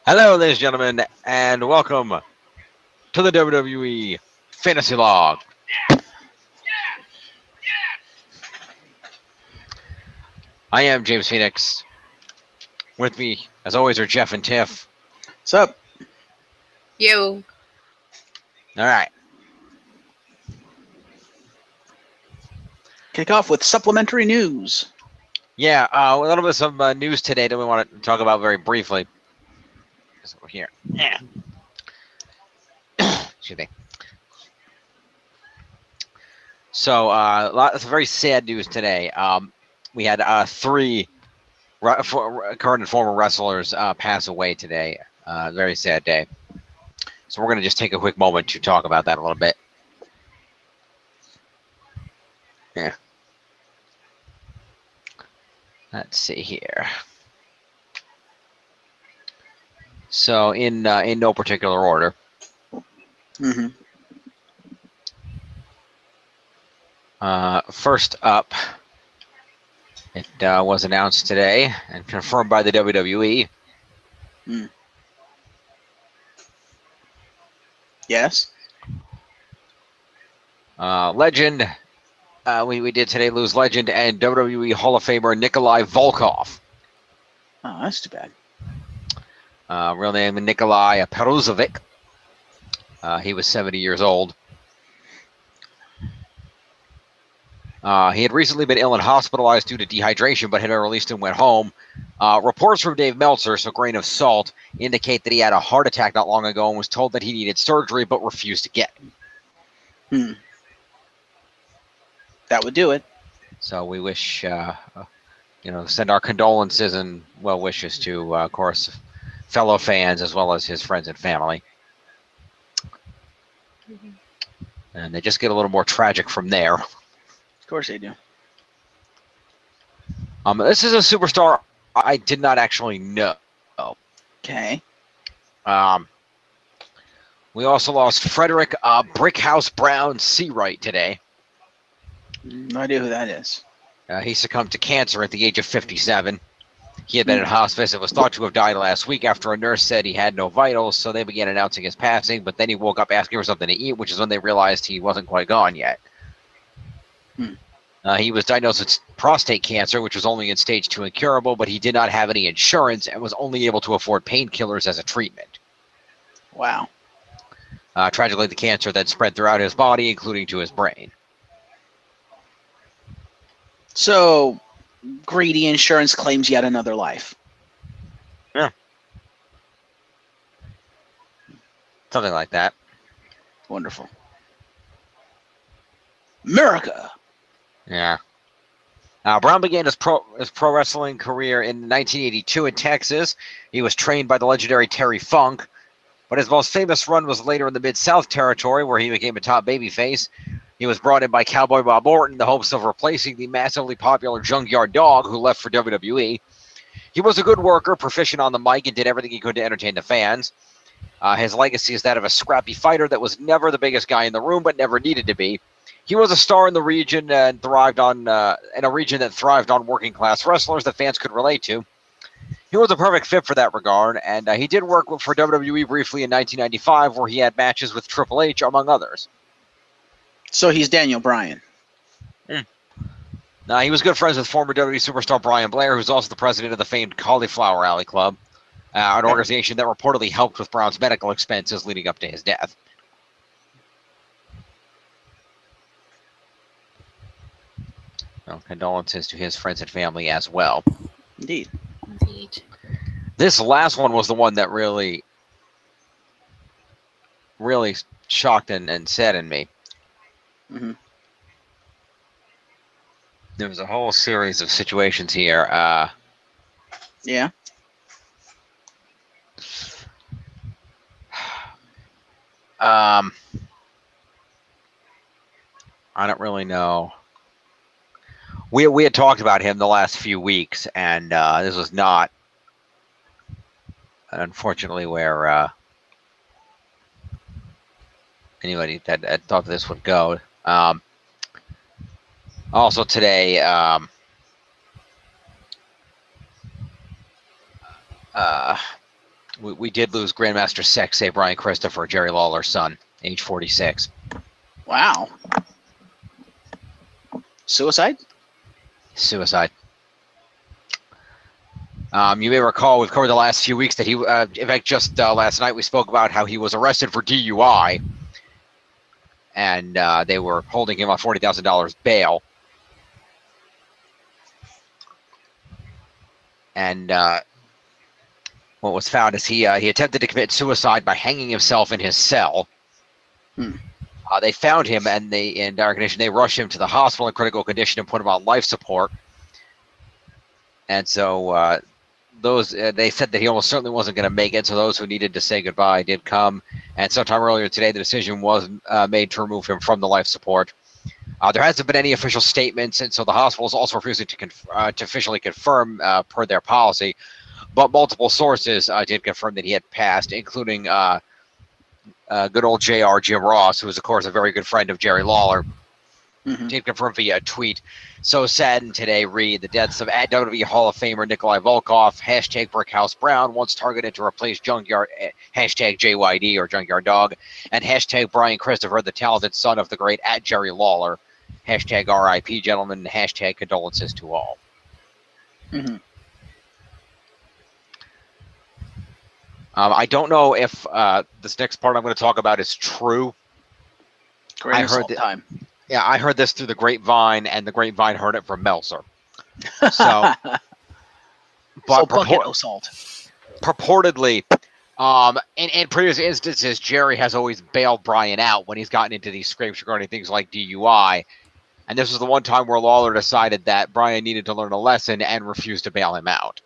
Hello, ladies and gentlemen, and welcome to the WWE Fantasy Log. I am James Phoenix. With me, as always, are Geoff and Tiff. What's up? Yo. All right. Kick off with supplementary news. Yeah, a little bit of some news today that we want to talk about very briefly. So we're here. Yeah. Excuse me. So, lots of very sad news today. We had three current and former wrestlers pass away today. Very sad day. So we're going to just take a quick moment to talk about that a little bit. Yeah. Let's see here. So in no particular order. Mm-hmm. First up, it was announced today and confirmed by the WWE. Yes. Legend. We did today lose legend and WWE Hall of Famer Nikolai Volkov. Oh, that's too bad. Real name Nikolai Peruzovic. He was 70 years old. He had recently been ill and hospitalized due to dehydration, but had been released and went home. Reports from Dave Meltzer, so grain of salt, indicate that he had a heart attack not long ago and was told that he needed surgery but refused to get it. That would do it. So we wish, send our condolences and well wishes to, of course, fellow fans as well as his friends and family. And they just get a little more tragic from there. Of course they do. This is a superstar I did not actually know. Okay. We also lost Frederick Brickhouse Brown Seawright today. No idea who that is. He succumbed to cancer at the age of 57. He had been in hospice and was thought to have died last week after a nurse said he had no vitals, so they began announcing his passing, but then he woke up asking for something to eat, which is when they realized he wasn't quite gone yet. He was diagnosed with prostate cancer, which was only in stage 2 incurable, but he did not have any insurance and was only able to afford painkillers as a treatment. Wow. Tragically, the cancer then spread throughout his body, including to his brain. So, greedy insurance claims yet another life. Yeah. Something like that. Wonderful. America. Yeah. Brown began his pro wrestling career in 1982 in Texas. He was trained by the legendary Terry Funk, but his most famous run was later in the Mid-South territory, where he became a top babyface. He was brought in by Cowboy Bob Orton in the hopes of replacing the massively popular Junkyard Dog, who left for WWE. He was a good worker, proficient on the mic, and did everything he could to entertain the fans. His legacy is that of a scrappy fighter that was never the biggest guy in the room, but never needed to be. He was a star in the region and thrived on in a region that thrived on working class wrestlers that fans could relate to. He was a perfect fit for that regard, and he did work for WWE briefly in 1995, where he had matches with Triple H, among others. So he's Daniel Bryan. He was good friends with former WWE superstar Brian Blair, who's also the president of the famed Cauliflower Alley Club, an organization that reportedly helped with Brown's medical expenses leading up to his death. Well, condolences to his friends and family as well. Indeed. This last one was the one that really shocked and saddened me. There was a whole series of situations here. Yeah. I don't really know. We had talked about him the last few weeks, and this was not, unfortunately, where anybody that thought this would go. Also today, we did lose Grandmaster Sexay Brian Christopher, Jerry Lawler's son, age 46. Wow. Suicide? Suicide. You may recall we've covered the last few weeks that he, in fact, just last night we spoke about how he was arrested for DUI, and they were holding him on $40,000 bail. And what was found is he attempted to commit suicide by hanging himself in his cell. They found him, and in dire condition. They rushed him to the hospital in critical condition and put him on life support. And so they said that he almost certainly wasn't going to make it. So those who needed to say goodbye did come. And sometime earlier today, the decision was made to remove him from the life support. There hasn't been any official statements, and so the hospital is also refusing to officially confirm per their policy. But multiple sources did confirm that he had passed, including good old JR Jim Ross, who is, of course, a very good friend of Jerry Lawler. Did confirm via a tweet. So saddened today, read the deaths of WWE Hall of Famer Nikolai Volkov, hashtag Brickhouse Brown, once targeted to replace Junkyard, hashtag JYD or Junkyard Dog, and hashtag Brian Christopher, the talented son of the great Jerry Lawler, hashtag RIP, gentlemen, hashtag condolences to all. I don't know if this next part I'm going to talk about is true. Great assault time. Yeah, I heard this through the grapevine, and the grapevine heard it from Meltzer. So, but purportedly, in previous instances, Jerry has always bailed Brian out when he's gotten into these scrapes regarding things like DUI. And this was the one time where Lawler decided that Brian needed to learn a lesson and refused to bail him out.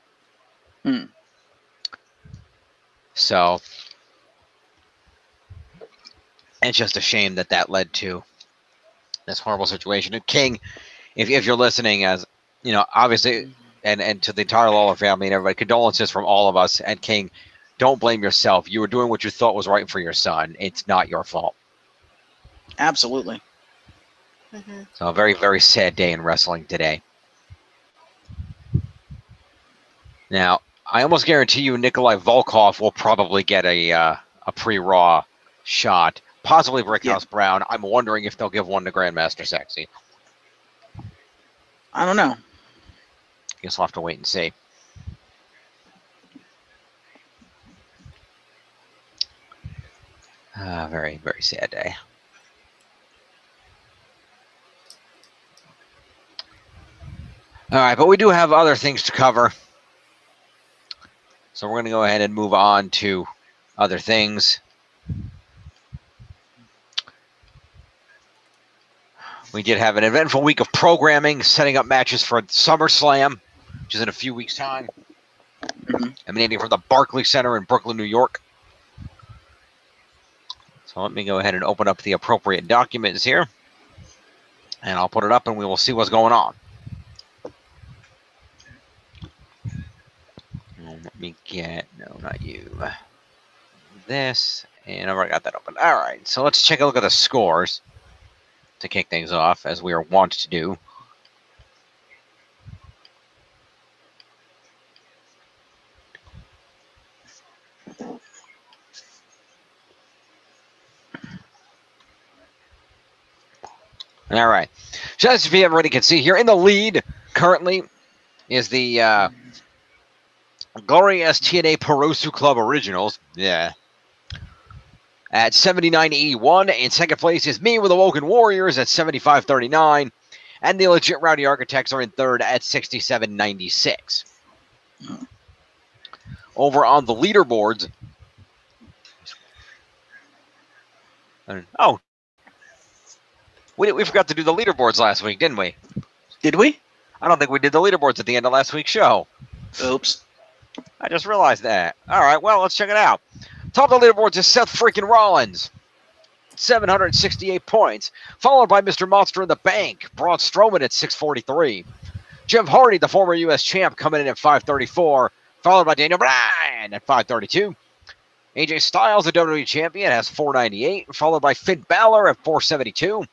So, it's just a shame that that led to this horrible situation. And King, if you're listening, as you know, obviously, and to the entire Lawler family and everybody, condolences from all of us. And King, don't blame yourself. You were doing what you thought was right for your son. It's not your fault. Absolutely. So a very, very sad day in wrestling today. Now, I almost guarantee you Nikolai Volkov will probably get a pre-Raw shot. Possibly Brickhouse Brown. I'm wondering if they'll give one to Grandmaster Sexy. I don't know. Guess we'll have to wait and see. Very, very sad day. All right, but we do have other things to cover. So we're going to go ahead and move on to other things. We did have an eventful week of programming, setting up matches for SummerSlam, which is in a few weeks' time, emanating from the Barclays Center in Brooklyn, New York. So let me go ahead and open up the appropriate documents here, and I'll put it up, and we will see what's going on. Let me get, no, not you, this, and I've already got that open. All right, so let's take a look at the scores to kick things off, as we are wont to do. All right. So as everybody can see here, in the lead currently is the Glorious TNA Perosu Club Originals. Yeah. At 79.81. In second place is me with the Woken Warriors at 75.39. And the Legit Rowdy Architects are in third at 67.96. Over on the leaderboards. Oh. We forgot to do the leaderboards last week, didn't we? Did we? I don't think we did the leaderboards at the end of last week's show. Oops. I just realized that. All right, well, let's check it out. Top of the leaderboards is Seth freaking Rollins, 768 points, followed by Mr. Monster in the Bank, Braun Strowman at 643. Jeff Hardy, the former U.S. champ, coming in at 534, followed by Daniel Bryan at 532. AJ Styles, the WWE champion, has 498, followed by Finn Balor at 472.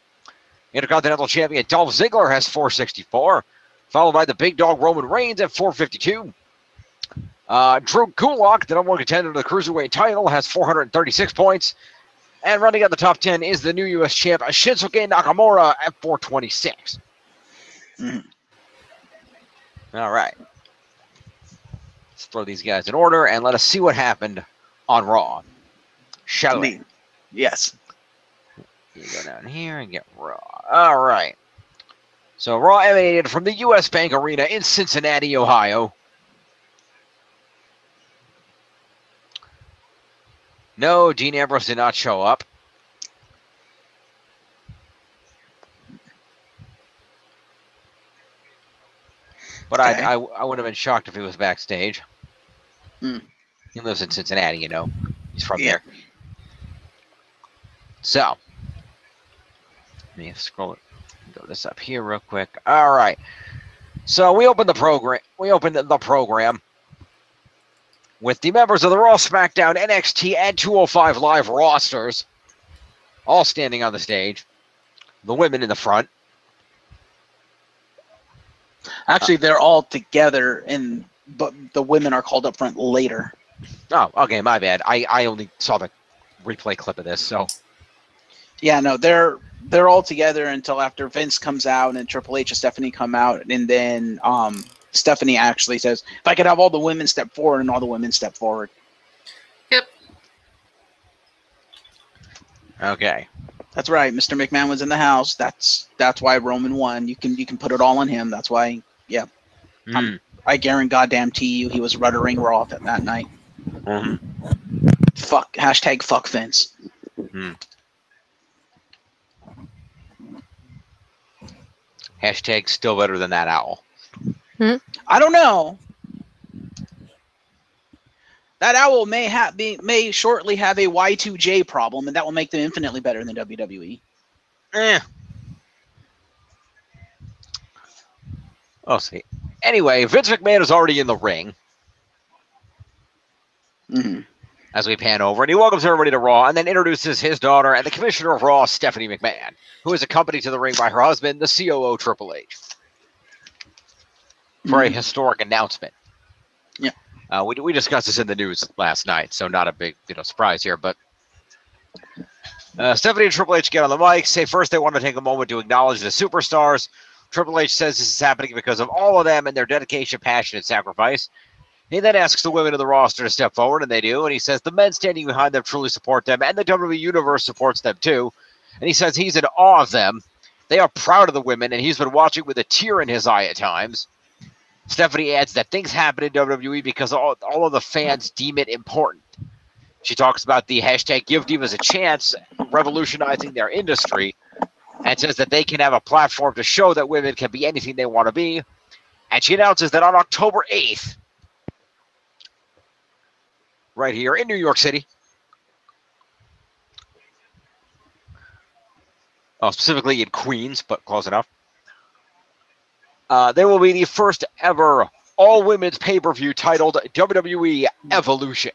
Intercontinental champion Dolph Ziggler has 464, followed by the big dog Roman Reigns at 452. Drew Gulak, the number one contender to the Cruiserweight title, has 436 points. And running out the top 10 is the new U.S. champ, Shinsuke Nakamura, at 426. All right. Let's throw these guys in order and let us see what happened on Raw. Shall we? Yes. You go down here and get Raw. All right. So Raw emanated from the U.S. Bank Arena in Cincinnati, Ohio. No, Dean Ambrose did not show up. But Okay. I would have been shocked if he was backstage. He lives in Cincinnati, you know. He's from there. So, let me scroll it. Go this up here real quick. All right. So we opened the program. With the members of the Raw, SmackDown, NXT, and 205 Live rosters all standing on the stage. The women in the front. Actually, they're all together, but the women are called up front later. Oh, okay, my bad. I only saw the replay clip of this, so. Yeah, no, they're all together until after Vince comes out and Triple H and Stephanie come out, and then Stephanie actually says, "If I could have all the women step forward," and all the women step forward. Yep. Okay. That's right. Mr. McMahon was in the house. That's why Roman won. You can put it all on him. That's why. Yeah. I guarantee you he was ruddering Raw that night. Fuck. #fuck Vince. Hashtag still better than that owl. I don't know. That owl may shortly have a Y2J problem, and that will make them infinitely better than WWE. I'll see. Anyway, Vince McMahon is already in the ring. As we pan over, and he welcomes everybody to Raw, and then introduces his daughter and the commissioner of Raw, Stephanie McMahon, who is accompanied to the ring by her husband, the COO Triple H, for a historic announcement. Yeah. We discussed this in the news last night, so not a big surprise here. But Stephanie and Triple H get on the mic, say first they want to take a moment to acknowledge the superstars. Triple H says this is happening because of all of them and their dedication, passion, and sacrifice. He then asks the women of the roster to step forward, and they do. And he says the men standing behind them truly support them, and the WWE Universe supports them too. And he says he's in awe of them. They are proud of the women, and he's been watching with a tear in his eye at times. Stephanie adds that things happen in WWE because all of the fans deem it important. She talks about the hashtag Give Divas a Chance, revolutionizing their industry, and says that they can have a platform to show that women can be anything they want to be. And she announces that on October 8th, right here in New York City, specifically in Queens, but close enough, there will be the first ever all-women's pay-per-view titled WWE Evolution.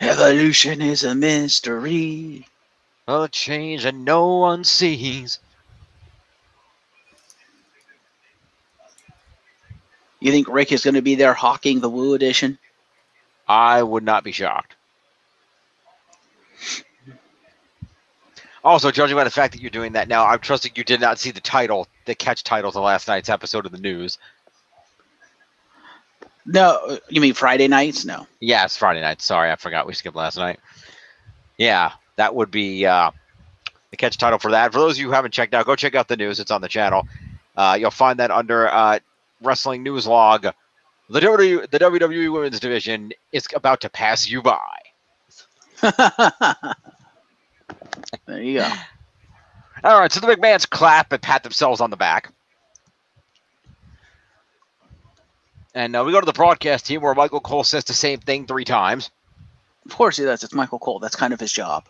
Evolution is a mystery. A change that no one sees. You think Rick is going to be there hawking the Woo edition? I would not be shocked. Also, judging by the fact that you're doing that now, I'm trusting you did not see the catch title to last night's episode of the news. No, you mean Friday nights? No. Yeah, it's Friday night. Sorry, I forgot we skipped last night. Yeah, that would be the catch title for that. For those of you who haven't checked out, go check out the news. It's on the channel. You'll find that under Wrestling News Log. The WWE Women's Division is about to pass you by. There you go. All right, so the McMahons clap and pat themselves on the back. And we go to the broadcast team where Michael Cole says the same thing 3 times. Of course he does. It's Michael Cole. That's kind of his job.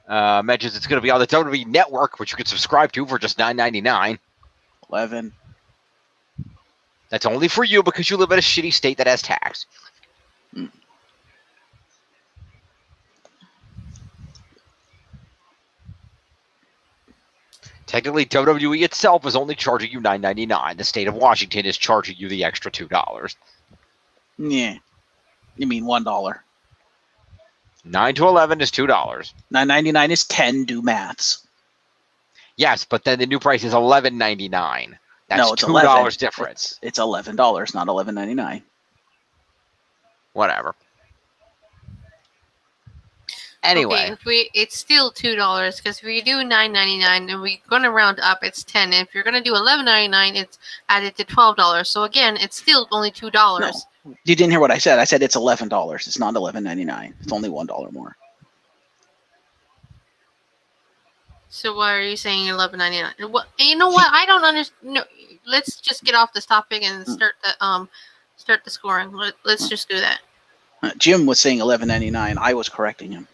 Mentions it's going to be on the WWE Network, which you can subscribe to for just $9.99. 11. That's only for you because you live in a shitty state that has tax. Technically, WWE itself is only charging you $9.99. The state of Washington is charging you the extra $2. Yeah. You mean $1. 9 to 11 is $2. $9.99 is 10. Do maths. Yes, but then the new price is $11.99. That's No, it's $2 $11. difference. It's $11, not $11.99. Whatever. Anyway. Okay, it's still $2 because if we do $9.99 and we're gonna round up, it's 10. And if you're gonna do $11.99, it's added to $12. So again, it's still only $2. No, you didn't hear what I said. I said it's $11. It's not $11.99. It's only $1 more. So why are you saying $11.99? What? You know what? I don't understand. No, let's just get off this topic and start the scoring. Let's just do that. Jim was saying $11.99. I was correcting him.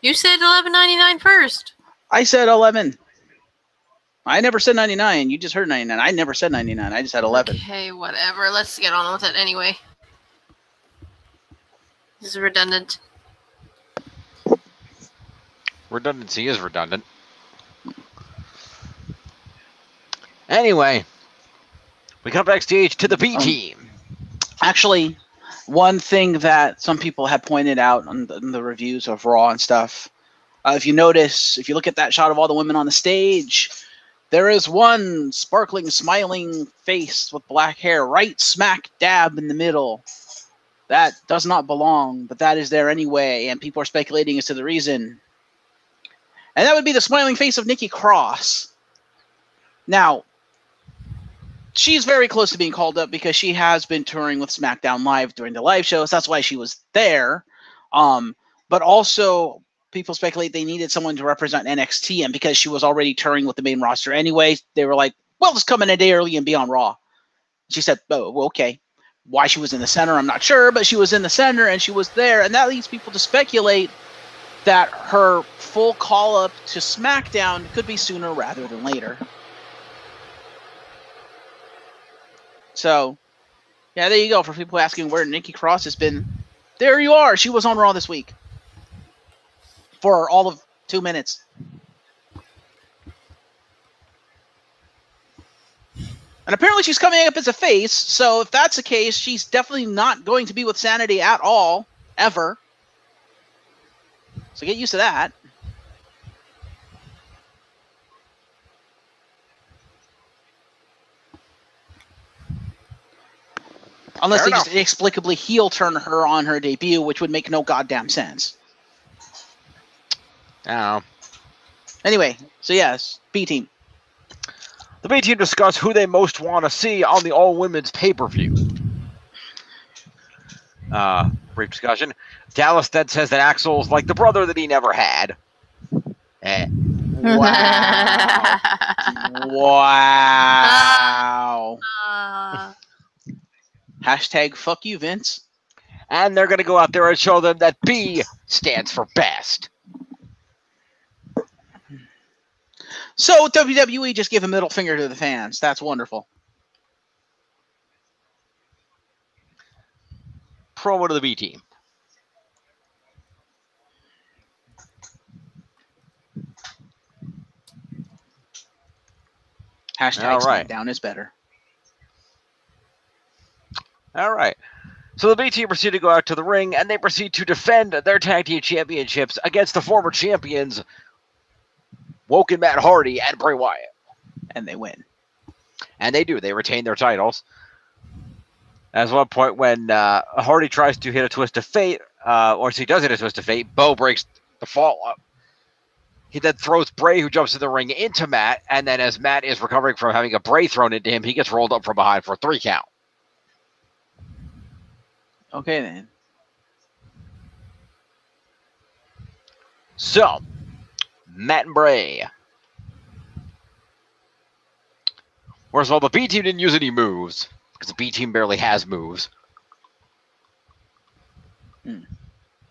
You said $11.99 first. I said 11. I never said 99. You just heard 99. I never said 99. I just had 11. Okay, whatever. Let's get on with it anyway. This is redundant. Redundancy is redundant. Anyway, we come backstage to the B team. Actually, one thing that some people have pointed out on the reviews of Raw and stuff, if you notice, if you look at that shot of all the women on the stage, there is one sparkling, smiling face with black hair right smack dab in the middle. That does not belong, but that is there anyway, and people are speculating as to the reason. And that would be the smiling face of Nikki Cross. Now, she's very close to being called up because she has been touring with SmackDown Live during the live shows. That's why she was there. But also, people speculate they needed someone to represent NXT, and because she was already touring with the main roster anyway, they were like, well, just come in a day early and be on Raw. She said, oh, well, okay. Why she was in the center, I'm not sure, but she was in the center and she was there, and that leads people to speculate that her full call-up to SmackDown could be sooner rather than later. So, yeah, there you go. For people asking where Nikki Cross has been, there you are. She was on Raw this week for all of 2 minutes. And apparently she's coming up as a face, so if that's the case, she's definitely not going to be with Sanity at all, ever. So get used to that. Unless they just inexplicably heel turn her on her debut, which would make no goddamn sense. Oh. Anyway, so yes, B team. The B team discuss who they most want to see on the all-women's pay-per-view. Brief discussion. Dallas then says that Axel's like the brother that he never had. Wow. Wow. Hashtag fuck you, Vince. And they're going to go out there and show them that B stands for best. So WWE just gave a middle finger to the fans. That's wonderful. Promo to the B team. Hashtag SmackDown is better. All right. So the B team proceed to go out to the ring, and they proceed to defend their tag team championships against the former champions, Woken Matt Hardy and Bray Wyatt. And they win. And they do. They retain their titles. At one point when Hardy tries to hit a twist of fate, or he does hit a twist of fate, Bo breaks the fall up. He then throws Bray, who jumps in the ring, into Matt, and then as Matt is recovering from having a Bray thrown into him, he gets rolled up from behind for a 3 count. Okay, then. So, Matt and Bray. First of all, the B team didn't use any moves, because the B team barely has moves.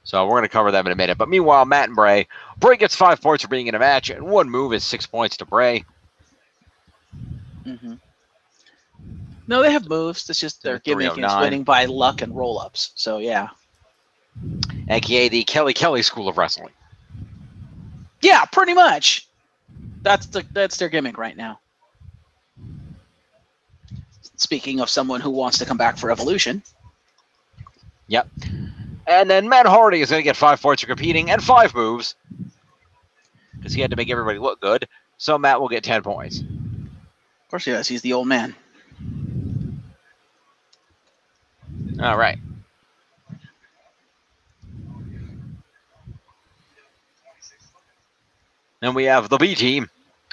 So we're going to cover them in a minute. But meanwhile, Matt and Bray. Bray gets 5 points for being in a match, and 1 move is 6 points to Bray. Mm-hmm. No, they have moves. It's just their gimmick is winning by luck and roll-ups. So, yeah. AKA the Kelly School of Wrestling. Yeah, pretty much. That's their gimmick right now. Speaking of someone who wants to come back for Evolution. Yep. And then Matt Hardy is going to get 5 points for competing and 5 moves because he had to make everybody look good. So Matt will get 10 points. Of course he does. He's the old man. All right. Then we have the B team.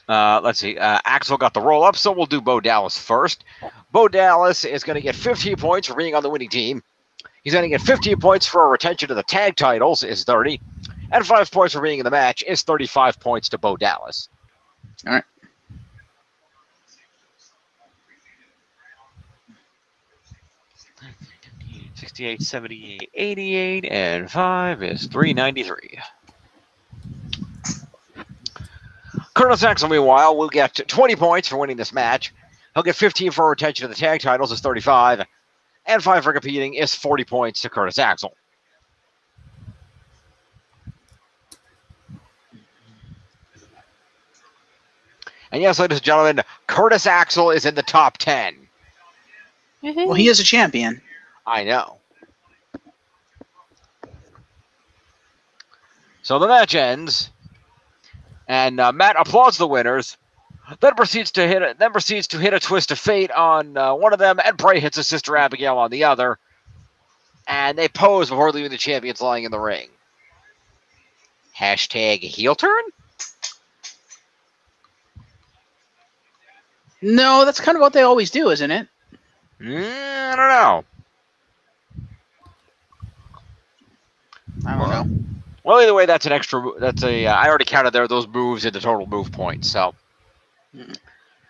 Let's see. Axel got the roll up, so we'll do Bo Dallas first. Bo Dallas is going to get 15 points for being on the winning team. He's going to get 15 points for a retention of the tag titles, is 30. And 5 points for being in the match is 35 points to Bo Dallas. All right. $68, $78, $88, and 5 is $393. Curtis Axel, meanwhile, will get 20 points for winning this match. He'll get 15 for retention of the tag titles, is 35. And 5 for competing is 40 points to Curtis Axel. And yes, ladies and gentlemen, Curtis Axel is in the top 10. Well, he is a champion. I know. So the match ends, and Matt applauds the winners. Then proceeds to hit a twist of fate on one of them, and Bray hits his sister Abigail on the other. And they pose before leaving the champions lying in the ring. Hashtag heel turn? No, that's kind of what they always do, isn't it? I don't know. I don't know. Well, either way, that's an extra. That's a. I already counted those moves into total move points. So.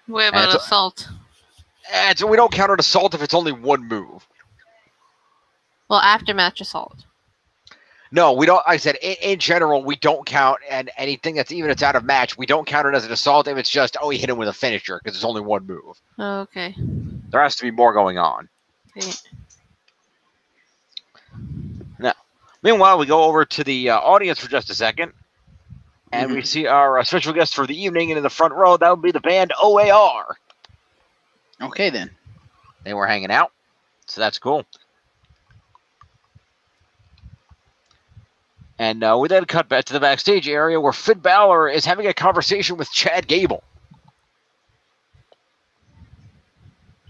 What about assault? And so we don't count an assault if it's only one move. Well, aftermatch assault. No, we don't. I said in general, we don't count, and anything that's even it's out of match, we don't count it as an assault if it's just he hit him with a finisher because it's only one move. Okay. There has to be more going on. Okay. Now, meanwhile, we go over to the audience for just a second, and we see our special guest for the evening, and in the front row, that would be the band OAR. Okay, then. They were hanging out, so that's cool. And we then cut back to the backstage area where Finn Balor is having a conversation with Chad Gable.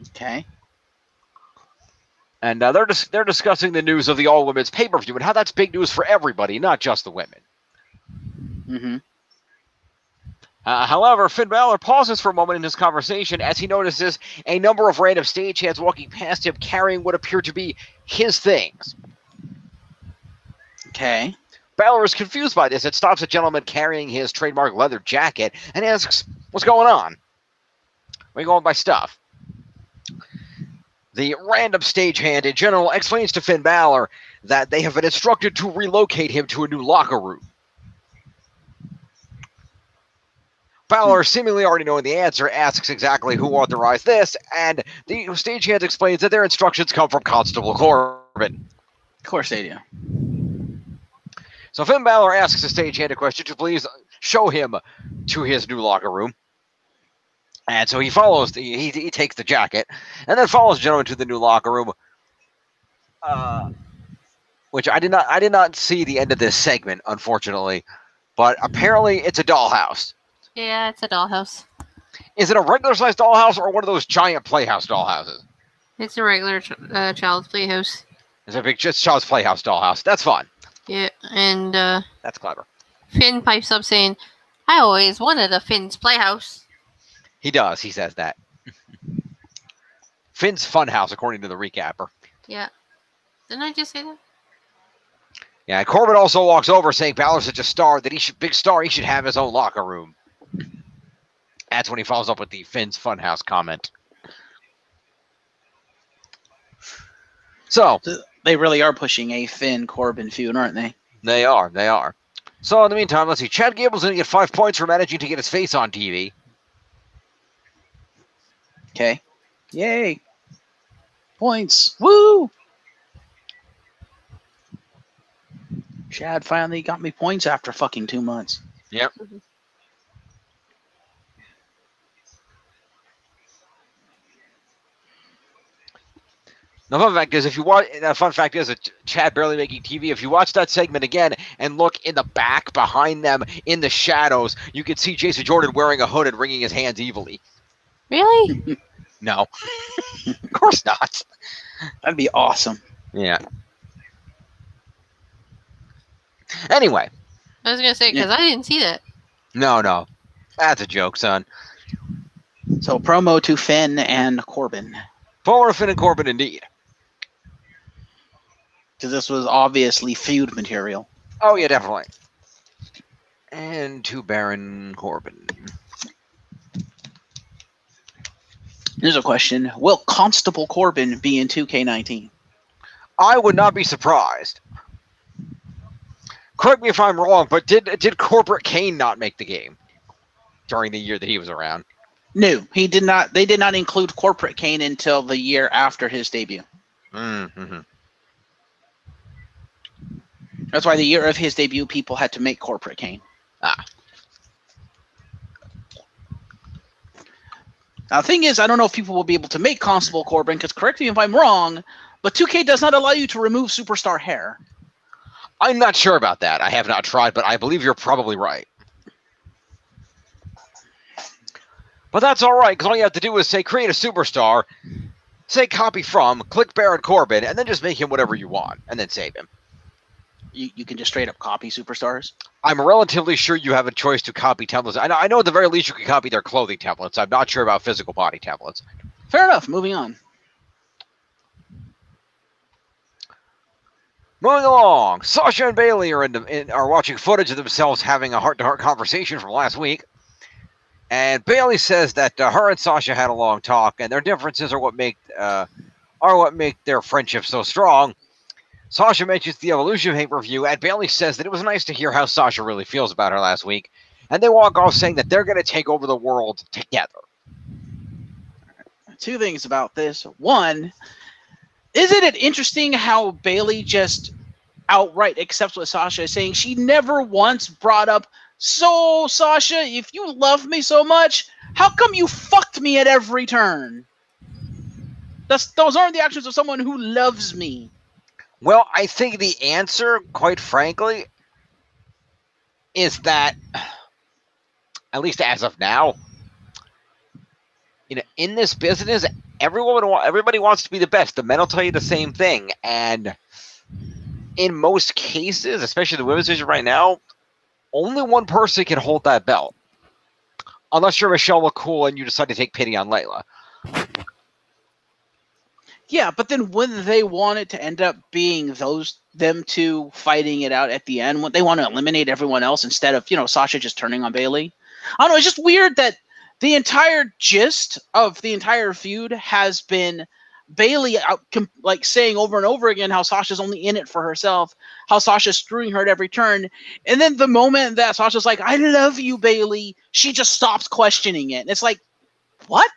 Okay. And they're discussing the news of the all-women's pay-per-view and how that's big news for everybody, not just the women. Mm-hmm. However, Finn Balor pauses for a moment in his conversation as he notices a number of random stagehands walking past him carrying what appear to be his things. Okay. Balor is confused by this and stops a gentleman carrying his trademark leather jacket and asks, "What's going on? Where are you going with my stuff?" The random stagehand in general explains to Finn Balor that they have been instructed to relocate him to a new locker room. Balor, seemingly already knowing the answer, asks exactly who authorized this, and the stagehand explains that their instructions come from Constable Corbin. Of course they do. So Finn Balor asks the stagehand a question to please show him to his new locker room. And so he follows, he takes the jacket, and then follows the gentleman to the new locker room. Which I did not see the end of this segment, unfortunately. But apparently it's a dollhouse. Yeah, it's a dollhouse. Is it a regular-sized dollhouse or one of those giant Playhouse dollhouses? It's a regular child's playhouse. It's a big just child's Playhouse dollhouse. That's fun. Yeah, and that's clever. Finn pipes up saying, "I always wanted a Finn's Playhouse." He does. He says that. Finn's Funhouse, according to the recapper. Yeah. Didn't I just say that? Yeah, Corbin also walks over saying Balor's such a star that he should have his own locker room. That's when he follows up with the Finn's Funhouse comment. So they really are pushing a Finn Corbin feud, aren't they? They are. So in the meantime, let's see. Chad Gable's going to get 5 points for managing to get his face on TV. Okay. Yay. Points. Woo! Chad finally got me points after fucking 2 months. Yep. The fun fact is, if you watch, the fun fact is, Chad barely making TV. If you watch that segment again and look in the back behind them in the shadows, you can see Jason Jordan wearing a hood and wringing his hands evilly. Really? No, of course not. That'd be awesome. Yeah. Anyway. I was gonna say because I didn't see that. No, that's a joke, son. So promo to Finn and Corbin. Forward Finn and Corbin, indeed. Because this was obviously feud material. Oh, yeah, definitely. And to Baron Corbin. Here's a question. Will Constable Corbin be in 2K19? I would not be surprised. Correct me if I'm wrong, but did Corporate Kane not make the game during the year that he was around? No, he did not. They did not include Corporate Kane until the year after his debut. Mm-hmm. That's why the year of his debut, people had to make Corporate Kane. Ah. Now, the thing is, I don't know if people will be able to make Constable Corbin, because correct me if I'm wrong, but 2K does not allow you to remove superstar hair. I'm not sure about that. I have not tried, but I believe you're probably right. But that's all right, because all you have to do is say create a superstar, say copy from, click Baron Corbin, and then just make him whatever you want, and then save him. You can just straight up copy superstars? I'm relatively sure you have a choice to copy templates. I know at the very least you can copy their clothing templates. I'm not sure about physical body templates. Fair enough. Moving on. Moving along, Sasha and Bayley are watching footage of themselves having a heart-to-heart conversation from last week. And Bayley says that her and Sasha had a long talk, and their differences are what make their friendship so strong. Sasha mentions the Evolution pay-per-view, and Bayley says that it was nice to hear how Sasha really feels about her last week. And they walk off saying that they're going to take over the world together. Two things about this. One, isn't it interesting how Bayley just outright accepts what Sasha is saying? She never once brought up, so Sasha, if you love me so much, how come you fucked me at every turn? Those aren't the actions of someone who loves me. Well, I think the answer, quite frankly, is that, at least as of now, in this business, everybody wants to be the best. The men will tell you the same thing, and in most cases, especially the women's division right now, only one person can hold that belt, unless you're Michelle McCool and you decide to take pity on Layla. Yeah, but then when they want it to end up being them two fighting it out at the end, when they want to eliminate everyone else instead of, Sasha just turning on Bayley. I don't know, it's just weird that the entire gist of the entire feud has been Bayley saying over and over again how Sasha's only in it for herself, how Sasha's screwing her at every turn. And then the moment that Sasha's like, I love you, Bayley, she just stops questioning it. And it's like, what?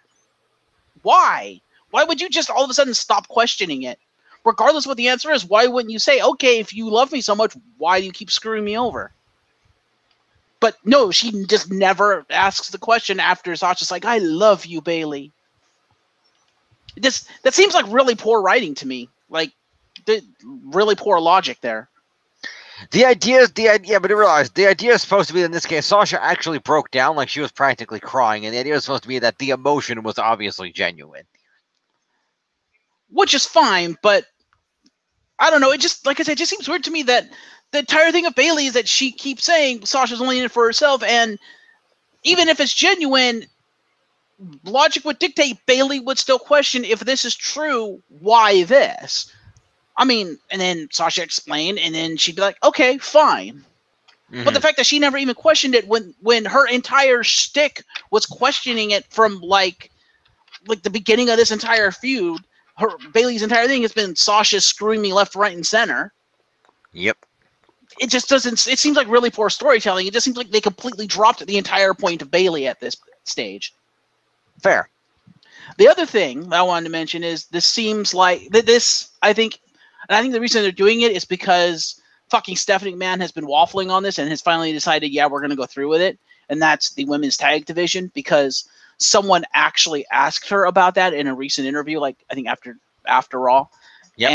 Why? Why would you just all of a sudden stop questioning it? Regardless of what the answer is, why wouldn't you say, okay, if you love me so much, why do you keep screwing me over? But no, she just never asks the question after Sasha's like, I love you, Bayley. That seems like really poor writing to me. Like, really poor logic there. But you realize the idea is supposed to be that in this case, Sasha actually broke down, like she was practically crying, and the idea is supposed to be that the emotion was obviously genuine. Which is fine, but I don't know. It just, like I said, it just seems weird to me that the entire thing of Bayley is that she keeps saying Sasha's only in it for herself, and even if it's genuine, logic would dictate Bayley would still question if this is true, why this? I mean, and then Sasha explained, and then she'd be like, okay, fine. Mm-hmm. But the fact that she never even questioned it when her entire shtick was questioning it from like the beginning of this entire feud, Bayley's entire thing has been Sasha screwing me left, right, and center. Yep. It just doesn't. It seems like really poor storytelling. It just seems like they completely dropped the entire point of Bayley at this stage. Fair. The other thing I wanted to mention is this seems like this. I think the reason they're doing it is because fucking Stephanie McMahon has been waffling on this and has finally decided, yeah, we're going to go through with it, and that's the women's tag division, because someone actually asked her about that in a recent interview, like I think after after Raw. Yep.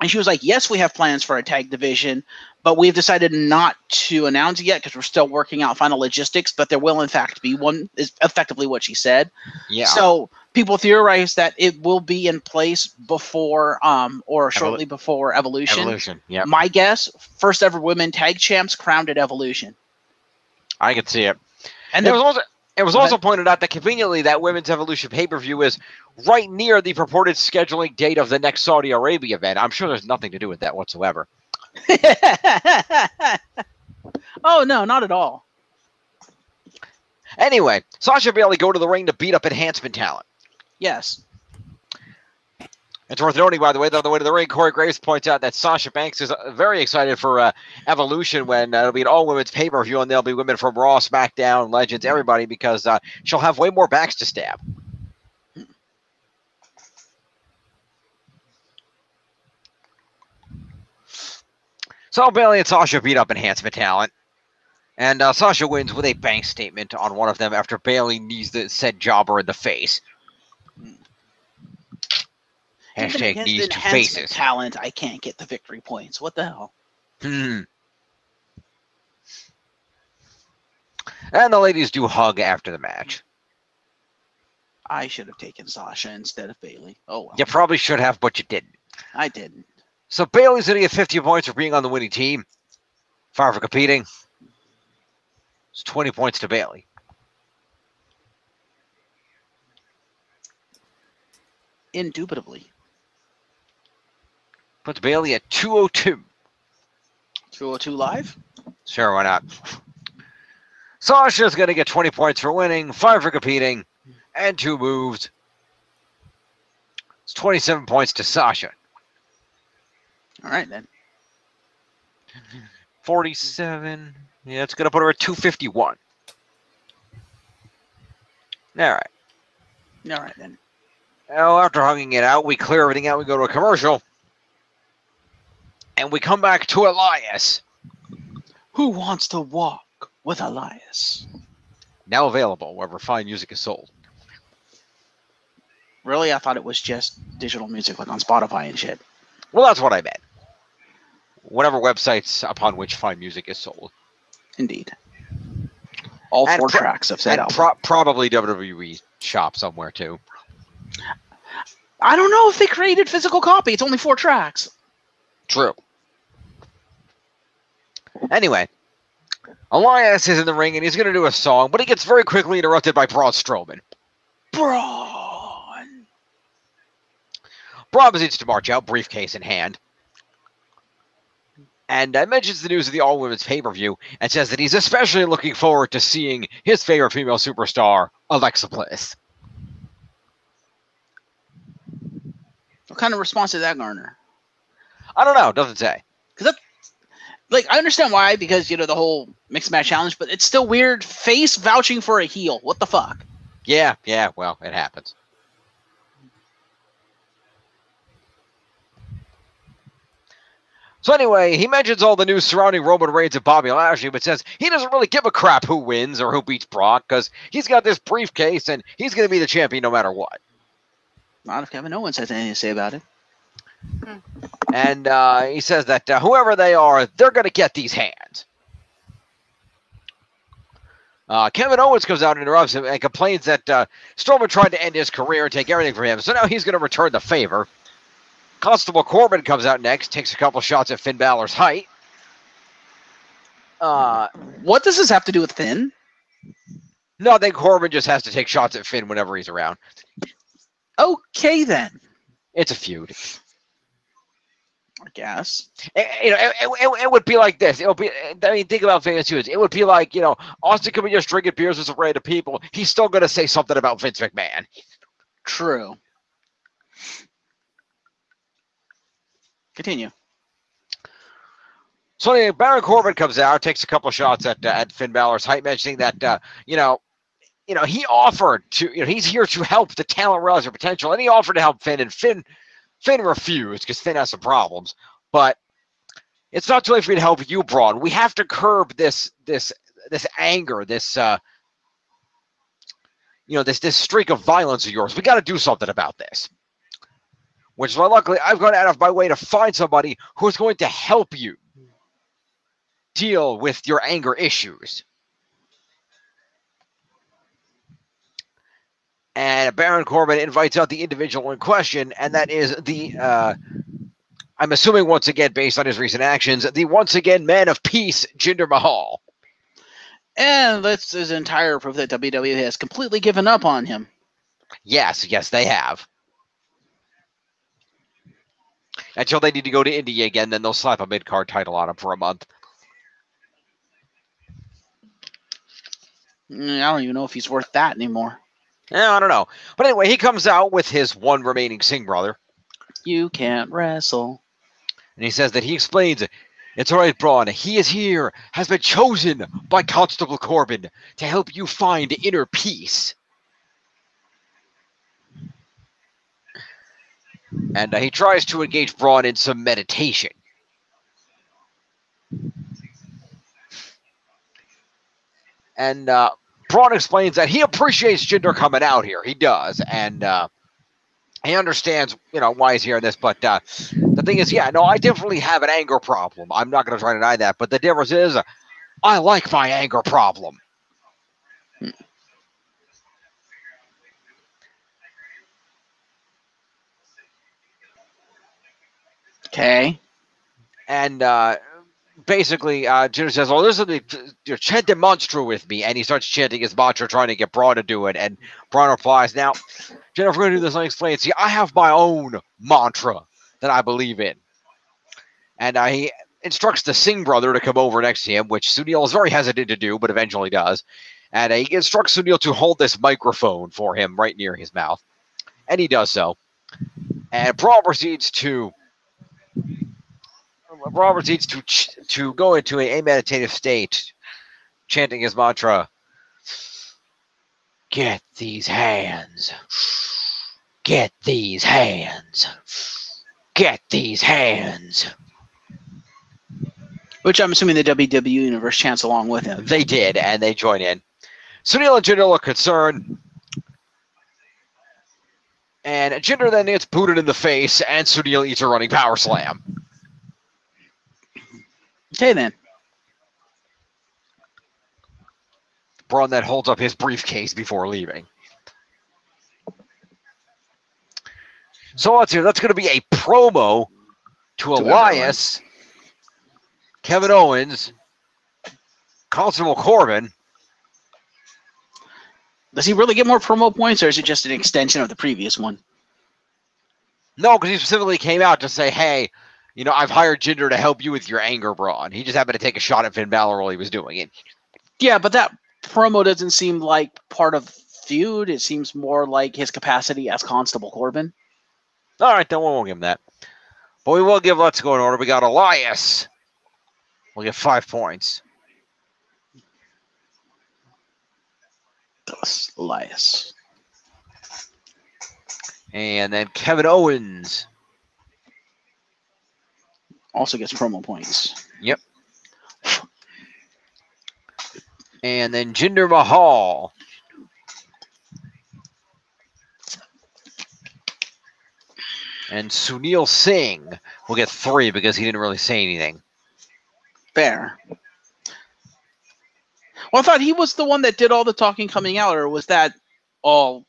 And she was like, yes, we have plans for a tag division, but we've decided not to announce it yet because we're still working out final logistics, but there will in fact be one, is effectively what she said. Yeah. So people theorize that it will be in place before or shortly before Evolution. Evolution, yeah. My guess, first ever women tag champs crowned at Evolution. I could see it. And it was also pointed out that conveniently that Women's Evolution pay-per-view is right near the purported scheduling date of the next Saudi Arabia event. I'm sure there's nothing to do with that whatsoever. Oh, no, not at all. Anyway, Sasha and Bayley go to the ring to beat up enhancement talent. Yes. It's worth noting, by the way, that on the way to the ring, Corey Graves points out that Sasha Banks is very excited for Evolution when it'll be an all-women's pay-per-view, and there'll be women from Raw, SmackDown, Legends, everybody, because she'll have way more backs to stab. So Bayley and Sasha beat up enhancement talent, and Sasha wins with a bank statement on one of them after Bayley knees the said jobber in the face. Hashtag knees to faces. Talent, I can't get the victory points. What the hell? And the ladies do hug after the match. I should have taken Sasha instead of Bayley. Oh, well. You probably should have, but you didn't. I didn't. So Bayley's going to get 50 points for being on the winning team. 5 for competing. It's 20 points to Bayley. Indubitably. Puts Bayley at 202. 202 live? Sure, why not? Sasha's going to get 20 points for winning, 5 for competing, and 2 moves. It's 27 points to Sasha. All right, then. 47. Yeah, it's going to put her at 251. All right. All right, then. Now, after hugging it out, we clear everything out. We go to a commercial. And we come back to Elias. Who wants to walk with Elias? Now available wherever fine music is sold. Really? I thought it was just digital music like on Spotify and shit. Well, that's what I meant. Whatever websites upon which fine music is sold. Indeed. All 4 tracks of said album. Probably WWE shop somewhere, too. I don't know if they created physical copy. It's only 4 tracks. True. Anyway, Elias is in the ring and he's going to do a song, but he gets very quickly interrupted by Braun Strowman. Braun proceeds to march out, briefcase in hand, and mentions the news of the all-women's pay-per-view and says that he's especially looking forward to seeing his favorite female superstar, Alexa Bliss. What kind of response did that garner? I don't know. Doesn't say. Because like, I understand why, because, you know, the whole mixed match challenge, but it's still weird. Face vouching for a heel. What the fuck? Yeah, well, it happens. So anyway, he mentions all the news surrounding Roman Reigns and Bobby Lashley, but says he doesn't really give a crap who wins or who beats Brock, because he's got this briefcase and he's going to be the champion no matter what. Not if Kevin Owens has anything to say about it. And he says that whoever they are, they're going to get these hands. Kevin Owens comes out and interrupts him and complains that Strowman tried to end his career and take everything from him, so now he's going to return the favor. Constable Corbin comes out next, takes a couple shots at Finn Balor's height. What does this have to do with Finn? No, I think Corbin just has to take shots at Finn whenever he's around. Okay, then. It's a feud. I guess. It would be like this. It would be. I mean, think about famous feuds. It would be like, Austin could be just drinking beers with some random people. He's still going to say something about Vince McMahon. True. Continue. So anyway, Baron Corbin comes out, takes a couple shots at Finn Balor's height, mentioning that he offered to, he's here to help the talent realize their potential, and he offered to help Finn, and Finn refused because Finn has some problems. But it's not too late for me to help you, Braun. We have to curb this anger, this streak of violence of yours. We got to do something about this. which is why luckily I've gone out of my way to find somebody who's going to help you deal with your anger issues. And Baron Corbin invites out the individual in question, and that is the, I'm assuming once again, based on his recent actions, the once again man of peace, Jinder Mahal. And that's his entire proof that WWE has completely given up on him. Yes, they have. Until they need to go to India again, then they'll slap a mid-card title on him for a month. I don't even know if he's worth that anymore. I don't know. But anyway, he comes out with his one remaining Singh brother. You can't wrestle. And he says that he explains, it's all right, Braun. He is here, has been chosen by Constable Corbin to help you find inner peace. And he tries to engage Braun in some meditation. And Braun explains that he appreciates Jinder coming out here. He does. And he understands, why he's here in this. But the thing is, I definitely have an anger problem. I'm not going to try to deny that. But the difference is, I like my anger problem. Okay. And basically, Jinder says, well, listen, chant the mantra with me. And he starts chanting his mantra, trying to get Braun to do it. And Braun replies, now, Jinder, if we're going to do this, let me explain. See, I have my own mantra that I believe in. And he instructs the Singh brother to come over next to him, which Sunil is very hesitant to do, but eventually does. And he instructs Sunil to hold this microphone for him right near his mouth. And he does so. And Braun proceeds to go into a meditative state, chanting his mantra, get these hands, get these hands, get these hands. Which I'm assuming the WWE Universe chants along with him. They did, and they join in. Sunil and Jinder look concerned. And Jinder then gets booted in the face, and Sunil eats a running power slam. Okay, then. Braun then holds up his briefcase before leaving. So let's hear. That's going to be a promo to Elias, Kevin Owens, Constable Corbin. Does he really get more promo points, or is it just an extension of the previous one? No, because he specifically came out to say, hey, I've hired Jinder to help you with your anger, Braun. He just happened to take a shot at Finn Balor while he was doing it. Yeah, but that promo doesn't seem like part of feud. It seems more like his capacity as Constable Corbin. All right, then we won't give him that. But we will give Let's Go in order. We got Elias. We'll get 5 points. Elias. And then Kevin Owens also gets promo points. Yep. And then Jinder Mahal. And Sunil Singh will get 3 because he didn't really say anything. Fair. Well, I thought he was the one that did all the talking coming out, or was that all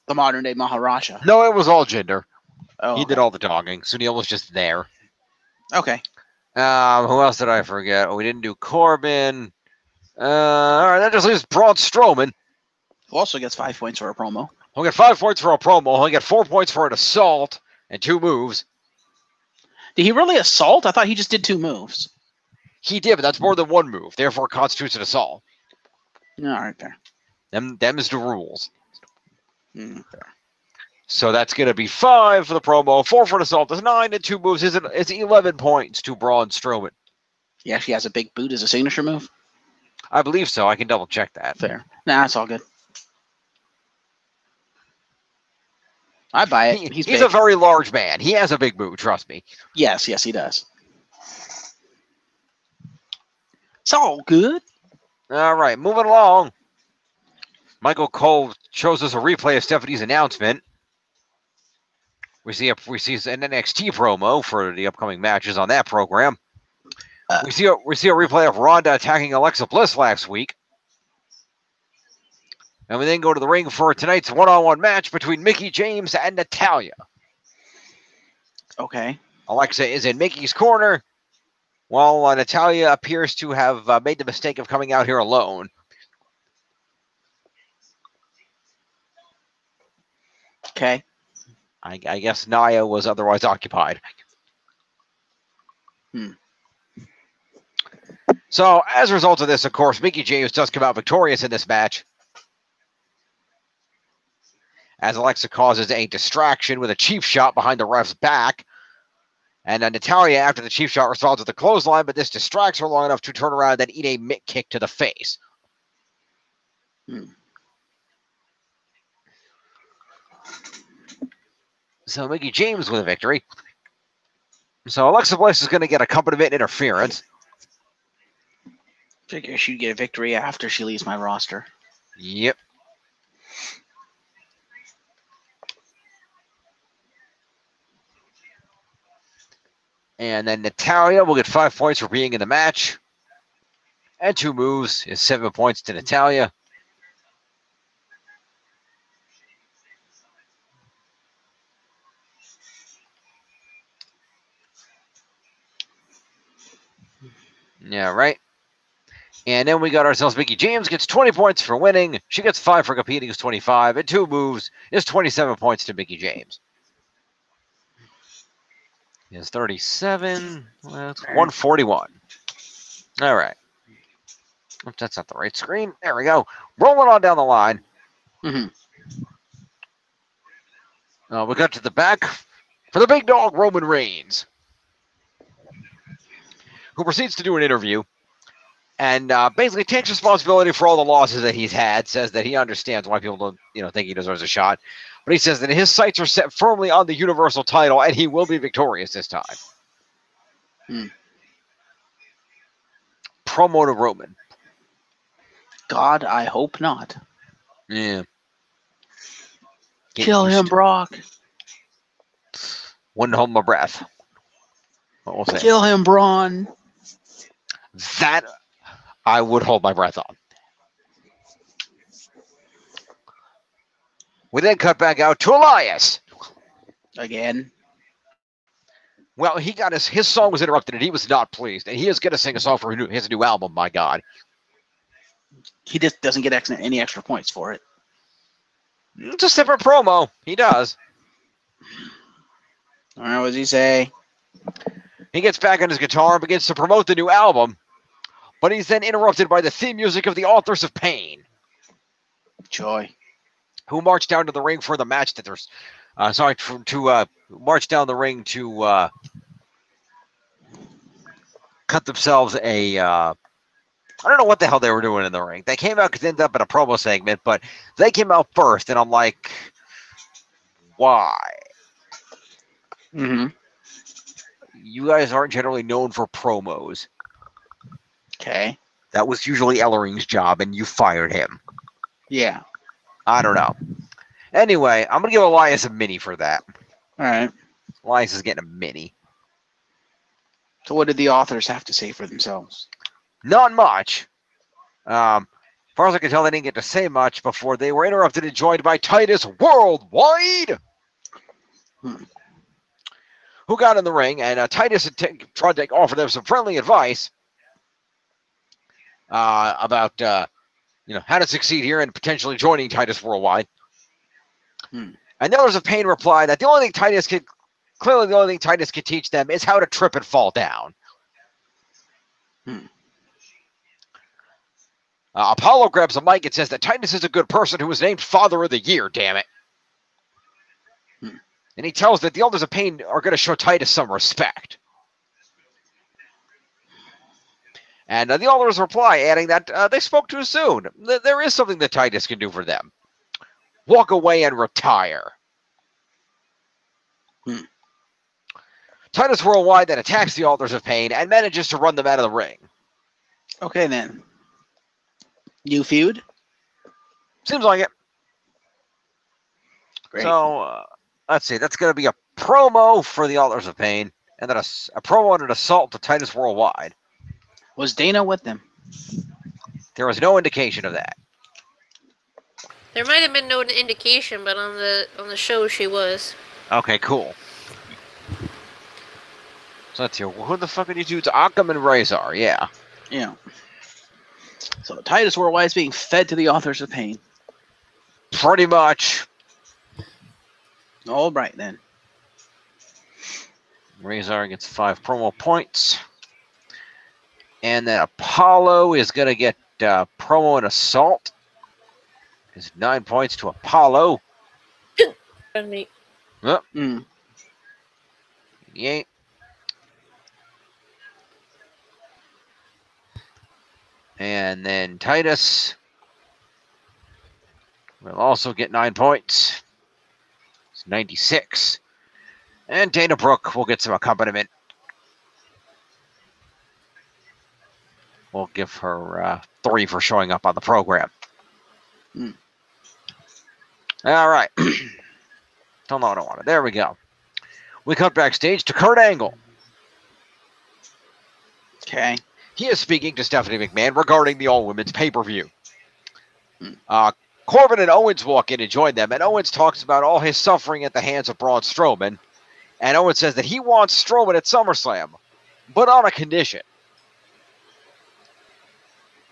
the modern day Maharaja? No, it was all Jinder. Oh, he did all the talking. Sunil was just there. Okay. Who else did I forget? Oh, we didn't do Corbin. All right, that just leaves Braun Strowman. Who also gets 5 points for a promo. He'll get 5 points for a promo. He'll get 4 points for an assault and 2 moves. Did he really assault? I thought he just did 2 moves. He did, but that's more than 1 move. Therefore, it constitutes an assault. All right, fair. Them is the rules. Fair. So that's going to be 5 for the promo, 4 for an assault. That's 9 and 2 moves. It's 11 points to Braun Strowman. He actually has a big boot as a signature move? I believe so. I can double check that. Fair. Nah, it's all good. I buy it. He's a very large man. He has a big boot, trust me. Yes, he does. It's all good. All right, moving along. Michael Cole shows us a replay of Stephanie's announcement. We see an NXT promo for the upcoming matches on that program. We see a replay of Ronda attacking Alexa Bliss last week. And we then go to the ring for tonight's one-on-one match between Mickie James and Natalya. Okay. Alexa is in Mickey's corner, while Natalya appears to have made the mistake of coming out here alone. Okay. I guess Nia was otherwise occupied. So, as a result of this, of course, Mickie James does come out victorious in this match, as Alexa causes a distraction with a cheap shot behind the ref's back. And Natalya, after the cheap shot, responds with a clothesline, but this distracts her long enough to turn around and then eat a mitt kick to the face. So Mickie James with a victory. So Alexa Bliss is going to get accompaniment interference. Figure she'd get a victory after she leaves my roster. Yep. And then Natalya will get 5 points for being in the match. And 2 moves is 7 points to Natalya. Yeah, right. And then we got ourselves Mickie James gets 20 points for winning. She gets 5 for competing, is 25. And 2 moves is 27 points to Mickie James. Is 37. Well, it's 141. All right. Oops, that's not the right screen. There we go. Rolling on down the line. Mm-hmm. We got to the back for the big dog, Roman Reigns, who proceeds to do an interview and basically takes responsibility for all the losses that he's had, says that he understands why people don't, think he deserves a shot. But he says that his sights are set firmly on the Universal title, and he will be victorious this time. Promo to Roman. God, I hope not. Yeah. Kill him, Brock. Wouldn't hold my breath. What we'll say. Kill him, Braun. That I would hold my breath on. We then cut back out to Elias. Again. Well, he got his song was interrupted, and he was not pleased. And he is going to sing a song for his new album, my God. He just doesn't get any extra points for it. It's a separate promo. He does. All right, what does he say? He gets back on his guitar and begins to promote the new album, but he's then interrupted by the theme music of the Authors of Pain. Joy. Who march down to the ring for the match that there's... march down the ring to cut themselves a... I don't know what the hell they were doing in the ring. They came out because they ended up in a promo segment, but they came out first, and I'm like, why? Mm-hmm. You guys aren't generally known for promos. Okay. That was usually Ellering's job, and you fired him. Yeah. I don't know. Anyway, I'm going to give Elias a mini for that. All right. Elias is getting a mini. So what did the authors have to say for themselves? Not much. As far as I can tell, they didn't get to say much before they were interrupted and joined by Titus Worldwide, who got in the ring, and Titus had tried to offer them some friendly advice about how to succeed here and potentially joining Titus Worldwide. And the Others of Pain replied that the only thing Titus could teach them is how to trip and fall down. Apollo grabs a mic and says that Titus is a good person who was named Father of the Year, damn it. And he tells that the Elders of Pain are going to show Titus some respect. And the Elders reply, adding that they spoke too soon. There is something that Titus can do for them. Walk away and retire. Titus Worldwide then attacks the Elders of Pain and manages to run them out of the ring. Okay, then. New feud? Seems like it. Great. So, let's see. That's going to be a promo for the Authors of Pain, and then a promo and an assault to Titus Worldwide. Was Dana with them? There was no indication of that. There might have been no indication, but on the show she was. Okay, cool. So let's hear. Who the fuck are these dudes? Akam and Razor, yeah. Yeah. So Titus Worldwide is being fed to the Authors of Pain. Pretty much. All right, then. Razor gets 5 promo points. And then Apollo is going to get promo and assault. It's 9 points to Apollo. Pardon me. Yep. 88. And then Titus will also get 9 points. It's 96. And Dana Brooke will get some accompaniment. We'll give her 3 for showing up on the program. All right. Don't know what I wanted. There we go. We cut backstage to Kurt Angle. Okay. He is speaking to Stephanie McMahon regarding the all-women's pay-per-view. Corbin and Owens walk in and join them, and Owens talks about all his suffering at the hands of Braun Strowman. And Owens says that he wants Strowman at SummerSlam, but on a condition.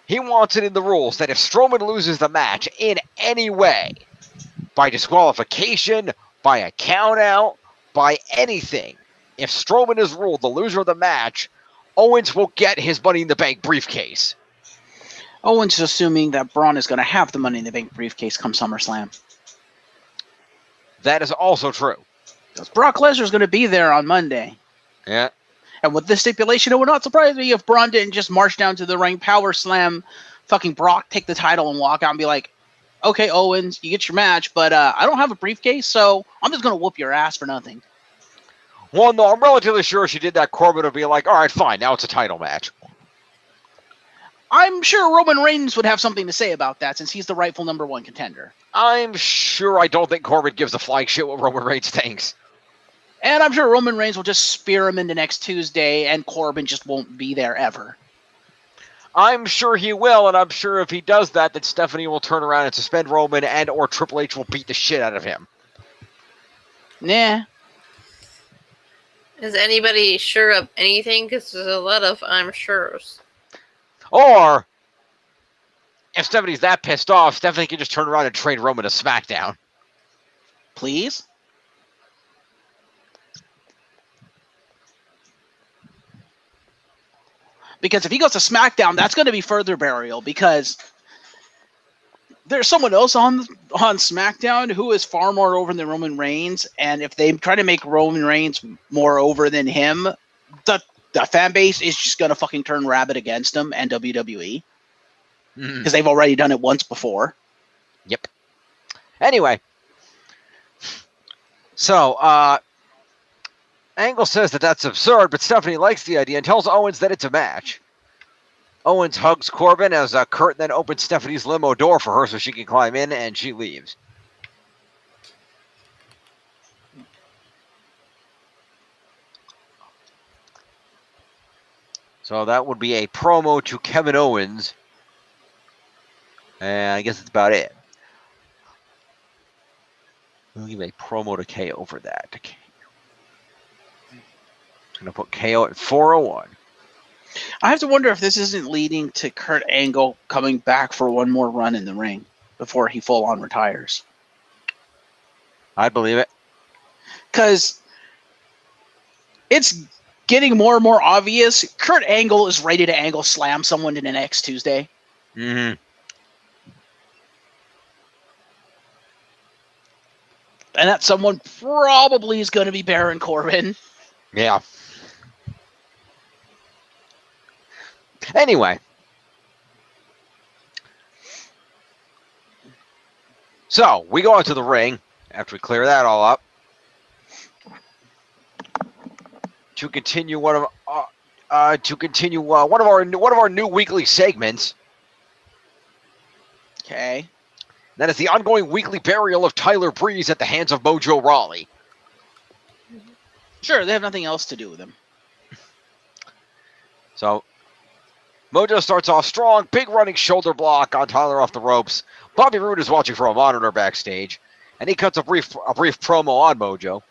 He wants it in the rules that if Strowman loses the match in any way, by disqualification, by a count-out, by anything, if Strowman is ruled the loser of the match, Owens will get his Money in the Bank briefcase. Owens is assuming that Braun is going to have the Money in the Bank briefcase come SummerSlam. That is also true. Because Brock Lesnar is going to be there on Monday. Yeah. And with this stipulation, it would not surprise me if Braun didn't just march down to the ring, power slam fucking Brock, take the title, and walk out and be like, okay, Owens, you get your match, but I don't have a briefcase, so I'm just going to whoop your ass for nothing. Well, no, I'm relatively sure she did that. Corbin would be like, all right, fine, now it's a title match. I'm sure Roman Reigns would have something to say about that since he's the rightful #1 contender. I'm sure I don't think Corbin gives a flying shit what Roman Reigns thinks. And I'm sure Roman Reigns will just spear him into next Tuesday, and Corbin just won't be there ever. I'm sure he will, and I'm sure if he does that, that Stephanie will turn around and suspend Roman, and or Triple H will beat the shit out of him. Nah. Is anybody sure of anything? Because there's a lot of I'm sure's. Or, if Stephanie's that pissed off, Stephanie can just turn around and trade Roman to SmackDown. Please? Because if he goes to SmackDown, that's going to be further burial, because there's someone else on SmackDown who is far more over than Roman Reigns, and if they try to make Roman Reigns more over than him, the fan base is just going to fucking turn rabid against him and WWE. Because they've already done it once before. Yep. Anyway. So, Angle says that that's absurd, but Stephanie likes the idea and tells Owens that it's a match. Owens hugs Corbin as Kurt then opens Stephanie's limo door for her so she can climb in, and she leaves. So that would be a promo to Kevin Owens. And I guess that's about it. We'll give a promo to KO for that. I'm going to put KO at 401. I have to wonder if this isn't leading to Kurt Angle coming back for one more run in the ring before he full-on retires. I believe it. Because it's getting more and more obvious. Kurt Angle is ready to angle slam someone in the next Tuesday. Mm-hmm. And that someone probably is going to be Baron Corbin. Yeah. Anyway. So, we go out to the ring after we clear that all up to continue one of our new weekly segments. Okay. That is the ongoing weekly burial of Tyler Breeze at the hands of Mojo Rawley. Sure, they have nothing else to do with him. So Mojo starts off strong, big running shoulder block on Tyler off the ropes. Bobby Roode is watching from a monitor backstage, and he cuts a brief promo on Mojo.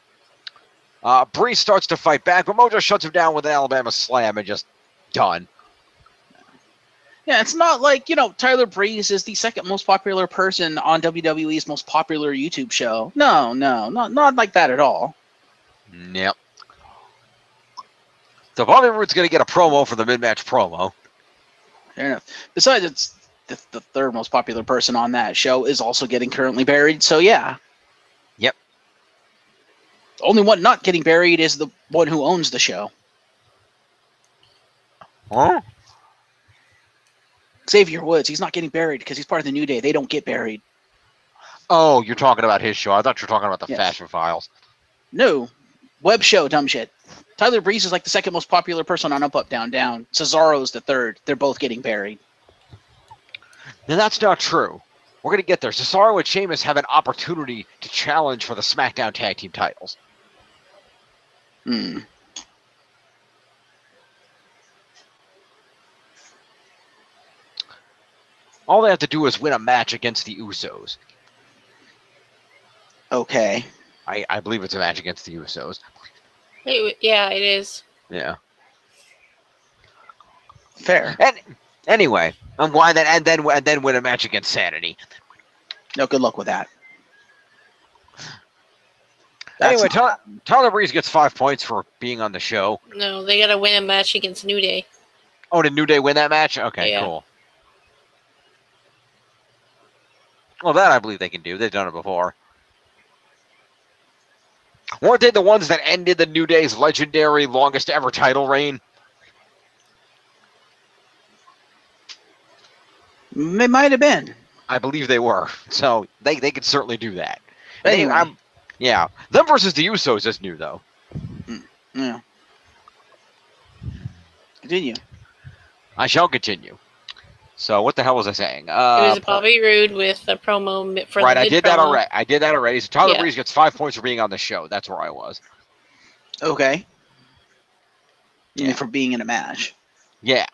Breeze starts to fight back, but Mojo shuts him down with an Alabama slam and just done. Yeah, it's not like, Tyler Breeze is the second most popular person on WWE's most popular YouTube show. No, not like that at all. Yep. So Bobby Roode's going to get a promo for the mid-match promo. Fair enough. Besides, it's the third most popular person on that show is also getting currently buried, so yeah. Yep. The only one not getting buried is the one who owns the show. Huh? Xavier Woods, he's not getting buried because he's part of the New Day. They don't get buried. Oh, you're talking about his show. I thought you were talking about the Yes. Fashion Files. No. Web show, dumb shit. Tyler Breeze is like the second most popular person on Up, Up, Down, Down. Cesaro's the third. They're both getting buried. Now, that's not true. We're going to get there. Cesaro and Sheamus have an opportunity to challenge for the SmackDown Tag Team titles. All they have to do is win a match against the Usos. Okay. I believe it's a match against the Usos. Yeah, it is. Yeah. Fair. And anyway, and why that? And then win a match against Sanity. No, good luck with that. Anyway, Tyler Breeze gets 5 points for being on the show. No, they gotta win a match against New Day. Oh, did New Day win that match? Okay, Yeah. cool. Well, that I believe they can do. They've done it before. Weren't they the ones that ended the New Day's legendary longest ever title reign? It might have been. I believe they were. So they could certainly do that. Anyway. Yeah. Them versus the Usos is new, though. Yeah. Continue. I shall continue. So what the hell was I saying? It was Bobby Roode with a promo for right, the I did that mid-promo. already. So Tyler Yeah. Breeze gets 5 points for being on the show. That's where I was. Okay. Yeah. Yeah. For being in a match. Yeah.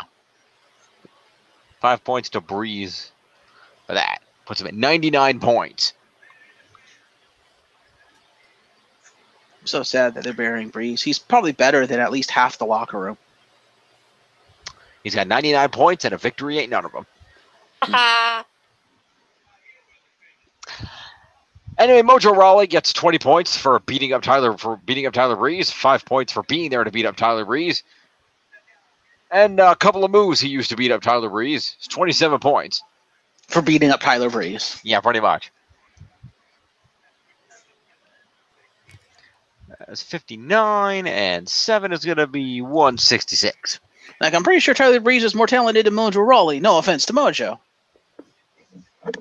5 points to Breeze for that. Puts him at 99 points. I'm so sad that they're burying Breeze. He's probably better than at least half the locker room. He's got 99 points and a victory ain't none of them. Anyway, Mojo Rawley gets 20 points for beating up Tyler Breeze, 5 points for being there to beat up Tyler Breeze, and a couple of moves he used to beat up Tyler Breeze. It's 27 points. For beating up Tyler Breeze. Yeah, pretty much. That's 59, and 7 is going to be 166. Like, I'm pretty sure Tyler Breeze is more talented than Mojo Rawley. No offense to Mojo.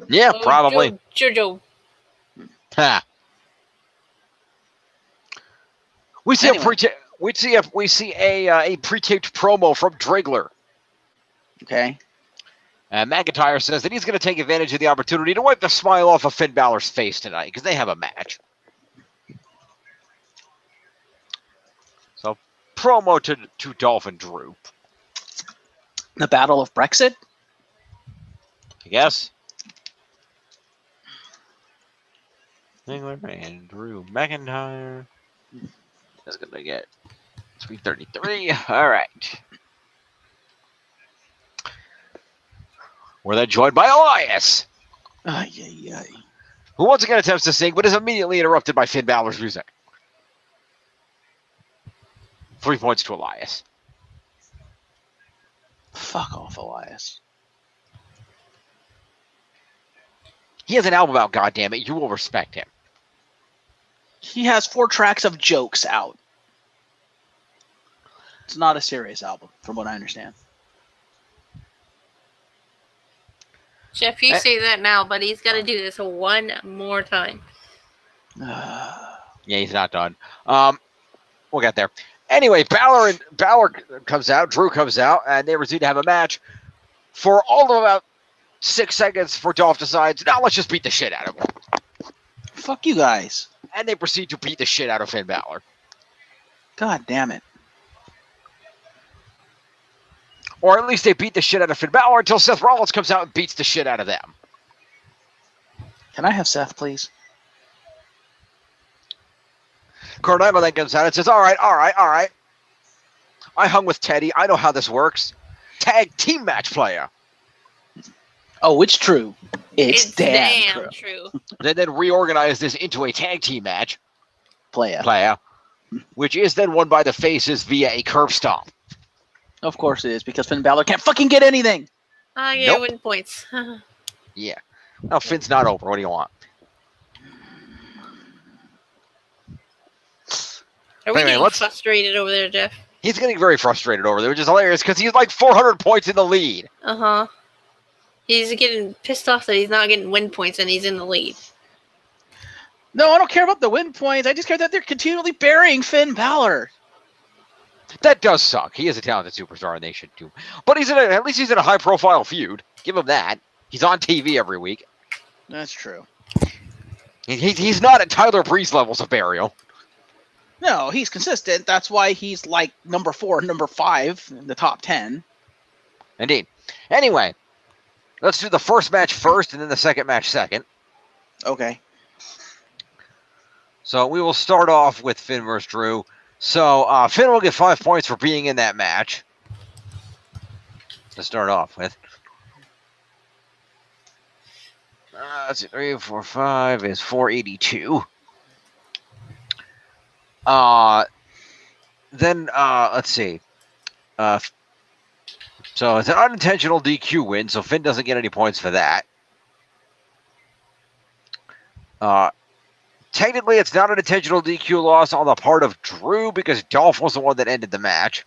Yeah, Oh, probably. Jojo. Ha. We see Anyway. we see a pre-taped promo from Drigler. Okay. And McIntyre says that he's going to take advantage of the opportunity to wipe the smile off of Finn Balor's face tonight because they have a match. So, promo to Dolph and Drew, The Battle of Brexit? I guess. Ziggler and Drew McIntyre. That's going to get 333. All right. We're then joined by Elias, Ay, ay, ay. who once again attempts to sing, but is immediately interrupted by Finn Balor's music. 3 points to Elias. Fuck off, Elias. He has an album out, goddammit. You will respect him. He has 4 tracks of jokes out. It's not a serious album, from what I understand. Geoff, you say that now, but he's got to do this one more time. Yeah, he's not done. We'll get there. Anyway, Balor comes out, Drew comes out, and they proceed to have a match for all of about 6 seconds before Dolph decides, now let's just beat the shit out of him. Fuck you guys. And they proceed to beat the shit out of Finn Balor. God damn it. Or at least they beat the shit out of Finn Balor until Seth Rollins comes out and beats the shit out of them. Can I have Seth, please? Kurt Angle then comes out and says, all right. I hung with Teddy. I know how this works. Tag team match player. Oh, it's true. It's damn true. They then reorganize this into a tag team match. Player. Which is then won by the faces via a curb stomp. Of course it is, because Finn Balor can't fucking get anything. Yeah, Nope. win points. Yeah. Well, Finn's not over. What do you want? Are we Anyway, getting frustrated over there, Jeff? He's getting very frustrated over there, which is hilarious because he's like 400 points in the lead. Uh-huh. He's getting pissed off that he's not getting win points and he's in the lead. No, I don't care about the win points. I just care that they're continually burying Finn Balor. That does suck. He is a talented superstar, and they should too. But at least he's in a high-profile feud. Give him that. He's on TV every week. That's true. He's not at Tyler Breeze levels of burial. No, he's consistent. That's why he's like number 4, number 5 in the top 10. Indeed. Anyway, let's do the first match first, and then the second match second. Okay. So we will start off with Finn versus Drew. So Finn will get 5 points for being in that match. To start off with. Let's see, 3, 4, 5 is 482. Then let's see. So it's an unintentional DQ win, so Finn doesn't get any points for that. Technically, it's not an intentional DQ loss on the part of Drew because Dolph was the one that ended the match.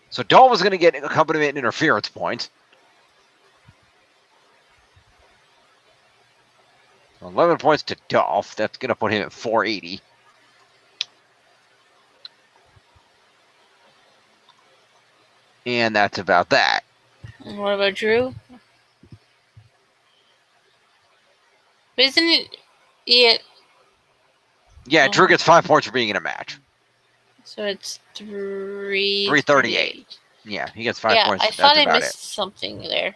So Dolph was going to get accompaniment and interference points. 11 points to Dolph. That's going to put him at 480. And that's about that. And what about Drew? Isn't it? Yeah, Drew gets 5 points for being in a match. So it's 338. Yeah, he gets 5 points. Yeah, I thought I missed something there.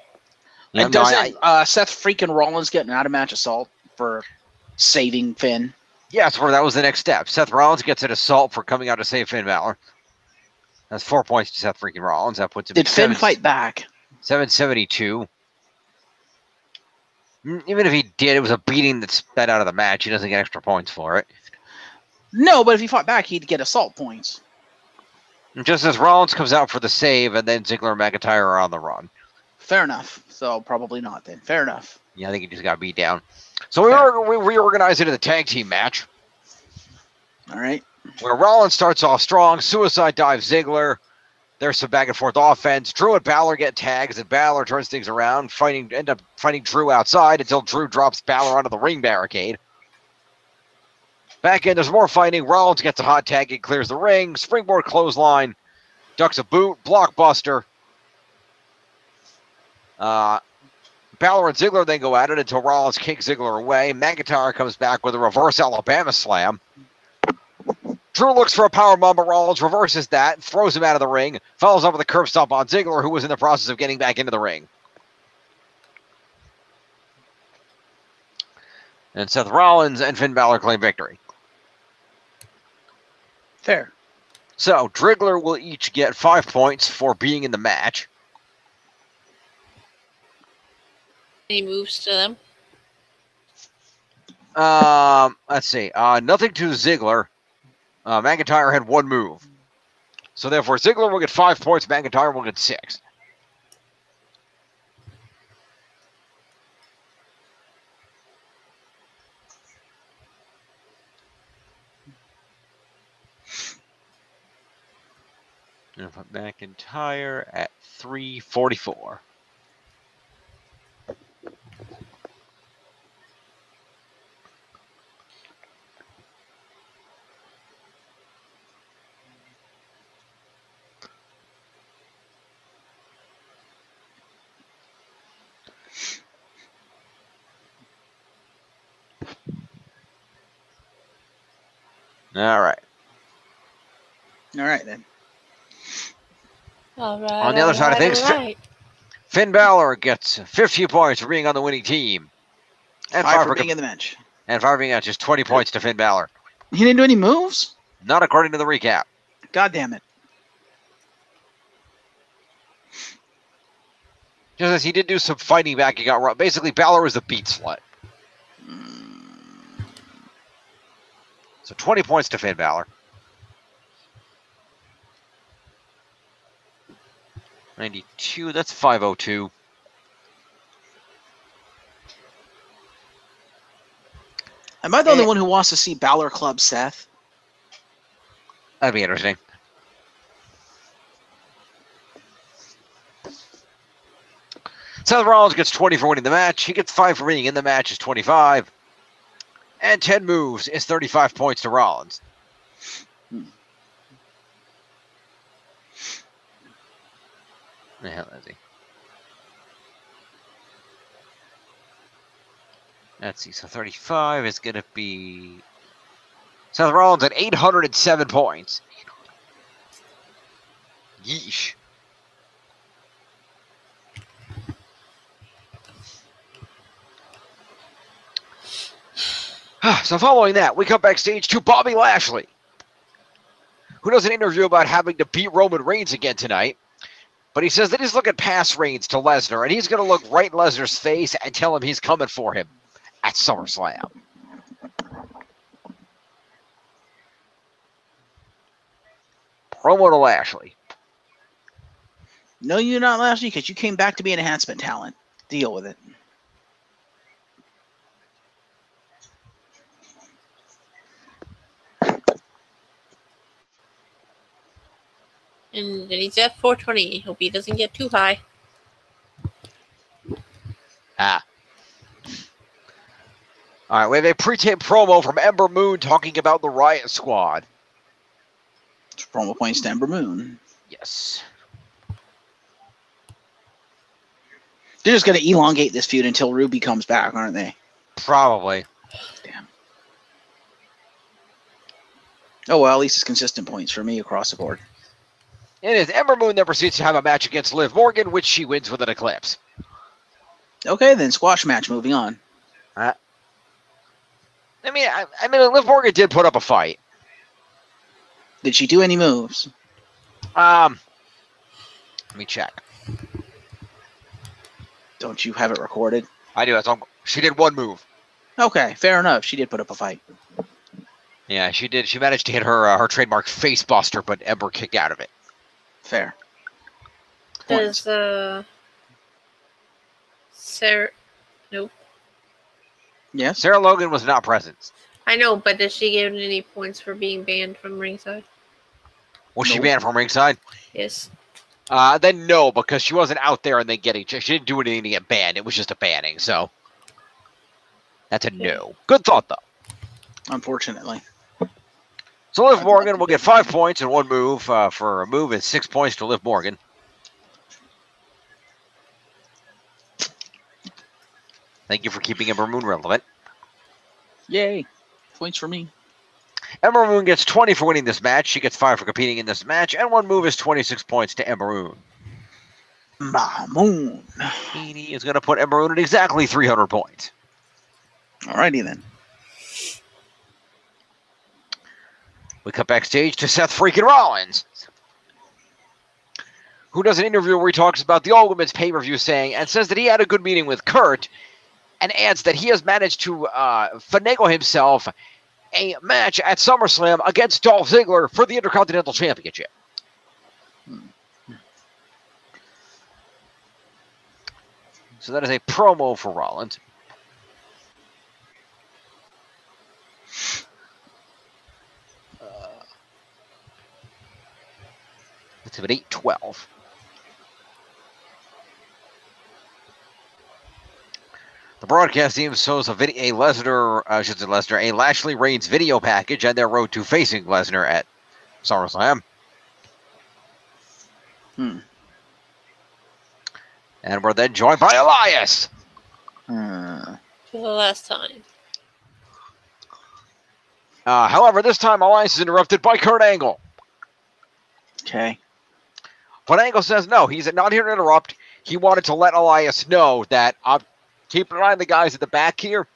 And doesn't Seth freaking Rollins get an out-of-match assault for saving Finn? Yes, that was the next step. Seth Rollins gets an assault for coming out to save Finn Balor. That's 4 points to Seth freaking Rollins. That puts him. Did Finn fight back? 772. Even if he did, it was a beating that sped out of the match. He doesn't get extra points for it. No, but if he fought back, he'd get assault points. Just as Rollins comes out for the save, and then Ziggler and McIntyre are on the run. Fair enough. So probably not then. Fair enough. Yeah, I think he just got beat down. So we reorganized it into the tag team match. All right. Where Rollins starts off strong, suicide dive Ziggler. There's some back and forth offense. Drew and Balor get tags, and Balor turns things around, end up fighting Drew outside until Drew drops Balor onto the ring barricade. Back in, there's more fighting. Rollins gets a hot tag and clears the ring. Springboard clothesline. Ducks a boot. Blockbuster. Balor and Ziggler then go at it until Rollins kicks Ziggler away. McIntyre comes back with a reverse Alabama slam. Drew looks for a powerbomb, but Rollins reverses that, throws him out of the ring, follows up with a curb stomp on Ziggler, who was in the process of getting back into the ring. And Seth Rollins and Finn Balor claim victory. Fair. So, Driggler will each get 5 points for being in the match. Any moves to them? Let's see. Nothing to Ziggler. McIntyre had 1 move. So therefore, Ziggler will get 5 points. McIntyre will get 6. And put McIntyre at 344. All right. All right, then. All right. On the other side of things, Finn Balor gets 50 points for being on the winning team. And 5 for being in the match. And 5 for being out, just 20 points to Finn Balor. He didn't do any moves? Not according to the recap. God damn it. Just as he did do some fighting back, he got run. Basically, Balor was a beat slut. So 20 points to Finn Balor. 92, that's 502. Am I the only one who wants to see Balor Club Seth? That'd be interesting. Seth Rollins gets 20 for winning the match. He gets 5 for being in the match, is 25. And 10 moves is 35 points to Rollins. The hell is he? Let's see, so 35 is going to be Seth Rollins at 807 points. Yeesh. So following that, we come backstage to Bobby Lashley, who does an interview about having to beat Roman Reigns again tonight. But he says that he's looking past Reigns to Lesnar, and he's going to look right in Lesnar's face and tell him he's coming for him at SummerSlam. Promo to Lashley. No, you're not Lashley, because you came back to be an enhancement talent. Deal with it. And then he's at 420. Hope he doesn't get too high. All right, we have a pre-tape promo from Ember Moon talking about the Riot Squad. Promo points to Ember Moon. Yes. They're just going to elongate this feud until Ruby comes back, aren't they? Probably. Damn. Oh, well, at least it's consistent points for me across the board. It is. Ember Moon then proceeds to have a match against Liv Morgan, which she wins with an Eclipse. Okay, then squash match. Moving on. I mean, Liv Morgan did put up a fight. Did she do any moves? Let me check. Don't you have it recorded? I do. She did one move. Okay, fair enough. She did put up a fight. Yeah, she did. She managed to hit her trademark face buster, but Ember kicked out of it. Fair. Does Sarah? Nope. Yes. Sarah Logan was not present. I know, but does she get any points for being banned from ringside? Was she banned from ringside? Yes. Then no, because she wasn't out there and then she didn't do anything to get banned. It was just a banning, so that's a no. Good thought though. Unfortunately. So Liv Morgan will get 5 points and one move. For a move, it's 6 points to Liv Morgan. Thank you for keeping Ember Moon relevant. Yay. Points for me. Ember Moon gets 20 for winning this match. She gets 5 for competing in this match. And one move is 26 points to Ember Moon. Moon. 80 is going to put Ember Moon at exactly 300 points. Alrighty then. We cut backstage to Seth freaking Rollins, who does an interview where he talks about the All Women's pay-per-view and says that he had a good meeting with Kurt, and adds that he has managed to finagle himself a match at SummerSlam against Dolph Ziggler for the Intercontinental Championship. So that is a promo for Rollins. Let's have it 8-12. The broadcast team shows a Lashley Reigns video package and their road to facing Lesnar at SummerSlam. And we're then joined by Elias. For the last time. However, this time Elias is interrupted by Kurt Angle. Okay. But Angle says no, he's not here to interrupt. He wanted to let Elias know that I'm keeping an eye on the guys at the back here,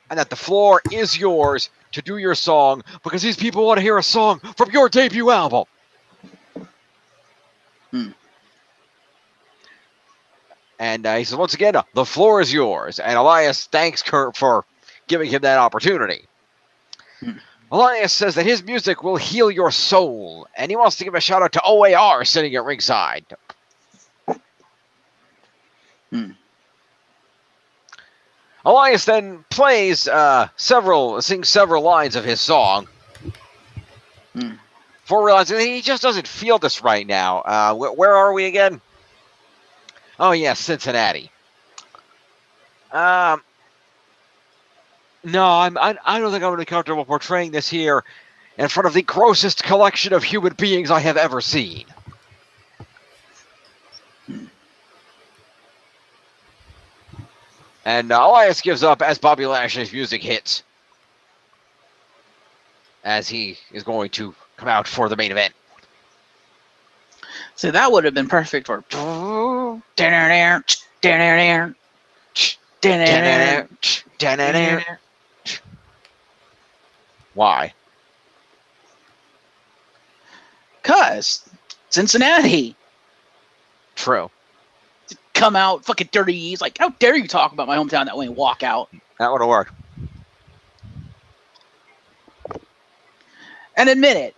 and that the floor is yours to do your song, because these people want to hear a song from your debut album. And he says, once again, the floor is yours. And Elias thanks Kurt for giving him that opportunity. Elias says that his music will heal your soul, and he wants to give a shout out to OAR sitting at ringside. Elias then plays sings several lines of his song. Before realizing that he just doesn't feel this right now. Where are we again? Oh yeah, Cincinnati. No, I don't think I'm going to be comfortable portraying this here in front of the grossest collection of human beings I have ever seen. And Elias gives up as Bobby Lashley's music hits, as he is going to come out for the main event. So that would have been perfect for. Why? Cause Cincinnati. True. Come out fucking dirty. He's like, how dare you talk about my hometown that way and walk out. That would have worked. And admit it,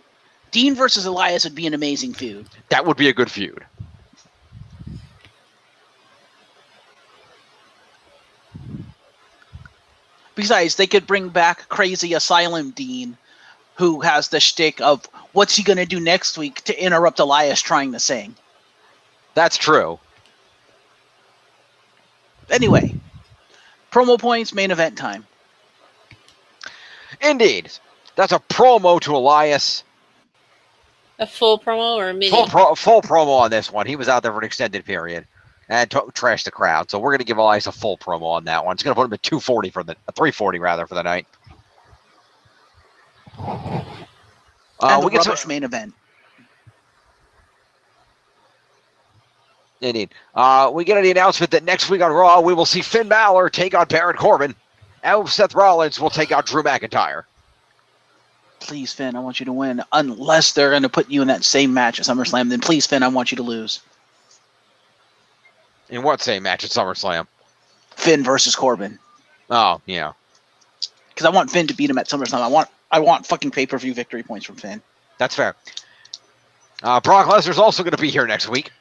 Dean versus Elias would be an amazing feud. That would be a good feud. Besides, they could bring back crazy Asylum Dean, who has the shtick of what's he going to do next week to interrupt Elias trying to sing. That's true. Anyway, promo points, main event time. Indeed. That's a promo to Elias. A full promo or a mini? Full promo on this one. He was out there for an extended period and trashed the crowd. So we're going to give Elias a full promo on that one. It's going to put him at 240 for the 340 rather for the night. And we get to main event. Indeed. We get the announcement that next week on Raw, we will see Finn Balor take on Baron Corbin, and Seth Rollins will take out Drew McIntyre. Please, Finn, I want you to win. Unless they're going to put you in that same match at SummerSlam, then please, Finn, I want you to lose. In what same match at SummerSlam? Finn versus Corbin. Oh, yeah. Because I want Finn to beat him at SummerSlam. I want fucking pay-per-view victory points from Finn. That's fair. Brock Lesnar's also going to be here next week.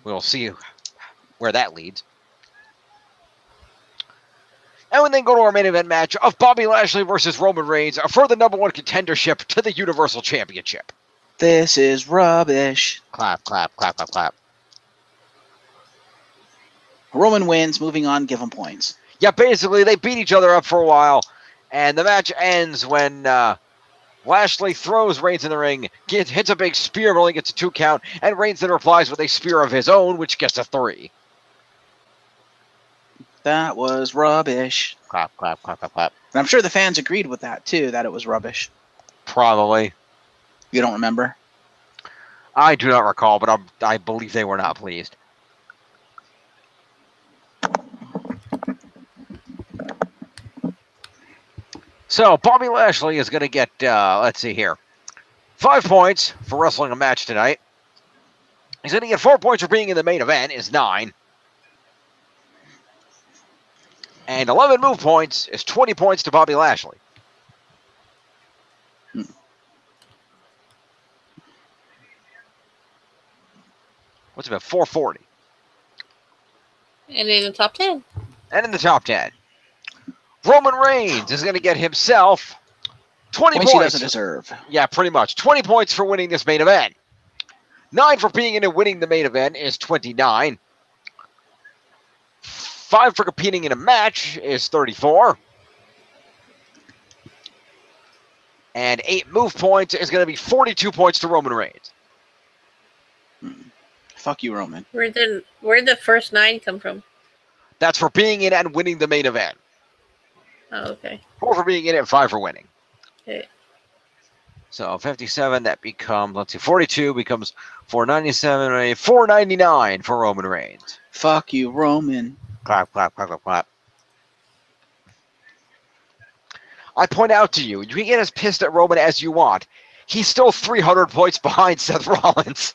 We'll see where that leads. And we then go to our main event match of Bobby Lashley versus Roman Reigns for the #1 contendership to the Universal Championship. This is rubbish. Clap, clap, clap, clap, clap. Roman wins. Moving on, give him points. Yeah, basically, they beat each other up for a while, and the match ends when Lashley throws Reigns in the ring, hits a big spear, but only gets a 2 count, and Reigns then replies with a spear of his own, which gets a 3. That was rubbish. Clap, clap, clap, clap, clap. And I'm sure the fans agreed with that, too, that it was rubbish. Probably. You don't remember? I do not recall, but I believe they were not pleased. So, Bobby Lashley is going to get, let's see here, 5 points for wrestling a match tonight. He's going to get 4 points for being in the main event, is 9. And 11 move points is 20 points to Bobby Lashley. What's about 440? And in the top 10. And in the top 10. Roman Reigns is going to get himself 20 points. He doesn't deserve. Yeah, pretty much. 20 points for winning this main event. 9 for being in and winning the main event is 29. 5 for competing in a match is 34. And 8 move points is going to be 42 points to Roman Reigns. Fuck you, Roman. Where'd the first 9 come from? That's for being in and winning the main event. Oh, okay. 4 for being in it, 5 for winning. Okay. So 57, that becomes, let's see, 42 becomes 497, 499 for Roman Reigns. Fuck you, Roman. Clap, clap, clap, clap, clap. I point out to you, you can get as pissed at Roman as you want. He's still 300 points behind Seth Rollins.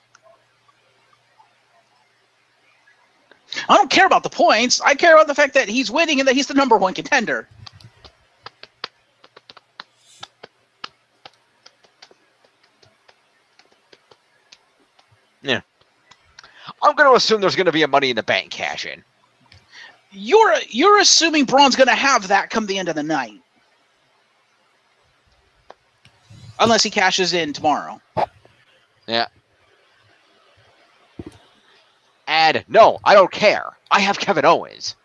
I don't care about the points. I care about the fact that he's winning and that he's the #1 contender. Yeah. I'm going to assume there's going to be a Money in the Bank cash-in. You're assuming Braun's going to have that come the end of the night. Unless he cashes in tomorrow. Yeah. And no, I don't care. I have Kevin Owens.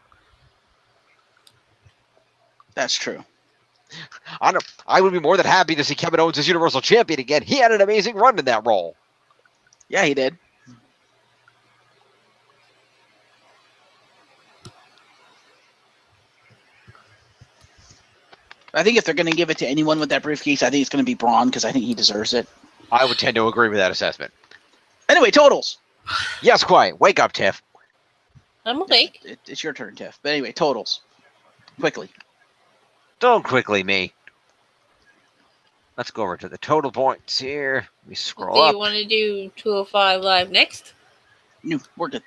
That's true. I would be more than happy to see Kevin Owens as Universal Champion again. He had an amazing run in that role. Yeah, he did. I think if they're going to give it to anyone with that briefcase, I think it's going to be Braun because I think he deserves it. I would tend to agree with that assessment. Anyway, totals. Yes, quite. Wake up, Tiff. I'm awake. It's your turn, Tiff. But anyway, totals. Quickly. Don't quickly me. Let's go over to the total points here. We scroll Do up. you want to do 205 Live next? No, we're good.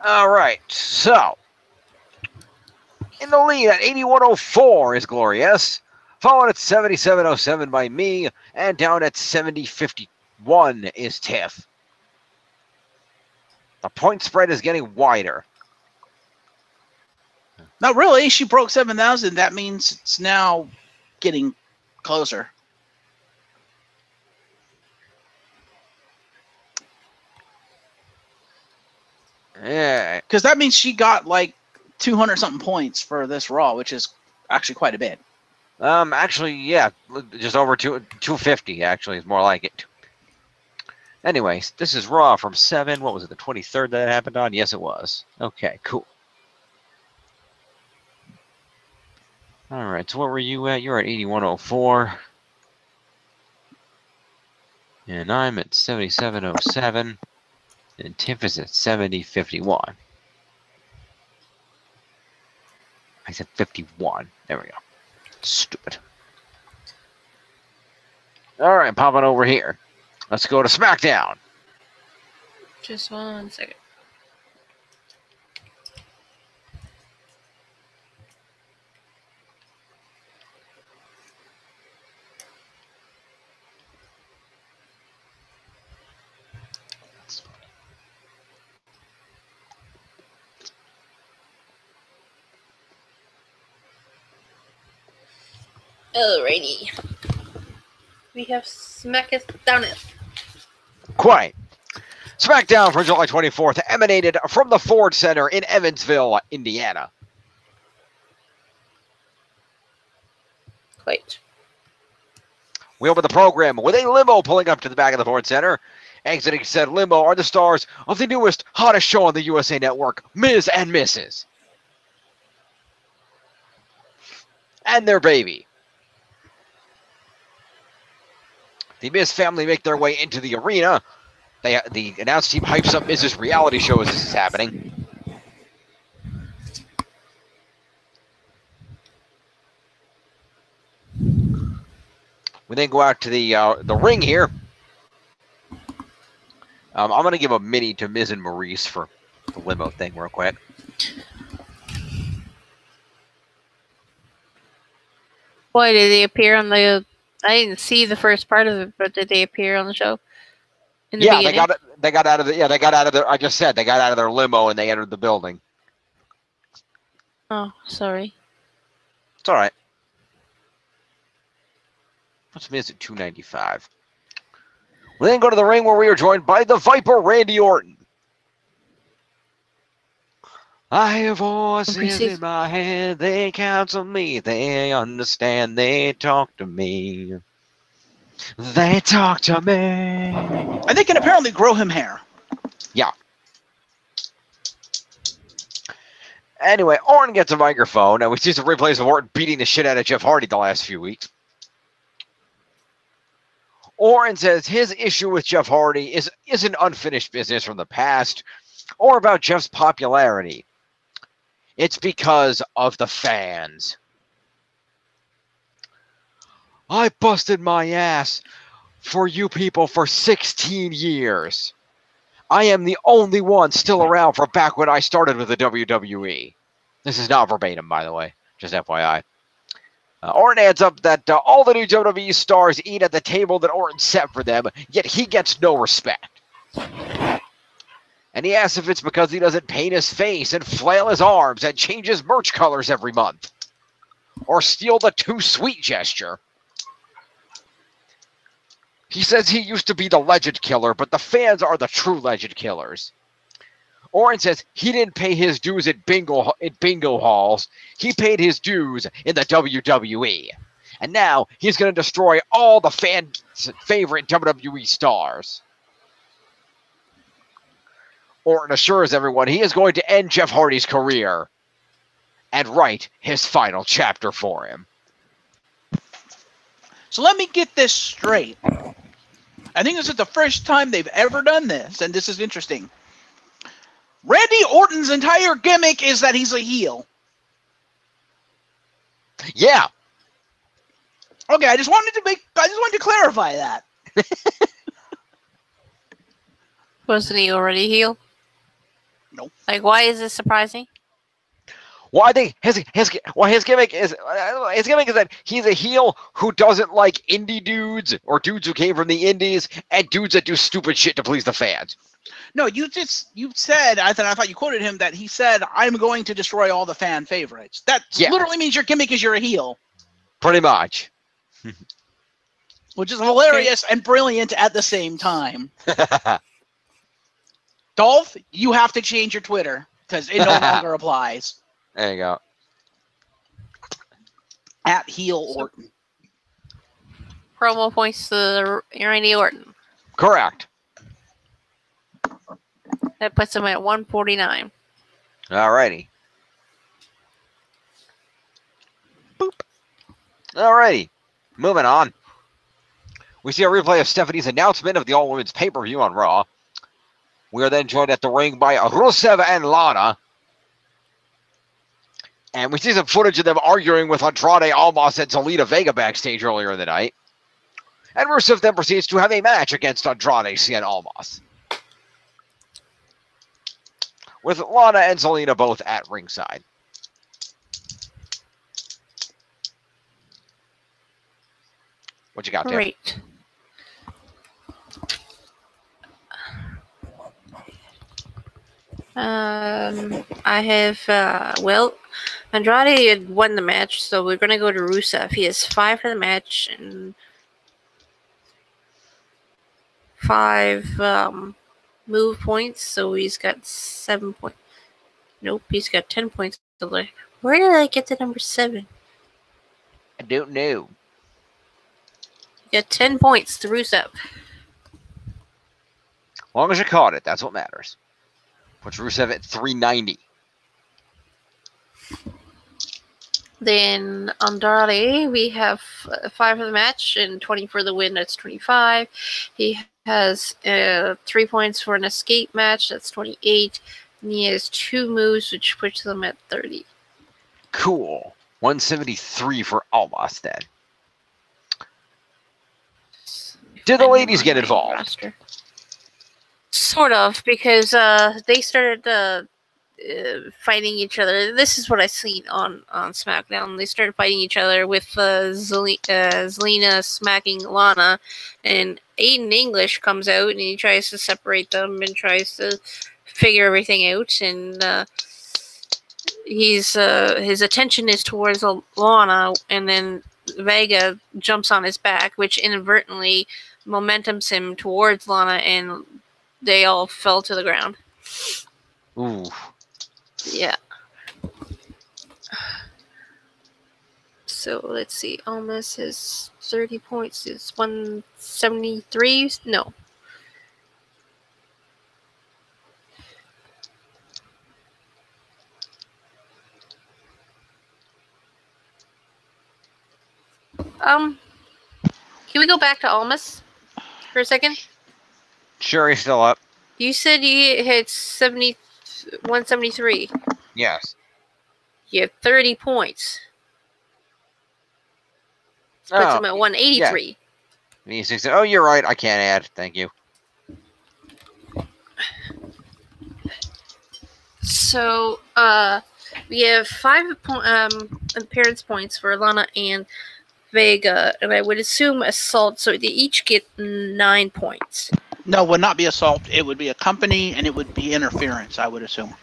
All right. So, in the lead at 8104 is Glorious. Followed at 7707 by me. And down at 7051 is Tiff. The point spread is getting wider. Not really. She broke 7,000. That means it's now getting closer. Yeah. Because that means she got like 200-something points for this Raw, which is actually quite a bit. Actually, yeah. Just over 250, actually, is more like it. Anyways, this is Raw from 7. What was it, the 23rd that it happened on? Yes, it was. Okay, cool. All right, so what were you at? You're at 8104. And I'm at 7707. And Tiff is at 7051. I said 51. There we go. Stupid. All right, popping over here. Let's go to SmackDown. Just 1 second. Alrighty. We have SmackDown. Quite. SmackDown for July 24th emanated from the Ford Center in Evansville, Indiana. Quite. We open the program with a limo pulling up to the back of the Ford Center. Exiting said limo are the stars of the newest, hottest show on the USA Network, Ms. and Mrs. And their baby. The Miz family make their way into the arena. The announce team hypes up Miz's reality show as this is happening. We then go out to the ring here. I'm going to give a mini to Miz and Maurice for the limo thing real quick. Why did they appear on the? I didn't see the first part of it, but did they appear on the show? In the Yeah, beginning? they got out of the. Yeah, they got out of their. I just said they got out of their limo and they entered the building. Oh, sorry. It's all right. What's Miz at 295? We then go to the ring where we are joined by the Viper, Randy Orton. I have voices in my head, they counsel me, they understand, they talk to me. They talk to me. And they can apparently grow him hair. Yeah. Anyway, Orton gets a microphone, and we see some replays of Orton beating the shit out of Jeff Hardy the last few weeks. Orton says his issue with Jeff Hardy isn't unfinished business from the past or about Jeff's popularity. It's because of the fans. I busted my ass for you people for 16 years. I am the only one still around from back when I started with the WWE. This is not verbatim, by the way, just FYI. Orton adds up that all the new WWE stars eat at the table that Orton set for them, yet he gets no respect. And he asks if it's because he doesn't paint his face and flail his arms and change his merch colors every month. Or steal the too sweet gesture. He says he used to be the legend killer, but the fans are the true legend killers. Orton says he didn't pay his dues at bingo halls. He paid his dues in the WWE. And now he's going to destroy all the fans' favorite WWE stars. Orton assures everyone he is going to end Jeff Hardy's career and write his final chapter for him. So let me get this straight. I think this is the first time they've ever done this, and this is interesting. Randy Orton's entire gimmick is that he's a heel. Yeah. Okay, I just wanted to clarify that. Wasn't he already heel? Nope. Like, why is this surprising? Well, I think his gimmick is that he's a heel who doesn't like indie dudes or dudes who came from the indies and dudes that do stupid shit to please the fans. No, you said, I thought you quoted him that he said, "I'm going to destroy all the fan favorites." That literally means your gimmick is you're a heel. Pretty much. Which is hilarious and brilliant at the same time. Dolph, you have to change your Twitter because it no longer applies. There you go. At heel Orton. Promo points to Randy Orton. Correct. That puts him at 149. Alrighty. Boop. Alrighty. Moving on. We see a replay of Stephanie's announcement of the All-Women's pay-per-view on Raw. We are then joined at the ring by Rusev and Lana. And we see some footage of them arguing with Andrade, Almas, and Zelina Vega backstage earlier in the night. And Rusev then proceeds to have a match against Andrade, Cien Almas, with Lana and Zelina both at ringside. What you got, Tiff? Great. I have, Andrade had won the match, so we're going to go to Rusev. He has 5 for the match and 5 move points, so he's got 7 points. Nope, he's got 10 points. Where did I get the number 7? I don't know. You got 10 points to Rusev. As long as you caught it, that's what matters. Puts Rusev at 390. Then Andrade, we have 5 for the match and 20 for the win. That's 25. He has 3 points for an escape match. That's 28. And he has 2 moves, which puts them at 30. Cool. 173 for Almas then. Did the ladies get involved? Roster. Sort of, because they started fighting each other. This is what I've seen on SmackDown. They started fighting each other with Zelina smacking Lana, and Aiden English comes out and he tries to separate them and tries to figure everything out. And his attention is towards Lana, and then Vega jumps on his back, which inadvertently momentums him towards Lana, and they all fell to the ground. Ooh. Yeah. So let's see. Almas has 30 points. It's 173. No. can we go back to Almas for a second? Sure, he's still up. You said you hit 173. Yes. You have 30 points. This puts him at 183. Yeah. Oh, you're right. I can't add. Thank you. So, we have 5 appearance points for Lana and Vega, and I would assume assault, so they each get 9 points. No, it would not be assault. It would be a company, and it would be interference, I would assume.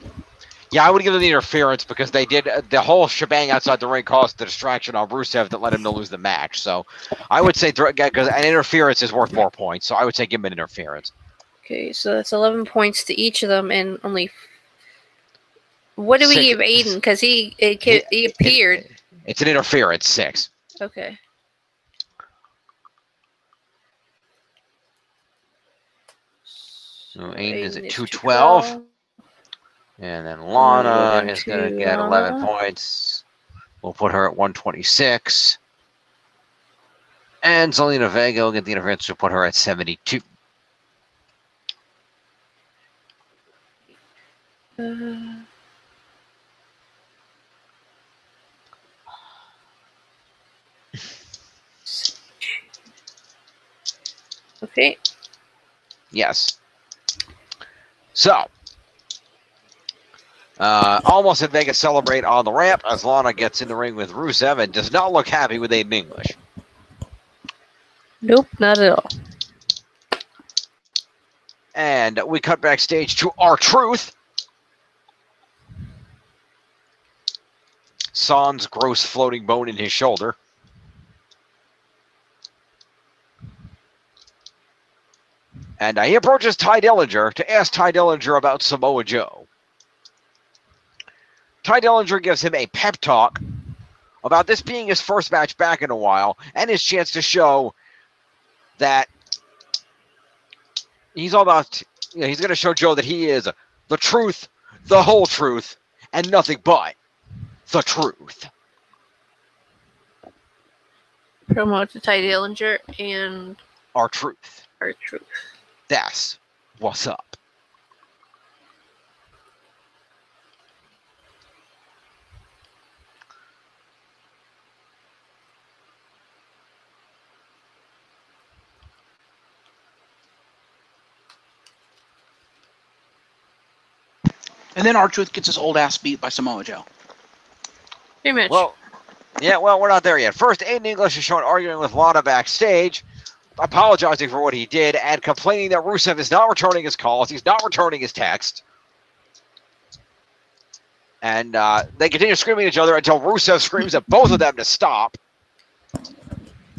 Yeah, I would give them the interference because they did the whole shebang outside the ring caused the distraction on Rusev that led him to lose the match. So I would say because an interference is worth more points, so I would say give him an interference. Okay, so that's 11 points to each of them, and only. What do we give Aiden? Because he appeared. It's an interference, 6. Okay. So Aiden is at 212. And then Lana is going to get 11 points. We'll put her at 126. And Zelina Vega will get the interference to put her at 72. Okay. Yes. So, Almost and Vega celebrate on the ramp as Lana gets in the ring with Rusev and does not look happy with Aiden English. Nope, not at all. And we cut backstage to R-Truth. Sans gross floating bone in his shoulder. And he approaches Ty Dillinger to ask Ty Dillinger about Samoa Joe. Ty Dillinger gives him a pep talk about this being his first match back in a while and his chance to show that he's all about, he's going to show Joe that he is the truth, the whole truth, and nothing but the truth. Promo to Ty Dillinger and R-Truth. R-Truth. That's what's up. And then R-Truth gets his old ass beat by Samoa Joe. Pretty much. Well, we're not there yet. First, Aiden English is shown arguing with Lana backstage, apologizing for what he did, and complaining that Rusev is not returning his calls, he's not returning his text. And they continue screaming at each other until Rusev screams at both of them to stop.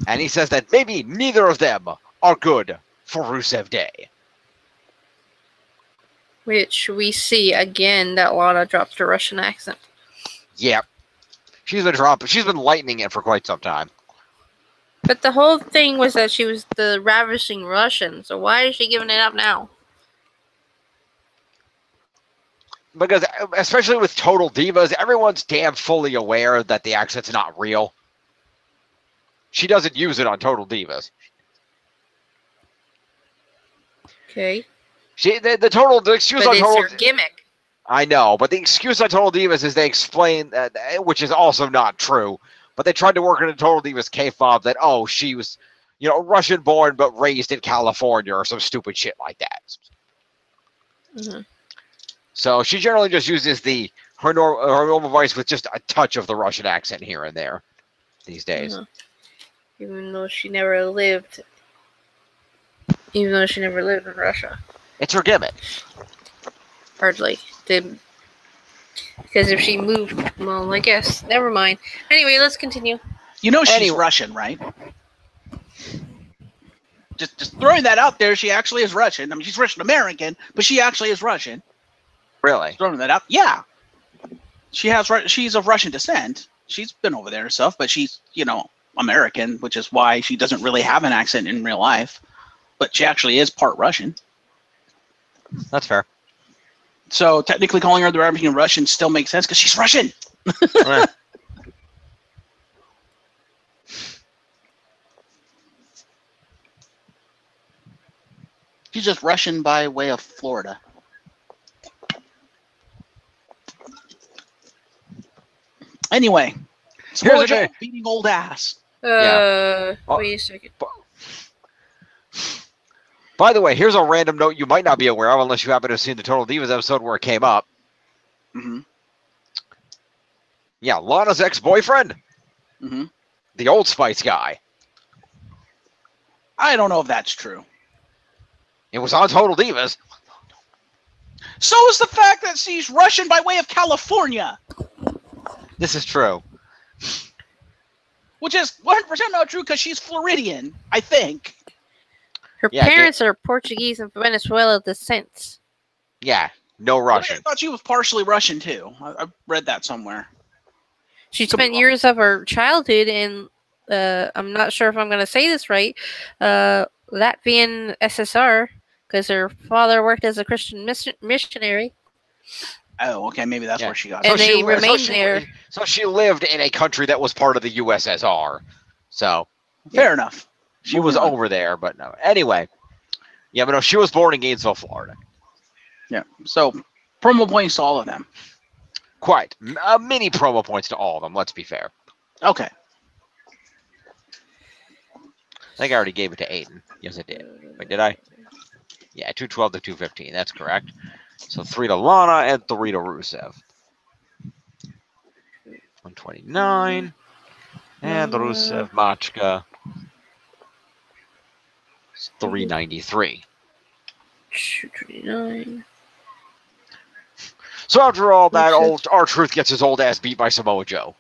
And he says that maybe neither of them are good for Rusev Day. Which we see again that Lana drops the Russian accent. Yep. She's been lightening it for quite some time. But the whole thing was that she was the ravishing Russian, so why is she giving it up now? Because, especially with Total Divas, everyone's damn fully aware that the accent's not real. She doesn't use it on Total Divas. Okay. The excuse but on Total... it's her gimmick. I know, but the excuse on Total Divas is they explain, which is also not true, but they tried to work into Total Divas K-fob that, she was, Russian-born but raised in California or some stupid shit like that. Mm-hmm. So she generally just uses her normal voice with just a touch of the Russian accent here and there these days. Mm-hmm. Even though she never lived in Russia. It's her gimmick. Hardly. Because if she moved, well, I guess. Never mind. Anyway, let's continue. She's Russian, right? Just throwing that out there, she actually is Russian. I mean, she's Russian-American, but she actually is Russian. Really? Throwing that out. Yeah. She's of Russian descent. She's been over there herself, but she's, American, which is why she doesn't really have an accent in real life. But she actually is part Russian. That's fair. So technically calling her the ravishing Russian still makes sense because she's Russian. She's just Russian by way of Florida. Anyway, Samoa Joe beating old ass. Yeah. Wait a second. By the way, here's a random note you might not be aware of unless you happen to have seen the Total Divas episode where it came up. Mm-hmm. Yeah, Lana's ex-boyfriend. Mm-hmm. The Old Spice guy. I don't know if that's true. It was on Total Divas. So is the fact that she's Russian by way of California. This is true. Which is 100% not true because she's Floridian, I think. Her parents are Portuguese and Venezuela descent. Yeah, no Russian. I thought she was partially Russian too. I read that somewhere. She spent years of her childhood in, I'm not sure if I'm going to say this right, Latvian SSR, because her father worked as a Christian missionary. Oh, okay, maybe that's where she got it. And they remained there. So she lived in a country that was part of the USSR. So fair enough. She was over there, but no. Anyway, yeah, but no, she was born in Gainesville, Florida. Yeah, so promo points to all of them. Quite. Mini promo points to all of them, let's be fair. Okay. I think I already gave it to Aiden. Yes, I did. Wait, did I? Yeah, 212 to 215. That's correct. So 3 to Lana and 3 to Rusev. 129. And Rusev, Machka. 393. 229. So after all that, R-Truth gets his old ass beat by Samoa Joe.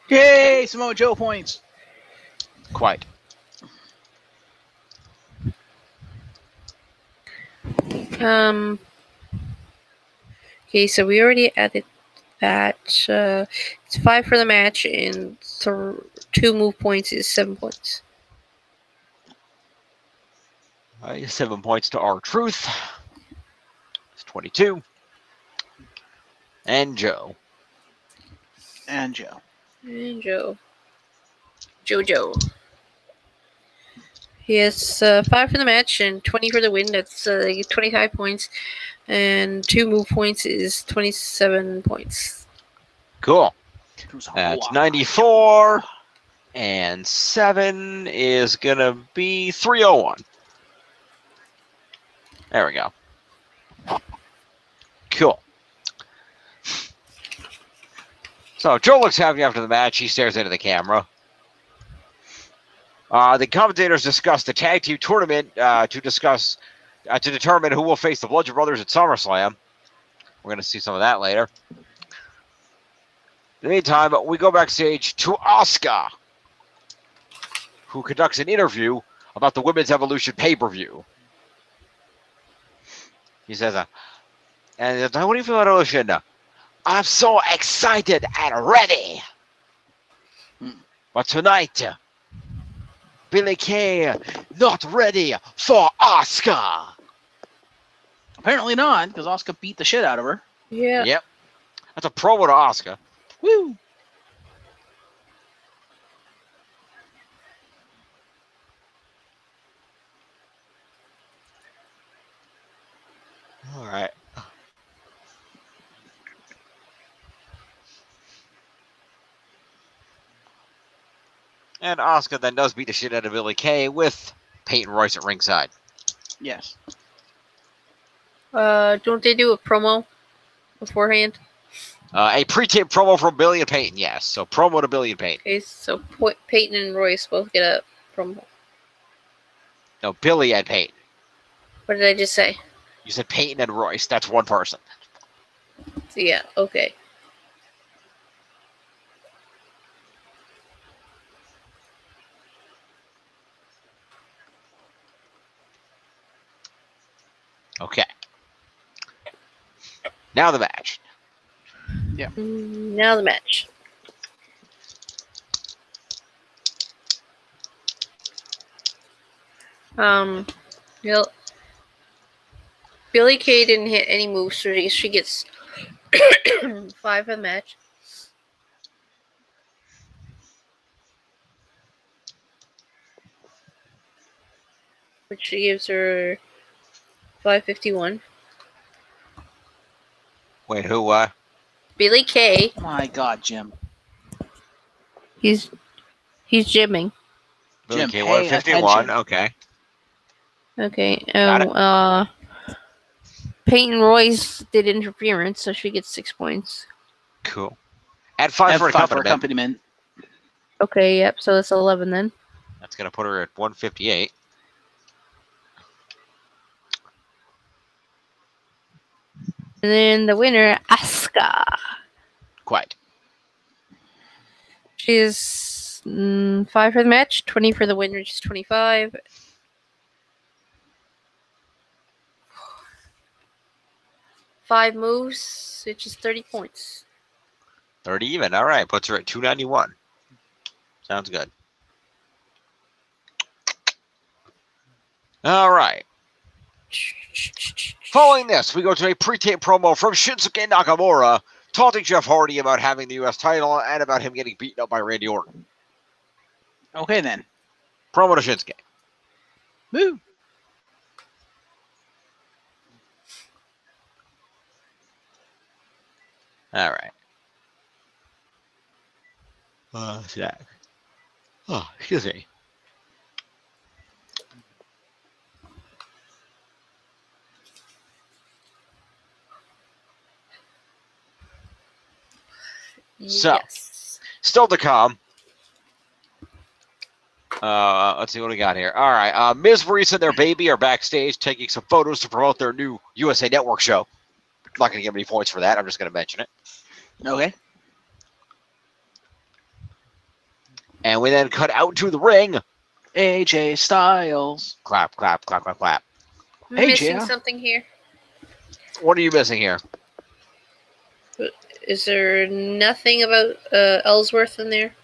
Yay, Samoa Joe points. Quite. Okay, so we already added that. It's 5 for the match, and 2 move points is 7 points. 7 points to R-Truth. It's 22. And Joe. And Joe. And Joe. JoJo. He has 5 for the match and 20 for the win. That's 25 points. And 2 move points is 27 points. Cool. That's 94. And 7 is going to be 301. There we go. Cool. So Joe looks happy after the match. He stares into the camera. The commentators discuss the tag team tournament to determine who will face the Bludgeon Brothers at SummerSlam. We're going to see some of that later. In the meantime, we go backstage to Asuka, who conducts an interview about the Women's Evolution pay-per-view. He says, what do you feel about Evolution? I'm so excited and ready. But tonight, Billie Kay not ready for Asuka. Apparently not, because Asuka beat the shit out of her. Yeah. Yep. That's a promo to Asuka. Woo. All right. And Asuka then does beat the shit out of Billie Kay with Peyton Royce at ringside. Yes. Don't they do a promo beforehand? A pre-tape promo from Billie and Peyton, yes. So promo to Billie and Peyton. Okay, so Peyton and Royce both get a promo. No, Billie and Peyton. What did I just say? You said Peyton and Royce. That's one person. So yeah, okay. Okay. Now the match. Yeah. Now the match. Billie Kay didn't hit any moves, so she gets 5 for the match. which gives her 551. Wait, who? Billy Kay. My God, Jim. He's gymming. Billy Jim, Kay, pay 151. attention. Okay. Okay. Got Peyton Royce did interference, so she gets 6 points. Cool. Add 5 for F5 for accompaniment. accompaniment. Okay, yep. So that's 11 then. That's going to put her at 158. And then the winner, Asuka. Quite. She's 5 for the match, 20 for the win, which is 25. Five moves, which is 30 points. 30 even. All right. Puts her at 291. Sounds good. All right. Following this, we go to a pre-tape promo from Shinsuke Nakamura, taunting Jeff Hardy about having the U.S. title and about him getting beaten up by Randy Orton. Okay, then. Promo to Shinsuke. Woo. All right. Zach. Oh, excuse me. So, Yes. still to come. Let's see what we got here. All right. Ms. Maurice and their baby are backstage taking some photos to promote their new USA Network show. I'm not going to give any points for that. I'm just going to mention it. Okay. And we then cut out to the ring. AJ Styles. Clap, clap, clap, clap, clap. I'm Hey, missing Gia. something here. What are you missing here? Is there nothing about Ellsworth in there?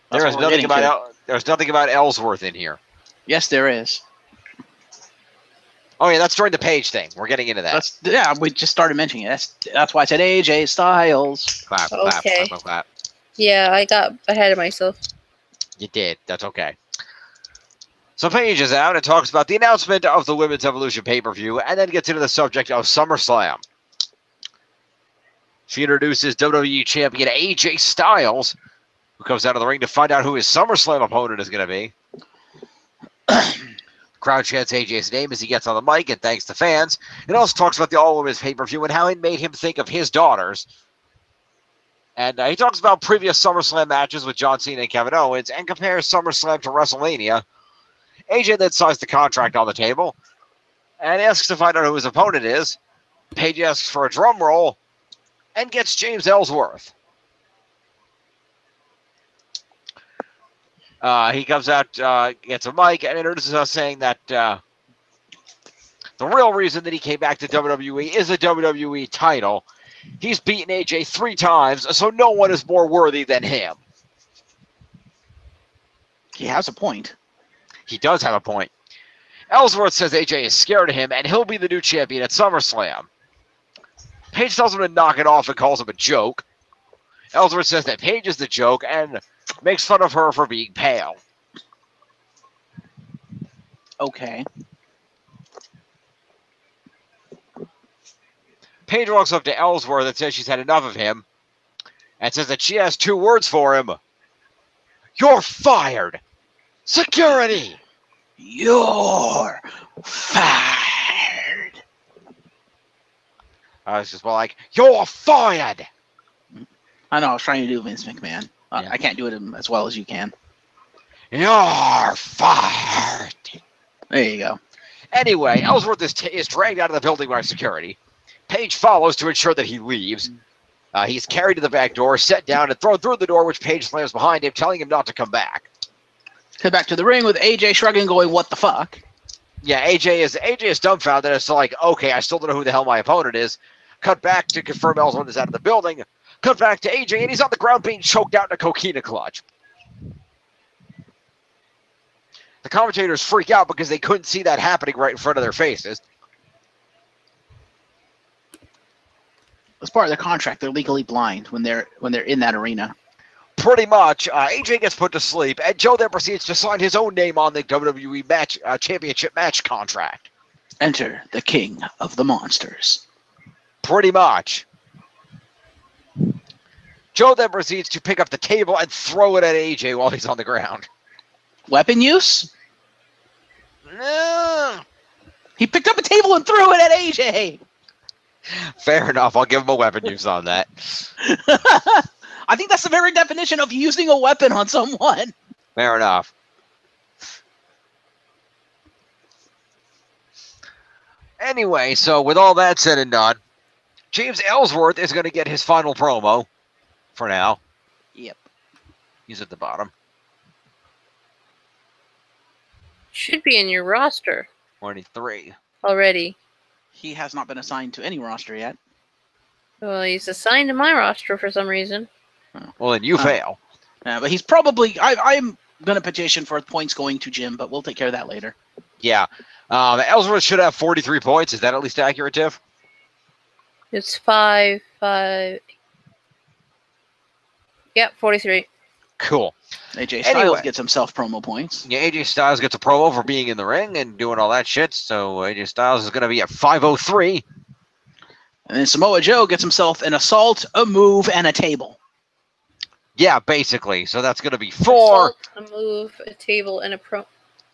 That's There's what we're nothing getting about to. there's nothing about Ellsworth in here. Yes, there is. Oh yeah, that's during the page thing. We're getting into that. We just started mentioning it. That's why I said AJ Styles. Clap, clap, Okay. clap, clap, clap. Yeah, I got ahead of myself. You did. That's okay. So Paige is out and talks about the announcement of the Women's Evolution pay-per-view and then gets into the subject of SummerSlam. She introduces WWE Champion AJ Styles, who comes out of the ring to find out who his SummerSlam opponent is going to be. Crowd chants AJ's name as he gets on the mic and thanks the fans. It also talks about the All-Women's pay-per-view and how it made him think of his daughters. And he talks about previous SummerSlam matches with John Cena and Kevin Owens and compares SummerSlam to WrestleMania. AJ then signs the contract on the table and asks to find out who his opponent is. Paige asks for a drum roll and gets James Ellsworth. He comes out, gets a mic, and introduces us saying that the real reason that he came back to WWE is the WWE title. He's beaten AJ 3 times, so no one is more worthy than him. He has a point. He does have a point. Ellsworth says AJ is scared of him, and he'll be the new champion at SummerSlam. Paige tells him to knock it off and calls him a joke. Ellsworth says that Paige is the joke and makes fun of her for being pale. Okay. Paige walks up to Ellsworth and says she's had enough of him and says that she has 2 words for him. You're fired. Security. You're fired. I was just more like, you're fired. I know, I was trying to do Vince McMahon. Yeah. I can't do it as well as you can. You're fired. There you go. Anyway, Ellsworth is dragged out of the building by security. Paige follows to ensure that he leaves. He's carried to the back door, set down, and thrown through the door, which Paige slams behind him, telling him not to come back. Head back to the ring with AJ shrugging, going, "What the fuck?" Yeah, AJ is dumbfounded as to like, okay, I still don't know who the hell my opponent is. Cut back to confirm Ellsworth is out of the building. Cut back to AJ, and he's on the ground being choked out in a coquina clutch. The commentators freak out because they couldn't see that happening right in front of their faces. As part of their contract, they're legally blind when they're in that arena. Pretty much, AJ gets put to sleep, and Joe then proceeds to sign his own name on the WWE match championship match contract. Enter the King of the Monsters. Pretty much. Joe then proceeds to pick up the table and throw it at AJ while he's on the ground. Weapon use? No. He picked up a table and threw it at AJ. Fair enough. I'll give him a weapon use on that. I think that's the very definition of using a weapon on someone. Fair enough. Anyway, so with all that said and done, James Ellsworth is going to get his final promo for now. Yep. He's at the bottom. Should be in your roster 23. already. He has not been assigned to any roster yet. Well, he's assigned to my roster for some reason. Well, then you fail. But he's probably... I'm going to petition for points going to Jim, but we'll take care of that later. Yeah. Ellsworth should have 43 points. Is that at least accurate, Tiff? It's 5. Yep, 43. Cool. AJ Styles gets himself promo points. Yeah, AJ Styles gets a promo for being in the ring and doing all that shit. So AJ Styles is going to be at 503. And then Samoa Joe gets himself an assault, a move, and a table. Yeah, basically. So that's going to be 4. Assault, a move, a table, and a pro.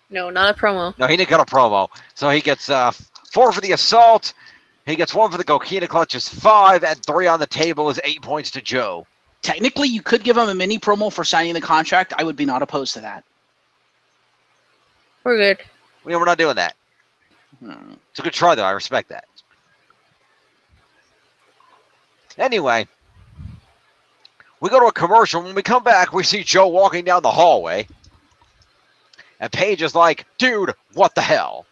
No, not a promo. No, he didn't get a promo. So he gets 4 for the assault. He gets 1 for the Coquina Clutch is 5, and 3 on the table is 8 points to Joe. Technically, you could give him a mini promo for signing the contract. I would be not opposed to that. We're good. Yeah, we're not doing that. It's a good try, though. I respect that. Anyway, we go to a commercial. When we come back, we see Joe walking down the hallway. And Paige is like, dude, what the hell?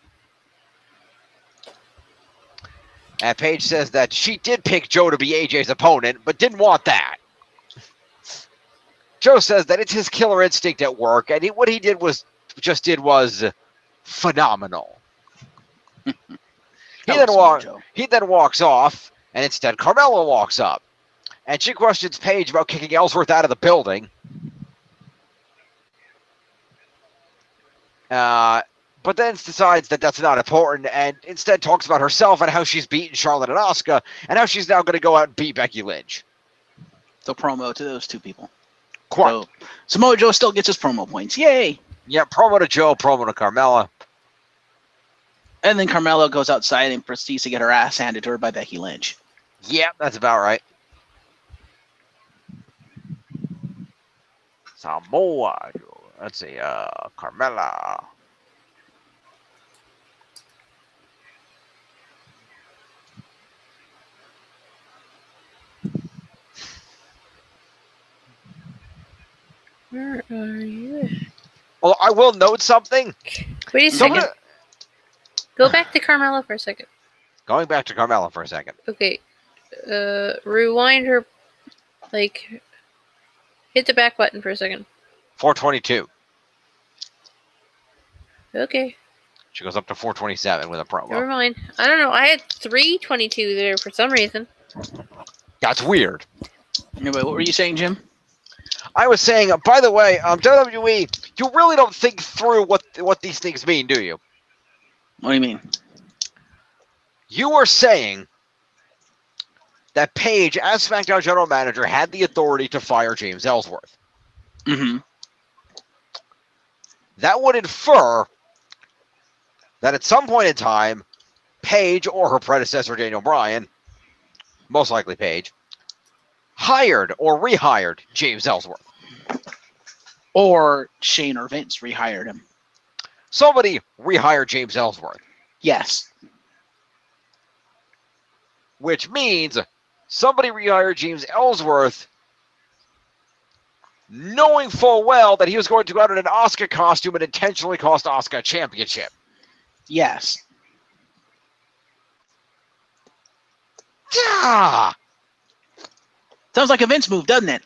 And Paige says that she did pick Joe to be AJ's opponent, but didn't want that. Joe says that it's his killer instinct at work, and what he did was phenomenal. He then walks off, and instead Carmella walks up. And she questions Paige about kicking Ellsworth out of the building. But then decides that that's not important, and instead talks about herself and how she's beaten Charlotte and Asuka, and how she's now going to go out and beat Becky Lynch. So promo to those two people. Quite. So Samoa Joe still gets his promo points. Yay! Yeah, promo to Joe, promo to Carmella. And then Carmella goes outside and proceeds to get her ass handed to her by Becky Lynch. Yeah, that's about right. Samoa Joe. Let's see, Carmella. Where are you? Well, I will note something. Wait a second. Go back to Carmella for a second. Going back to Carmella for a second. Okay. Rewind her. Like, hit the back button for a second. 422. Okay. She goes up to 427 with a promo. Never mind. I don't know. I had 322 there for some reason. That's weird. Anyway, what were you saying, Jim? I was saying, by the way, WWE, you really don't think through what these things mean, do you? What do you mean? You were saying that Paige, as SmackDown General Manager, had the authority to fire James Ellsworth. Mm-hmm. That would infer that at some point in time, Paige or her predecessor, Daniel Bryan, most likely Paige, hired or rehired James Ellsworth. Or Shane or Vince rehired him. Somebody rehired James Ellsworth. Yes. Which means somebody rehired James Ellsworth knowing full well that he was going to go out in an Asuka costume and intentionally cost Asuka a championship. Yes. Yeah. Sounds like a Vince move, doesn't it?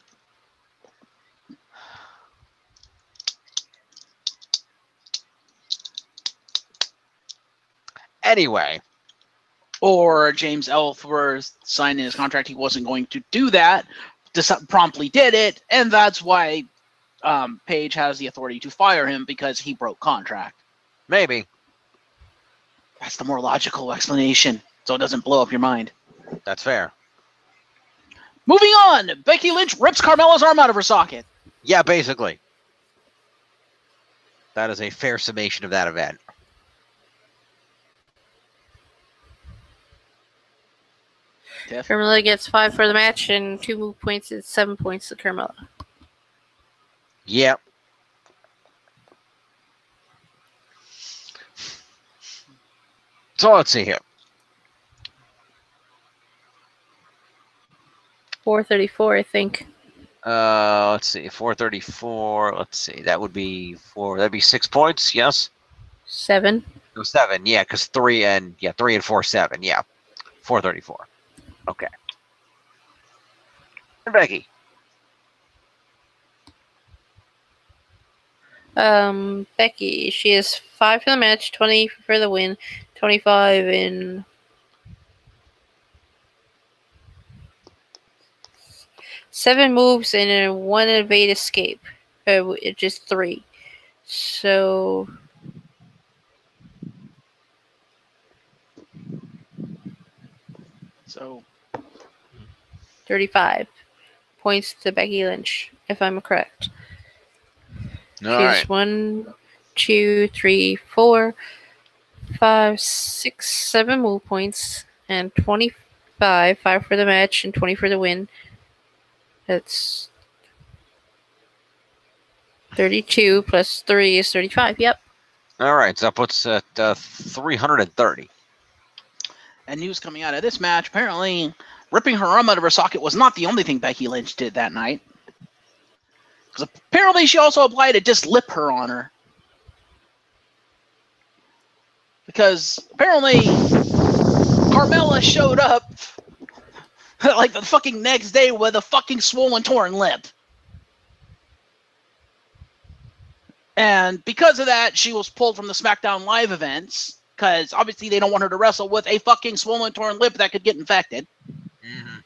Anyway. Or James Ellsworth signed in his contract he wasn't going to do that, promptly did it, and that's why Paige has the authority to fire him because he broke contract. Maybe. That's the more logical explanation, so it doesn't blow up your mind. That's fair. Moving on, Becky Lynch rips Carmella's arm out of her socket. Yeah, basically. That is a fair summation of that event. Tiff? Carmella gets 5 for the match and 2 move points. It's 7 points to Carmella. Yep. So let's see here. 434, I think. Let's see. 434. Let's see. That would be 4. That'd be 6 points. Yes. 7. No, 7. Yeah, because 3 and 4, 7. Yeah. 434. Okay. And Becky. Becky, she has 5 for the match, 20 for the win, 25 in 7 moves and a 1 evade escape. Just 3. So 35 points to Becky Lynch, if I'm correct. All She's right. 1, 2, 3, 4, 5, 6, 7 move points and 25, 5 for the match and 20 for the win. That's 32 plus 3 is 35. Yep. All right. So that puts at 330. And news coming out of this match, apparently ripping her arm out of her socket was not the only thing Becky Lynch did that night. Because apparently she also applied to just lip her on her. Because apparently Carmella showed up like the fucking next day with a fucking swollen, torn lip. And because of that, she was pulled from the SmackDown Live events. Because obviously they don't want her to wrestle with a fucking swollen, torn lip that could get infected. Mm-hmm.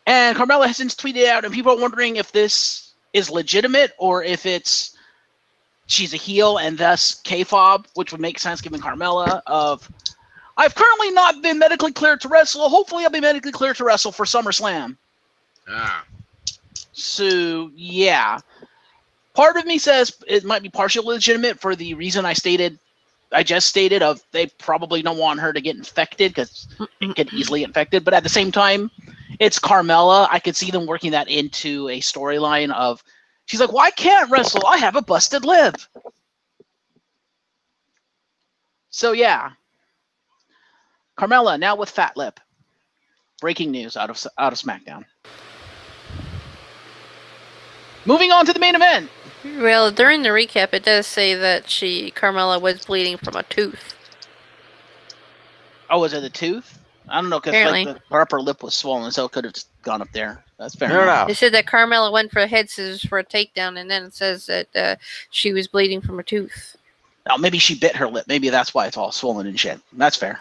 And Carmella has since tweeted out, and people are wondering if this is legitimate or if she's a heel and thus kayfabe, which would make sense given Carmella of, I've currently not been medically cleared to wrestle. Hopefully I'll be medically cleared to wrestle for SummerSlam. Ah. So, yeah. Part of me says it might be partially legitimate for the reason I just stated of they probably don't want her to get infected because it could easily get infected. But at the same time, it's Carmella. I could see them working that into a storyline of, she's like, well, I can't wrestle. I have a busted lip. So, yeah. Carmella now with fat lip. Breaking news out of SmackDown. Moving on to the main event. Well, during the recap, it does say that Carmella was bleeding from a tooth. Oh, was it the tooth? I don't know, because like, her upper lip was swollen, so it could have just gone up there. That's fair enough. It said that Carmella went for head scissors for a takedown, and then it says that she was bleeding from a tooth. Oh, maybe she bit her lip. Maybe that's why it's all swollen and shit. That's fair.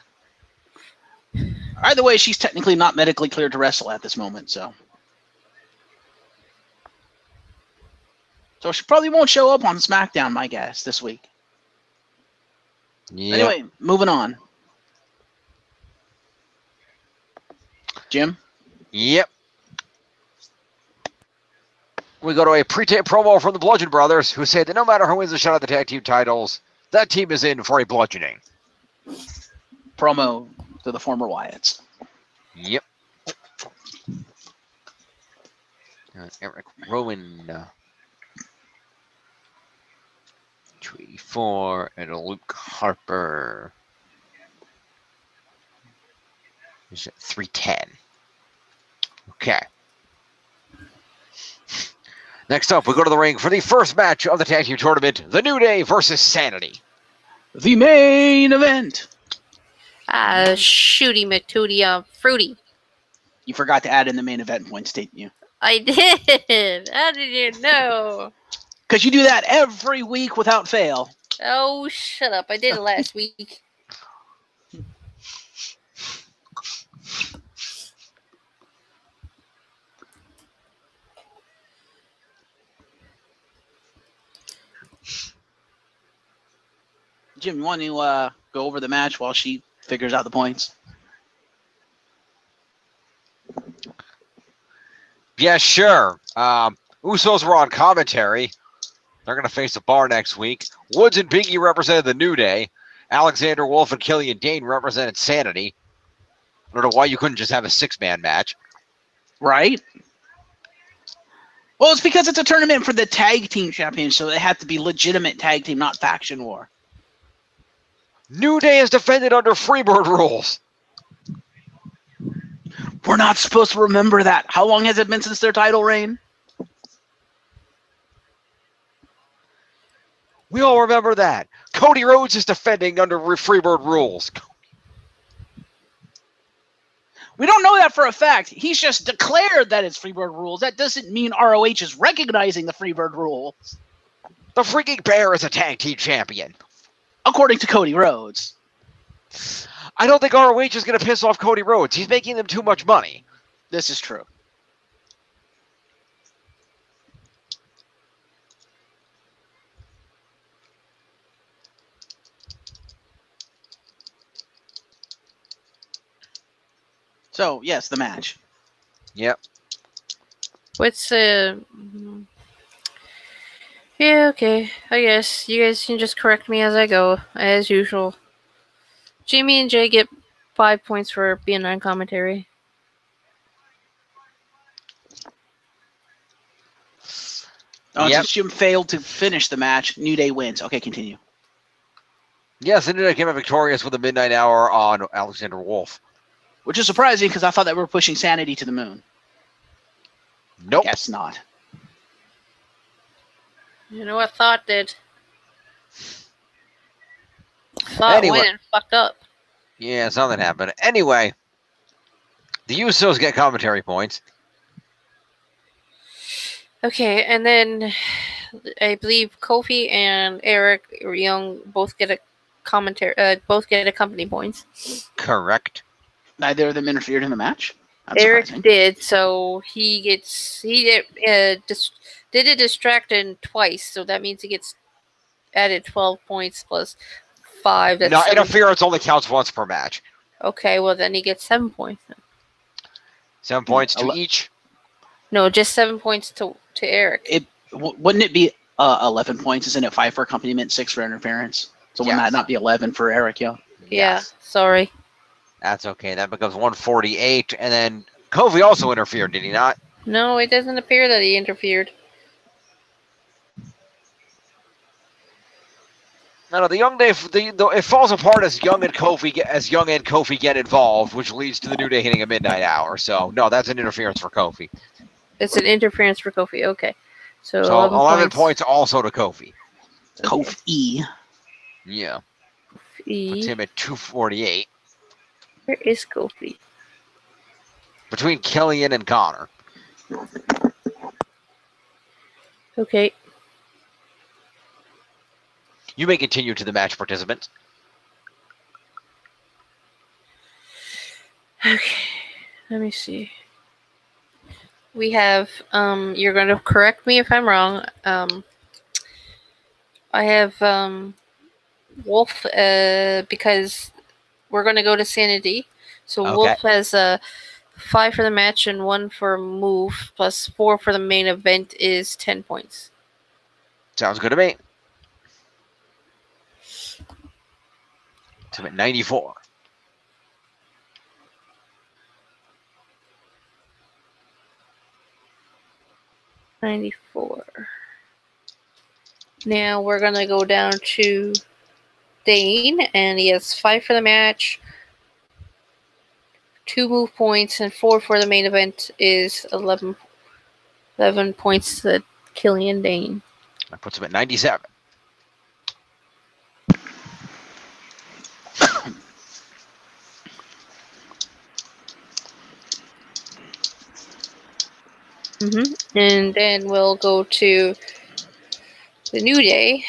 Either way, she's technically not medically cleared to wrestle at this moment, so. So she probably won't show up on SmackDown, my guess, this week. Yep. Anyway, moving on. Jim? Yep. We go to a pre-tape promo from the Bludgeon Brothers, who say that no matter who wins a shot at the tag team titles, that team is in for a bludgeoning. Promo to the former Wyatts. Yep. Eric Rowan, 284, and Luke Harper is at 310. Okay. Next up, we go to the ring for the first match of the tag team tournament, The New Day versus Sanity. The main event. Shooty McTooty, Fruity. You forgot to add in the main event points, didn't you? I did. How did you know? Because you do that every week without fail. Oh, shut up. I did it last week. Jim, you want to go over the match while she figures out the points? Yeah, sure. Usos were on commentary. They're going to face the Bar next week. Woods and Big E represented the New Day. Alexander Wolf and Killian Dane represented Sanity. I don't know why you couldn't just have a 6-man match. Right? Well, it's because it's a tournament for the tag team champion, so it had to be legitimate tag team, not faction war. New Day is defended under Freebird rules. We're not supposed to remember that. How long has it been since their title reign? We all remember that. Cody Rhodes is defending under Freebird rules. We don't know that for a fact. He's just declared that it's Freebird rules. That doesn't mean ROH is recognizing the Freebird rules. The freaking Bear is a tag team champion. According to Cody Rhodes. I don't think ROH is going to piss off Cody Rhodes. He's making them too much money. This is true. So, yes, the match. Yep. What's Yeah, okay. I guess you guys can just correct me as I go, as usual. Jimmy and Jay get 5 points for being on commentary. Since Jim failed to finish the match, New Day wins. Okay, continue. Yes, and New Day came out victorious with a midnight hour on Alexander Wolf. Which is surprising because I thought that we were pushing Sanity to the moon. Nope. Guess not. You know what Thought did? Thought went and fucked up. Yeah, something happened. Anyway, the Usos get commentary points. Okay, and then I believe Kofi and Eric Young both get a company points. Correct. Neither of them interfered in the match? That's Eric surprising. did, so he did a distracted twice, so that means he gets added 12 points plus 5. That's No, interference only counts once per match. Okay, well then he gets 7 points. Then. 7 points to each? No, just 7 points to Eric. Wouldn't it be 11 points? Isn't it 5 for accompaniment, 6 for interference? So wouldn't that not be 11 for Eric Young? Yeah, sorry. That's okay. That becomes 148. And then Kofi also interfered, did he not? No, it doesn't appear that he interfered. No, the Young Day, it falls apart as Young and Kofi get involved, which leads to the New Day hitting a midnight hour. So no, that's an interference for Kofi. It's an interference for Kofi. Okay, so 11 points also to Kofi. Kofi. Yeah. Kofi. Puts him at 248. Where is Kofi? Between Killian and Connor. Okay. You may continue to the match, participants. Okay. Let me see. We have, you're going to correct me if I'm wrong. I have, Wolf, because we're going to go to Sanity. So okay. Wolf has 5 for the match and 1 for move, plus 4 for the main event is 10 points. Sounds good to me. To 94. Now we're going to go down to Dane, and he has 5 for the match, 2 move points, and 4 for the main event is 11 points to Killian Dane. That puts him at 97. And then we'll go to the New Day.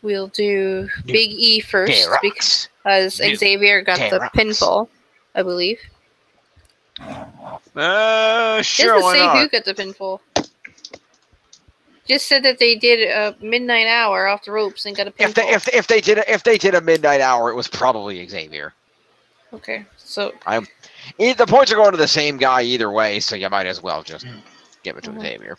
We'll do Big E first because Xavier got the pinfall, I believe. Sure, why not? Who got the pinfall? just said that they did a midnight hour off the ropes and got a pinfall. If they did a midnight hour, it was probably Xavier. Okay, so The points are going to the same guy either way, so you might as well just give it to Xavier.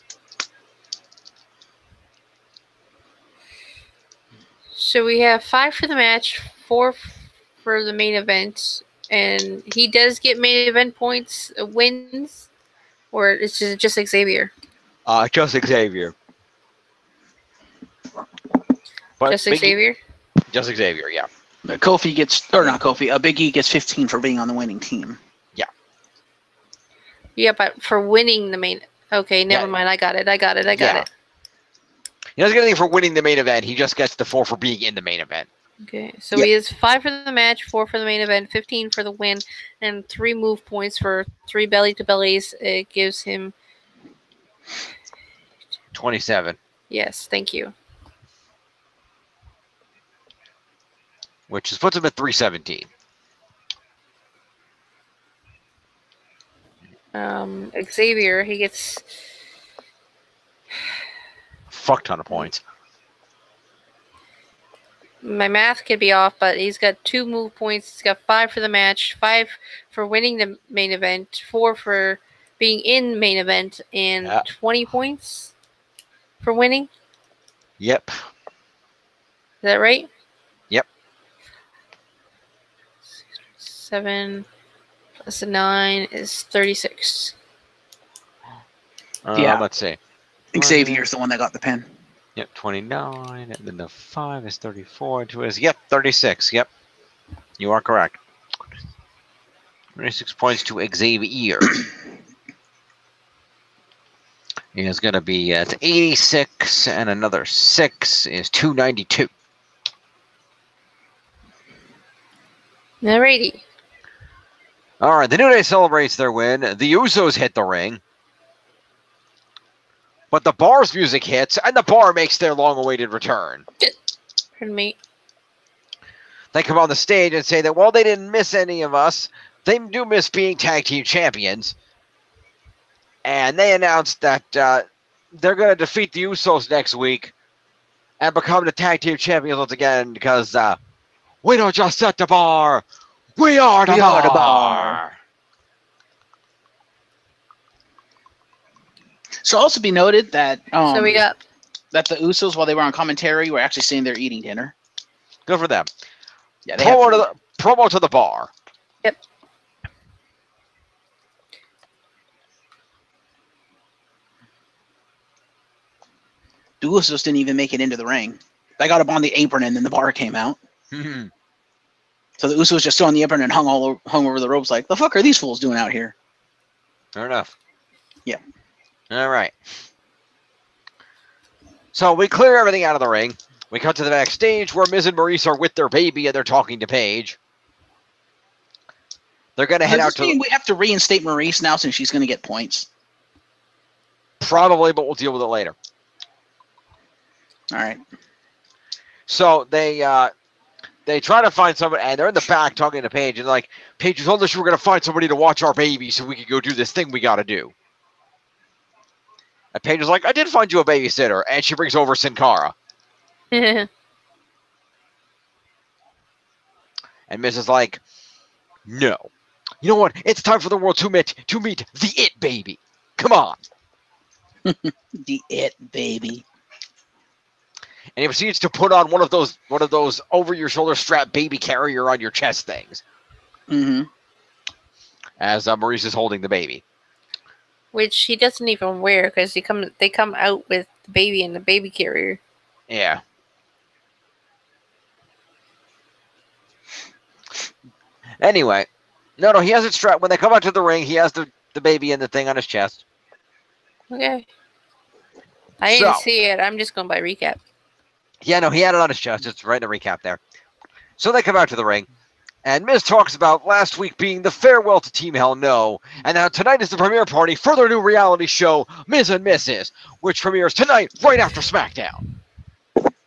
So we have 5 for the match, 4 for the main event, and he does get main event points, wins, or it's just Xavier. Just Xavier. But just Xavier? Just Xavier, yeah. Kofi gets, or not Kofi, Big E gets 15 for being on the winning team. Yeah. Yeah, but for winning the main... Okay, never mind. I got it. He doesn't get anything for winning the main event. He just gets the 4 for being in the main event. Okay, so he has 5 for the match, 4 for the main event, 15 for the win, and 3 move points for 3 belly-to-bellies. It gives him... 27. Yes, thank you. Which puts him at 317. Xavier, he gets... Fuck ton of points. My math could be off, but he's got 2 move points. He's got 5 for the match, 5 for winning the main event, 4 for being in main event, and 20 points for winning. Yep. Is that right? Yep. 7 plus 9 is 36. Let's see. Xavier's the one that got the pin. Yep, 29, and then the 5 is 34, and 2 is, 36, yep. You are correct. 36 points to Xavier. He is going to be at 86, and another 6 is 292. Alrighty. All right, the New Day celebrates their win. The Usos hit the ring. But the Bar's music hits, and the Bar makes their long-awaited return. Pardon me. They come on the stage and say that while they didn't miss any of us, they do miss being tag team champions. And they announced that they're going to defeat the Usos next week and become the tag team champions once again because we don't just set the bar, we are the bar. So also be noted that so we got that the Usos, while they were on commentary, were actually sitting there eating dinner. Good for them. Yeah, promo to the Bar. Yep. The Usos didn't even make it into the ring. They got up on the apron and then the Bar came out. So the Usos just stood on the apron and hung over the ropes like, the fuck are these fools doing out here? Fair enough. Yeah. All right. So we clear everything out of the ring. We cut to the backstage where Miz and Maurice are with their baby and they're talking to Paige. They're going to head out to... We have to reinstate Maurice now since she's going to get points. Probably, but we'll deal with it later. All right. So they try to find someone, and they're in the back talking to Paige, and like, Paige told us we were going to find somebody to watch our baby so we could go do this thing we got to do. And Paige is like, I did find you a babysitter, and she brings over Sin Cara. And Miz is like, no. You know what? It's time for the world to meet the It Baby. Come on. The It Baby. And he proceeds to put on one of those over your shoulder strap baby carrier on your chest things. Mm-hmm. As Maurice is holding the baby. Which he doesn't even wear because they come out with the baby in the baby carrier. Yeah. Anyway. No, he has it strapped. When they come out to the ring, he has the baby and the thing on his chest. Okay. I didn't see it. I'm just going by recap. Yeah, no, he had it on his chest. It's right in the recap there. So they come out to the ring. And Miz talks about last week being the farewell to Team Hell No. And now tonight is the premiere party for their new reality show, Miz and Mrs., which premieres tonight right after SmackDown.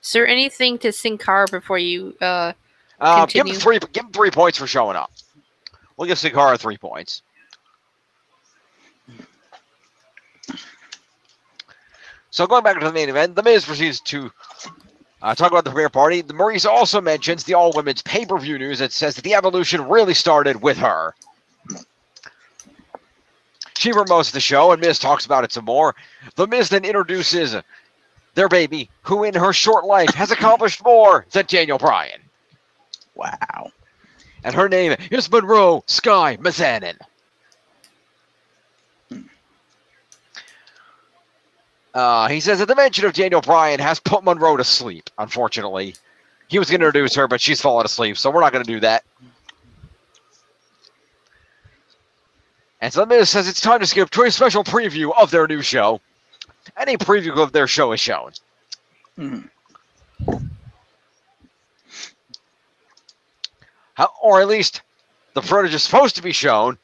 Is there anything to Sin Cara before you give him 3 points for showing up. We'll give Sin Cara 3 points. So going back to the main event, The Miz proceeds to talk about the premiere party. Maurice also mentions the all-women's pay-per-view news that says that the evolution really started with her. She promotes the show, and Miz talks about it some more. The Miz then introduces their baby, who in her short life has accomplished more than Daniel Bryan. Wow. And her name is Monroe Sky Mizanin. He says that the mention of Daniel Bryan has put Monroe to sleep, unfortunately. He was going to introduce her, but she's fallen asleep, so we're not going to do that. And so the Miz says it's time to skip to a special preview of their new show. And a preview of their show is shown. Or at least, the footage is supposed to be shown.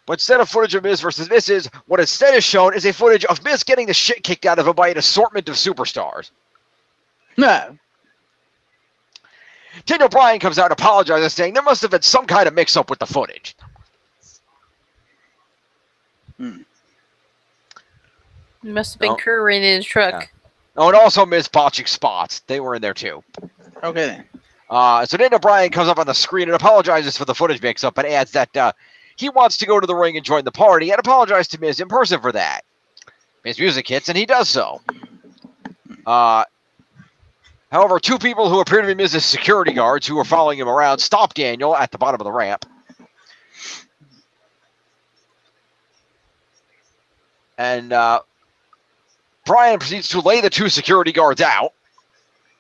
But instead of footage of Miz versus Mrs., what instead is shown is a footage of Miz getting the shit kicked out of him by an assortment of superstars. No. Daniel Bryan comes out and apologizes, saying there must have been some kind of mix-up with the footage. It must have been Kerr in his truck. Yeah. Oh, and also Miz botching spots. They were in there too. Okay then. So Daniel Bryan comes up on the screen and apologizes for the footage mix-up, but adds that he wants to go to the ring and join the party and apologize to Miz in person for that. Miz music hits, and he does so. However, two people who appear to be Miz's security guards who are following him around stop Daniel at the bottom of the ramp. And Bryan proceeds to lay the two security guards out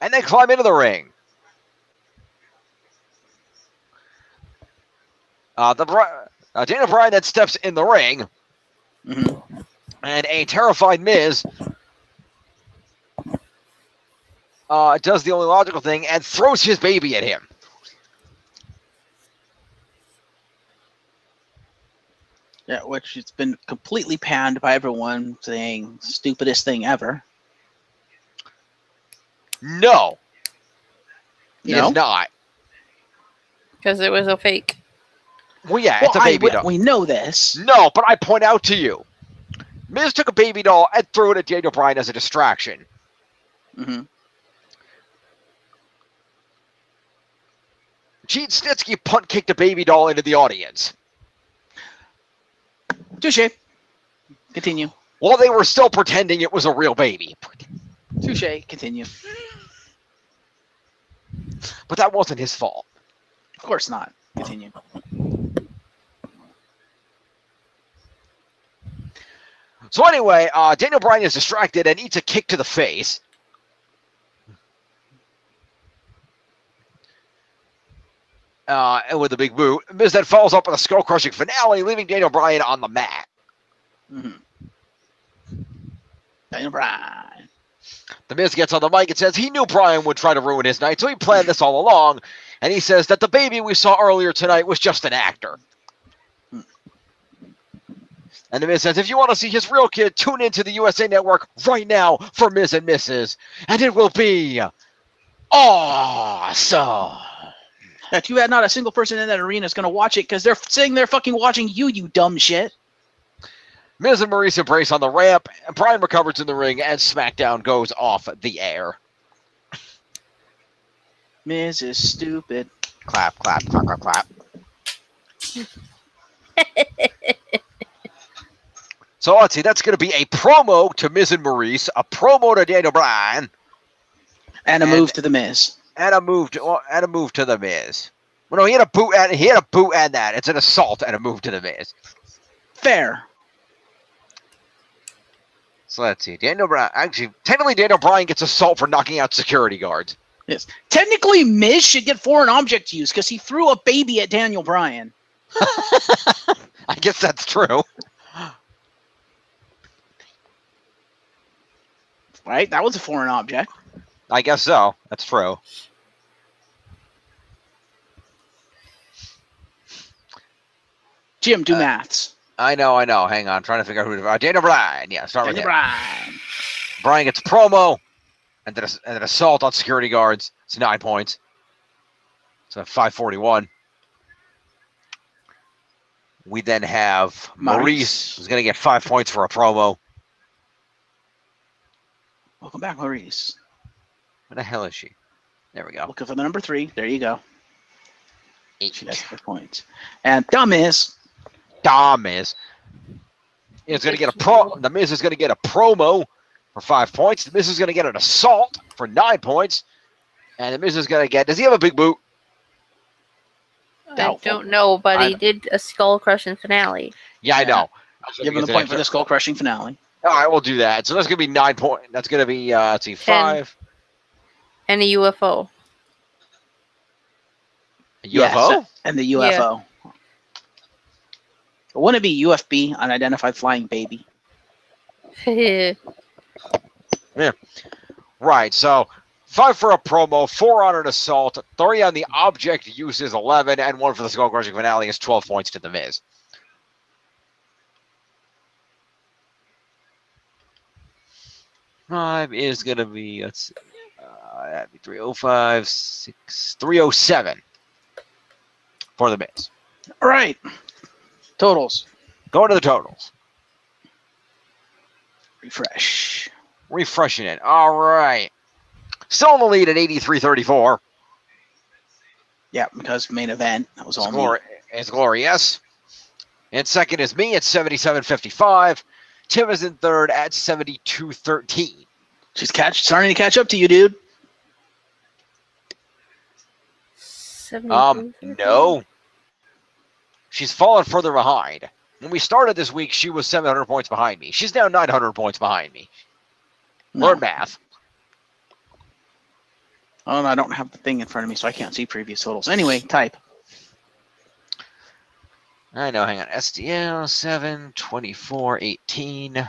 and then climb into the ring. Daniel Bryan then steps in the ring, and a terrified Miz does the only logical thing and throws his baby at him. Yeah, which has been completely panned by everyone, saying stupidest thing ever. No. It is not. Because it was a fake. Well, yeah, it's a baby doll. We know this. No, but I point out to you. Miz took a baby doll and threw it at Daniel Bryan as a distraction. Gene Snitsky punt kicked a baby doll into the audience. Touche. Continue. While they were still pretending it was a real baby. Touche. Continue. But that wasn't his fault. Of course not. Continue. So anyway, Daniel Bryan is distracted and eats a kick to the face. And with a big boot, Miz then follows up with a skull-crushing finale, leaving Daniel Bryan on the mat. Daniel Bryan. The Miz gets on the mic and says he knew Bryan would try to ruin his night, so he planned this all along. And he says that the baby we saw earlier tonight was just an actor. And the Miz says, if you want to see his real kid, tune into the USA Network right now for Miz and Mrs. And it will be awesome. Now, too bad not a single person in that arena is going to watch it because they're sitting there fucking watching you dumb shit. Miz and Maurice embrace on the ramp. Bryan recovers in the ring, and SmackDown goes off the air. Miz is stupid. Clap, clap, clap, clap, clap. So let's see, that's going to be a promo to Miz and Maurice, a promo to Daniel Bryan, and a move to the Miz, and a move to the Miz. Well, no, he had a boot and that. It's an assault and a move to the Miz. Fair. So let's see, Daniel Bryan. Actually, technically, Daniel Bryan gets assault for knocking out security guards. Yes, technically, Miz should get foreign object use because he threw a baby at Daniel Bryan. I guess that's true. Right? That was a foreign object. I guess so. That's true. Jim, do maths. I know. Hang on. I'm trying to figure out who to... Daniel Bryan. Yeah, start with him. Bryan. Bryan gets a promo and then an assault on security guards. It's 9 points. So 541. We then have Maurice, who's going to get 5 points for a promo. Welcome back, Maurice. Where the hell is she? There we go. Looking for the number 3. There you go. 8. She has 4 points. And Dom is going to get The Miz is going to get a promo for 5 points. The Miz is going to get an assault for 9 points. And the Miz is going to get... Does he have a big boot? I don't know, but he did a skull-crushing finale. Yeah, I know. Give him the point for the skull-crushing finale. All right, we'll do that. So that's going to be 9 points. That's going to be, let's see, 5. And a UFO. A UFO? Yes, and the UFO. Yeah. Wouldn't it be UFB, Unidentified Flying Baby? Yeah. Right, so 5 for a promo, 4 on an assault, 3 on the object use is 11, and 1 for the skull crushing finale is 12 points to the Miz. Five is gonna be, let's see, that'd be 305, 307 for the Miz. All right, totals. Going to the totals. Refreshing it. All right. Still in the lead at 83-34. Yeah, because main event. That was all me. It's glorious. And second is me at 77-55. Tiff is in third at 72-13. She's starting to catch up to you, dude. No. She's fallen further behind. When we started this week, she was 700 points behind me. She's now 900 points behind me. Learn math. Oh, I don't have the thing in front of me, so I can't see previous totals. Anyway, type. I know, hang on. SDL 7, 24, 18. All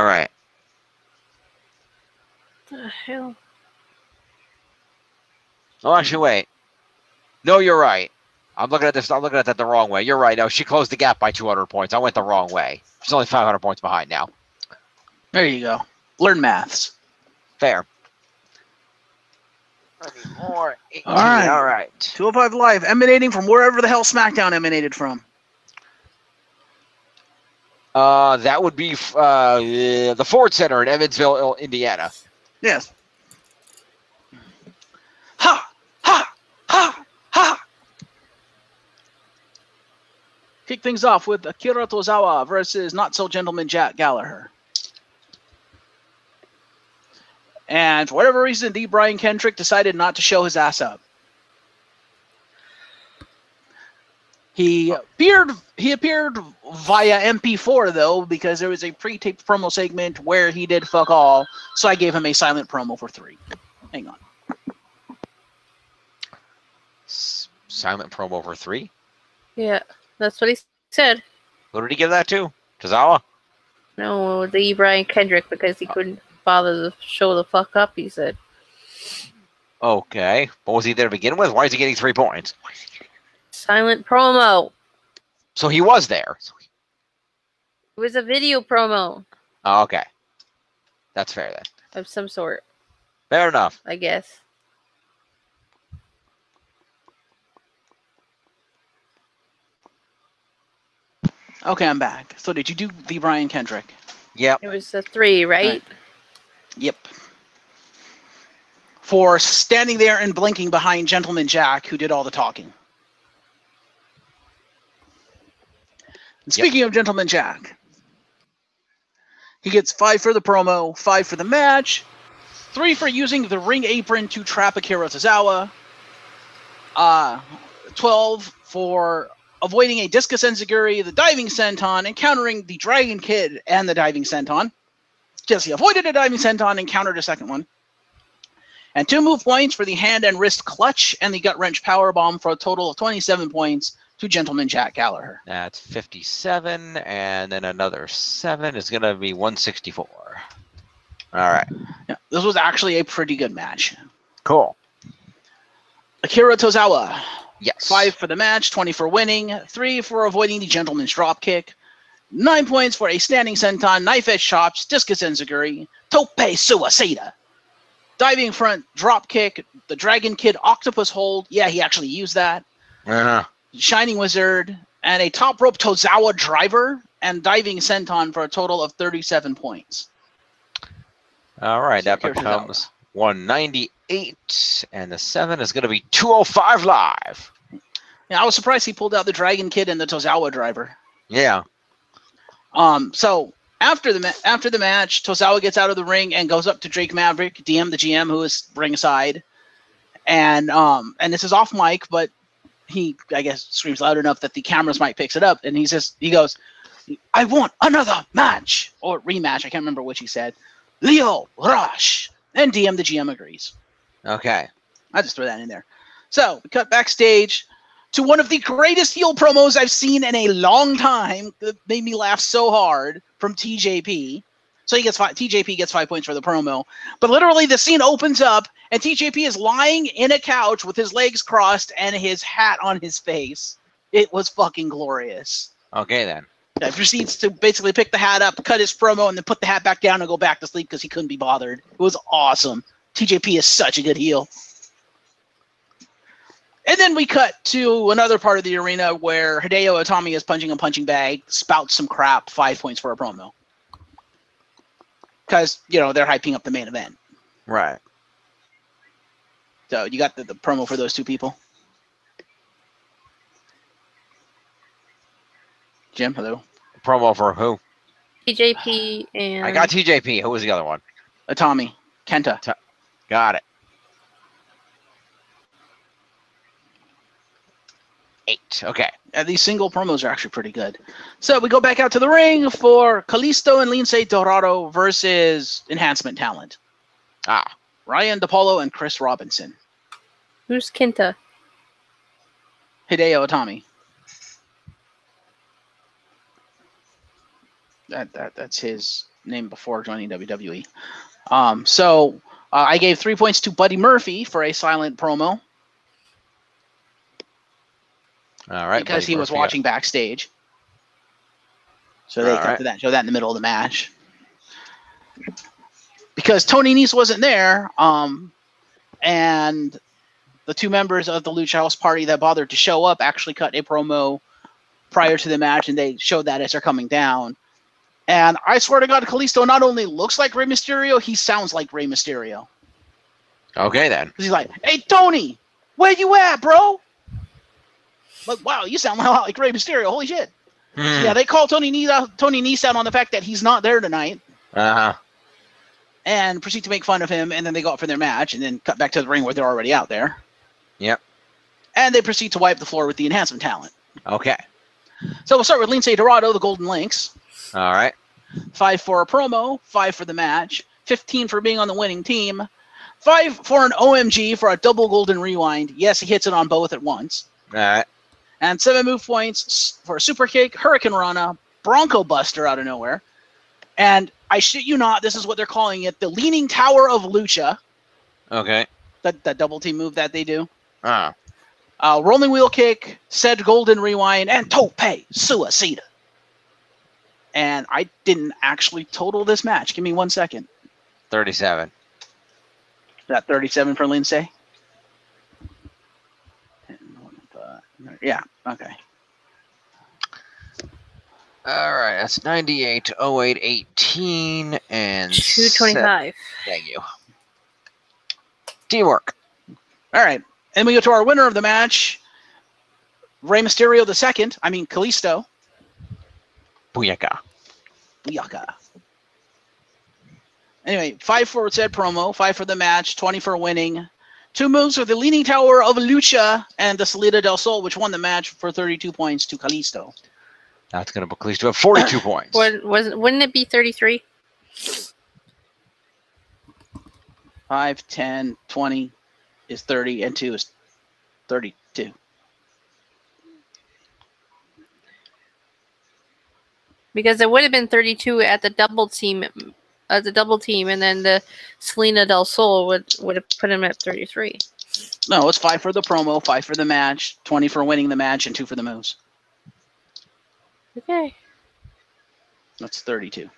right. What the hell? Oh, actually, wait. No, you're right. I'm looking at this. I'm looking at that the wrong way. You're right. No, she closed the gap by 200 points. I went the wrong way. She's only 500 points behind now. There you go. Learn maths. Fair. I need more. 18. All right. All right. 205 Live, emanating from wherever the hell SmackDown emanated from. That would be the Ford Center in Evansville, Indiana. Yes. Ha! Ha! Ha! Ha! Kick things off with Akira Tozawa versus Not So Gentleman Jack Gallagher. And for whatever reason, D. Brian Kendrick decided not to show his ass up. He appeared via MP4 though, because there was a pre-taped promo segment where he did fuck all. So I gave him a silent promo for 3. Hang on. Silent promo for 3? Yeah, that's what he said. Who did he give that to? Tozawa? No, the Brian Kendrick, because he couldn't bother to show the fuck up, he said. Okay. What was he there to begin with? Why is he getting 3 points? Silent promo. So he was there. It was a video promo. Oh, okay. That's fair then. Of some sort. Fair enough. I guess. Okay, I'm back. So did you do the Brian Kendrick? Yep. It was a 3, right? Yep. For standing there and blinking behind Gentleman Jack, who did all the talking. And speaking of Gentleman Jack, he gets 5 for the promo, 5 for the match, 3 for using the ring apron to trap Akira Tozawa, 12 for avoiding a discus enziguri, the diving senton, encountering the Dragon Kid and the diving senton. Jesse avoided a diving senton and countered a second one. And 2 move points for the hand and wrist clutch and the gut wrench powerbomb for a total of 27 points to Gentleman Jack Gallagher. That's 57, and then another 7 is going to be 164. All right. Yeah, this was actually a pretty good match. Cool. Akira Tozawa. Yes. 5 for the match, 20 for winning, 3 for avoiding the Gentleman's drop kick, 9 points for a standing senton, knife edge chops, discus enziguri, tope suicida, diving front drop kick, the Dragon Kid octopus hold. Yeah, he actually used that. Shining Wizard, and a top rope Tozawa driver and diving senton for a total of 37 points. All right, So that here's becomes 198, and the 7 is going to be 205 live. Yeah, I was surprised he pulled out the Dragon Kid and the Tozawa driver. Yeah. So after the match, Tozawa gets out of the ring and goes up to Drake Maverick, DM the GM, who is ringside, and this is off mic, but he, I guess, screams loud enough that the cameras might picks it up, and he goes, "I want another match or rematch." I can't remember which he said. Leo Rush, and DM the GM agrees. Okay. I just throw that in there. So we cut backstage to one of the greatest heel promos I've seen in a long time. That made me laugh so hard from TJP. So TJP gets 5 points for the promo. But literally the scene opens up and TJP is lying in a couch with his legs crossed and his hat on his face. It was fucking glorious. Okay, then. He proceeds to basically pick the hat up, cut his promo, and then put the hat back down and go back to sleep because he couldn't be bothered. It was awesome. TJP is such a good heel. And then we cut to another part of the arena where Hideo Itami is punching a punching bag, spouts some crap, 5 points for a promo. Because, they're hyping up the main event. Right. So you got the promo for those two people? Jim, hello? Promo for who? TJP and... I got TJP. Who was the other one? Itami. Kenta. Got it. 8. Okay. These single promos are actually pretty good. So we go back out to the ring for Kalisto and Lince Dorado versus Enhancement Talent. Ryan DePaulo and Chris Robinson. Who's Kenta? Hideo Itami. That's his name before joining WWE. I gave 3 points to Buddy Murphy for a silent promo. All right. Because he was watching backstage. So they cut to that, show that in the middle of the match. Because Tony Nese wasn't there, and the two members of the Lucha House Party that bothered to show up actually cut a promo prior to the match, and they showed that as they're coming down. And I swear to God, Kalisto not only looks like Rey Mysterio, he sounds like Rey Mysterio. Okay, then. He's like, "Hey, Tony, where you at, bro?" Like, wow, you sound a lot like Rey Mysterio. Holy shit. Yeah, they call Tony Nese out on the fact that he's not there tonight. And proceed to make fun of him, and then they go out for their match, and then cut back to the ring where they're already out there. Yep. And they proceed to wipe the floor with the Enhancement Talent. Okay. So we'll start with Lince Dorado, the Golden Lynx. All right. 5 for a promo, 5 for the match, 15 for being on the winning team, 5 for an OMG for a double Golden Rewind. Yes, he hits it on both at once. All right. And 7 move points for a super kick, Hurricane Rana, Bronco Buster out of nowhere. And I shit you not, this is what they're calling it, the Leaning Tower of Lucha. Okay. That double team move that they do. Uh-huh. Rolling wheel kick, said Golden Rewind, and Tope Suicida. And I didn't actually total this match. Give me 1 second. 37. Is that 37 for Lindsay? Yeah, okay. All right, that's 98, 08, 18, and 225. Thank you. Teamwork. All right. And we go to our winner of the match, Rey Mysterio II. I mean, Kalisto. Booyaka. Booyaka. Anyway, 5 for said promo, 5 for the match, 20 for winning. 2 moves for the Leaning Tower of Lucha and the Salida del Sol, which won the match for 32 points to Kalisto. That's going to put Kalisto at 42 points. Wouldn't it be 33? 5, 10, 20 is 30, and 2 is 32. Because it would have been 32 at the double team, and then the Selena Del Sol would have put him at 33. No, it's 5 for the promo, 5 for the match, 20 for winning the match, and 2 for the moves. Okay. That's 32.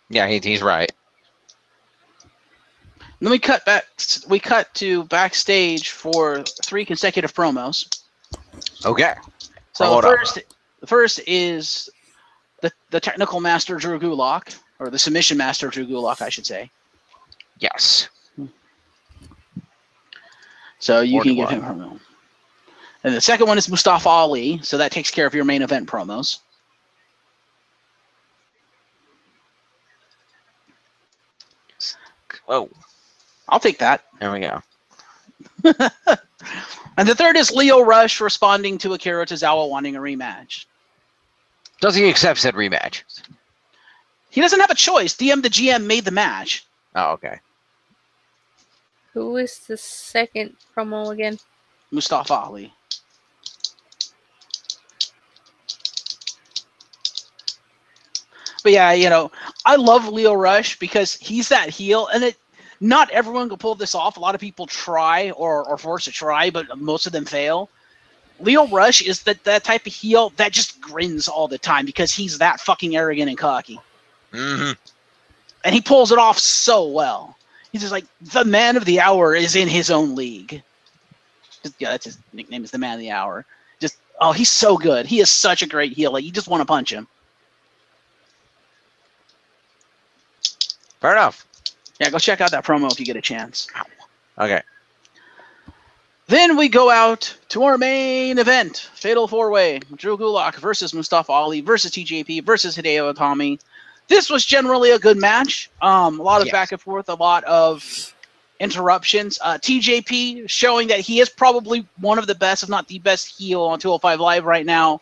Yeah, he's right. Then we cut to backstage for 3 consecutive promos. Okay. So Roll it up. the first is the technical master Drew Gulak, or the submission master Drew Gulak, I should say. Yes. So you can give 4-1. him promo. And the second one is Mustafa Ali, so that takes care of your main event promos. Oh, I'll take that. there we go. And the third is Lio Rush responding to Akira Tozawa wanting a rematch. Does he accept said rematch? He doesn't have a choice. DM the GM made the match. Oh, okay. Who is the second promo again? Mustafa Ali. But yeah, you know, I love Lio Rush because he's that heel, and not everyone can pull this off. A lot of people try or are forced to try, but most of them fail. Lio Rush is that type of heel that just grins all the time because he's that fucking arrogant and cocky. Mm-hmm. And he pulls it off so well. He's just like, the man of the hour is in his own league. Yeah, that's his nickname, is the man of the hour. Just, oh, he's so good. He is such a great heel. Like, you just want to punch him. Fair enough. Yeah, go check out that promo if you get a chance. Okay. Then we go out to our main event. Fatal 4-Way. Drew Gulak versus Mustafa Ali versus TJP versus Hideo Itami. This was generally a good match. A lot of back and forth, a lot of interruptions. TJP showing that he is probably one of the best, if not the best heel on 205 Live right now.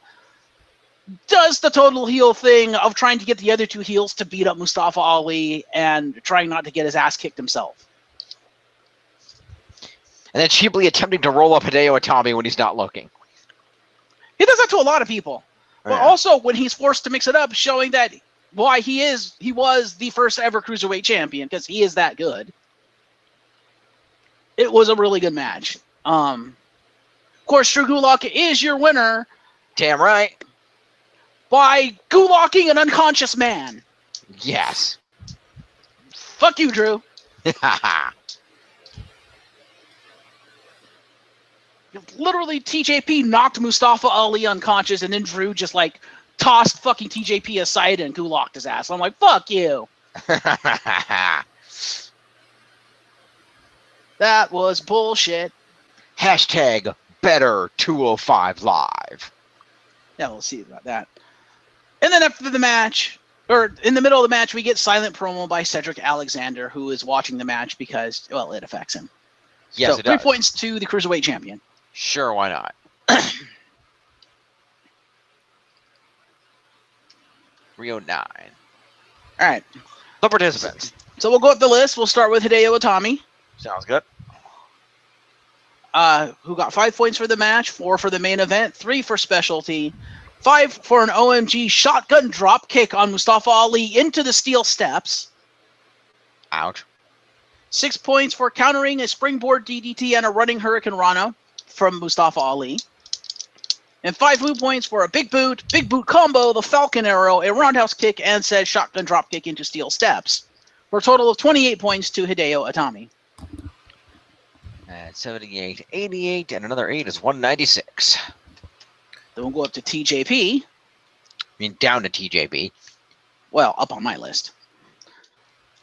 Does the total heel thing of trying to get the other two heels to beat up Mustafa Ali and trying not to get his ass kicked himself. And then cheaply attempting to roll up Hideo Itami when he's not looking. He does that to a lot of people. Yeah. But also when he's forced to mix it up, showing that why he was the first ever Cruiserweight champion, because he is that good. It was a really good match. Of course, Drew Gulak is your winner. Damn right. By Gulaking an unconscious man. Yes. Fuck you, Drew. Literally, TJP knocked Mustafa Ali unconscious, and then Drew just like tossed fucking TJP aside and Gulaked his ass. I'm like, fuck you. That was bullshit. Hashtag better 205 live. Yeah, we'll see about that. And then after the match, or in the middle of the match, we get silent promo by Cedric Alexander, who is watching the match because, well, it affects him. Yes, so it 3 does. points to the Cruiserweight champion. Sure, why not? 309. All right. The participants. So we'll go up the list. We'll start with Hideo Itami, Sounds good. who got 5 points for the match, 4 for the main event, 3 for specialty, 5 for an OMG shotgun drop kick on Mustafa Ali into the steel steps, Ouch. 6 points for countering a springboard DDT and a running Hurricane Rana from Mustafa Ali, and 5 move points for a big boot combo, the Falcon Arrow, a roundhouse kick, and said shotgun drop kick into steel steps, for a total of 28 points to Hideo Itami. And 78, 88, and another 8 is 196. Then we'll go up to TJP. I mean, down to TJP. Well, up on my list.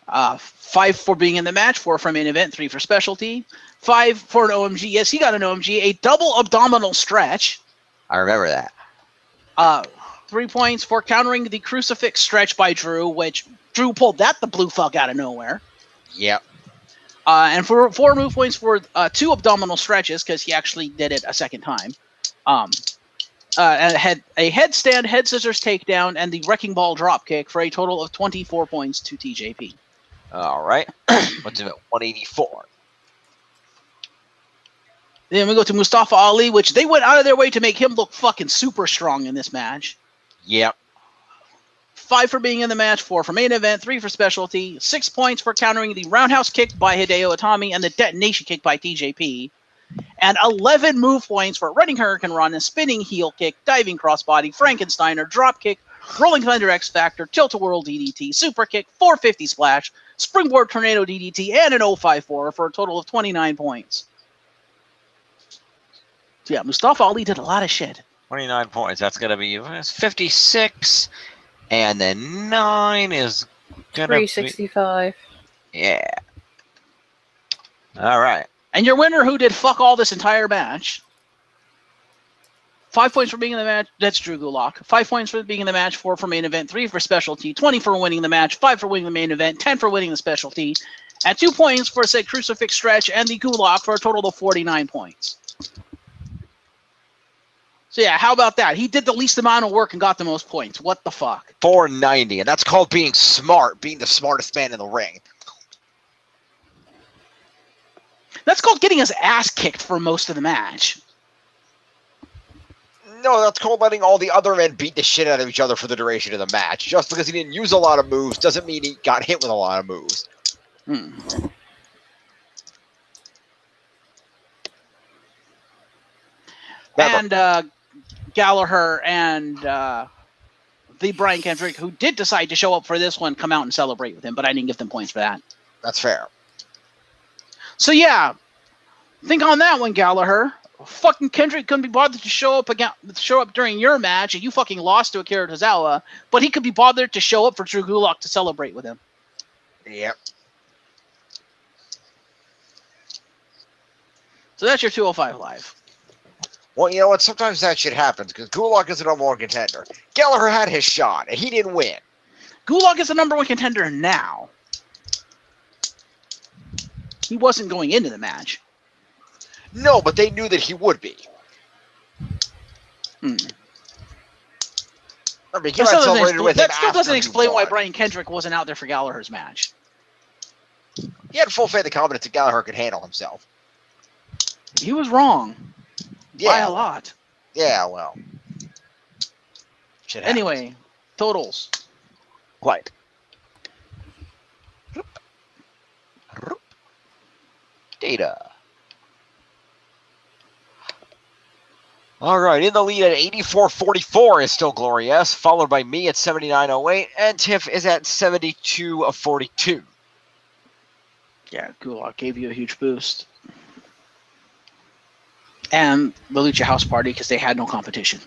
5 for being in the match, 4 for main event, 3 for specialty, 5 for an OMG. Yes, he got an OMG, a double abdominal stretch. I remember that. 3 points for countering the crucifix stretch by Drew, which Drew pulled that the blue fuck out of nowhere. Yep. And for 4 move points for 2 abdominal stretches, because he actually did it a second time. And had a headstand, head scissors takedown, and the wrecking ball drop kick for a total of 24 points to TJP. All right. What's it? 184. Then we go to Mustafa Ali, which they went out of their way to make him look fucking super strong in this match. Yep. 5 for being in the match, 4 for main event, 3 for specialty, 6 points for countering the roundhouse kick by Hideo Itami and the detonation kick by TJP, and 11 move points for running Hurricane Run, spinning heel kick, diving crossbody, Frankensteiner, drop kick, rolling thunder X Factor, tilt-a-whirl DDT, super kick, 450 splash, springboard tornado DDT, and an 054 for a total of 29 points. So yeah, Mustafa Ali did a lot of shit. 29 points. That's going to be 56. And then 9 is going to be... 365. Yeah. All right. And your winner, who did fuck all this entire match, 5 points for being in the match. That's Drew Gulak. 5 points for being in the match. 4 for main event. 3 for specialty. 20 for winning the match. 5 for winning the main event. 10 for winning the specialty. And 2 points for said crucifix stretch and the Gulak for a total of 49 points. So yeah, how about that? He did the least amount of work and got the most points. What the fuck? 490, and that's called being smart, being the smartest man in the ring. That's called getting his ass kicked for most of the match. No, that's called letting all the other men beat the shit out of each other for the duration of the match. Just because he didn't use a lot of moves doesn't mean he got hit with a lot of moves. And Gallagher and the Brian Kendrick, who did decide to show up for this one, come out and celebrate with him, but I didn't give them points for that. That's fair. So yeah, think on that one, Gallagher. Fucking Kendrick couldn't be bothered to show up during your match, and you fucking lost to Akira Tozawa, but he could be bothered to show up for Drew Gulak to celebrate with him. Yep. So that's your 205 Live. Well, you know what? Sometimes that shit happens, because Gulak is the number one contender. Gallagher had his shot, and he didn't win. Gulak is the number one contender now. He wasn't going into the match. No, but they knew that he would be. I mean, that still doesn't explain why Brian Kendrick wasn't out there for Gallagher's match. He had full faith and confidence that Gallagher could handle himself. He was wrong. Yeah. By a lot. Yeah, well. Shit happens. Anyway, totals. Quite. Data. All right, in the lead at 84.44 is still Glorious, followed by me at 79.08, and Tiff is at 72.42. Yeah, Gulak gave you a huge boost. And the Lucha House Party, because they had no competition.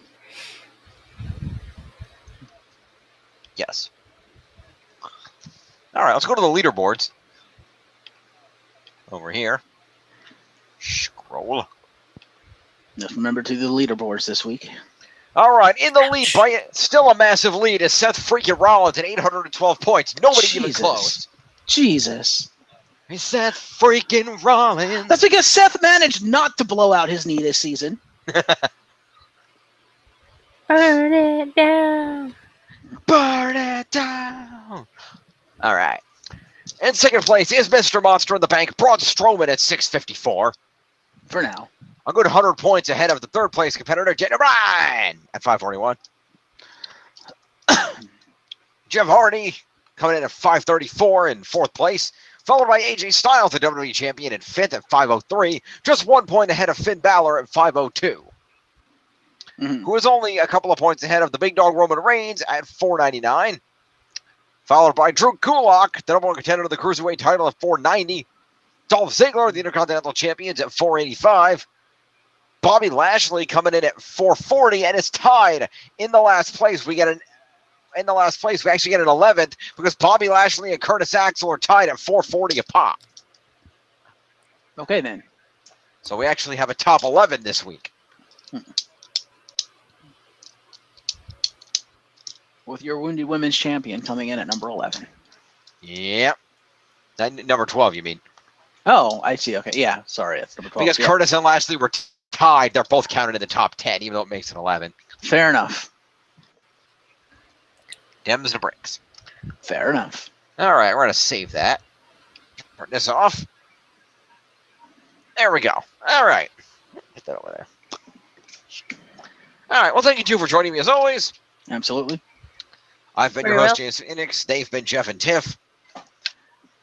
Yes. All right, let's go to the leaderboards. Over here. Scroll. Just remember to do the leaderboards this week. All right, in the lead by still a massive lead is Seth freaking Rollins at 812 points. Nobody even close. Jesus. It's Seth freaking Rollins. That's because Seth managed not to blow out his knee this season. Burn it down. Burn it down. All right. In second place is Mr. Monster in the Bank, Braun Strowman at 654. For now. A good 100 points ahead of the third place competitor, Jenna Bryan, at 541. Jeff Hardy coming in at 534 in fourth place, followed by AJ Styles, the WWE Champion, in fifth at 503, just 1 point ahead of Finn Balor at 502, who is only a couple of points ahead of the big dog Roman Reigns at 499, followed by Drew Gulak, the number one contender of the Cruiserweight title at 490, Dolph Ziggler, the Intercontinental Champions, at 485, Bobby Lashley coming in at 440 and is tied in the last place. We actually get an 11th because Bobby Lashley and Curtis Axel are tied at 440 a pop. Okay, then. So we actually have a top 11 this week. With your Wounded Women's Champion coming in at number 11. Yep. Number 12, you mean? Oh, I see. Okay, yeah. Sorry, it's number 12. Because Curtis and Lashley were tied. They're both counted in the top 10, even though it makes it 11. Fair enough. Dems and bricks. Fair enough. All right, we're going to save that. Turn this off. There we go. All right. Get that over there. All right. Well, thank you two for joining me as always. Absolutely. I've been your host, James Phoenix. They've been Jeff and Tiff.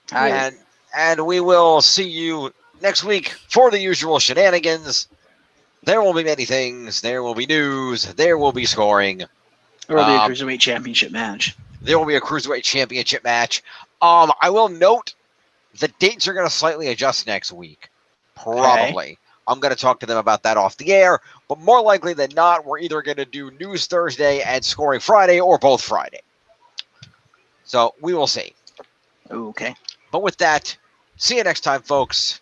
Hi. And we will see you next week for the usual shenanigans. There will be many things. There will be news. There will be scoring. There will be a Cruiserweight Championship match. There will be a Cruiserweight Championship match. I will note the dates are going to slightly adjust next week. Probably. Okay. I'm going to talk to them about that off the air. But more likely than not, we're either going to do News Thursday and Scoring Friday or both Friday. So we will see. Okay. But with that, see you next time, folks.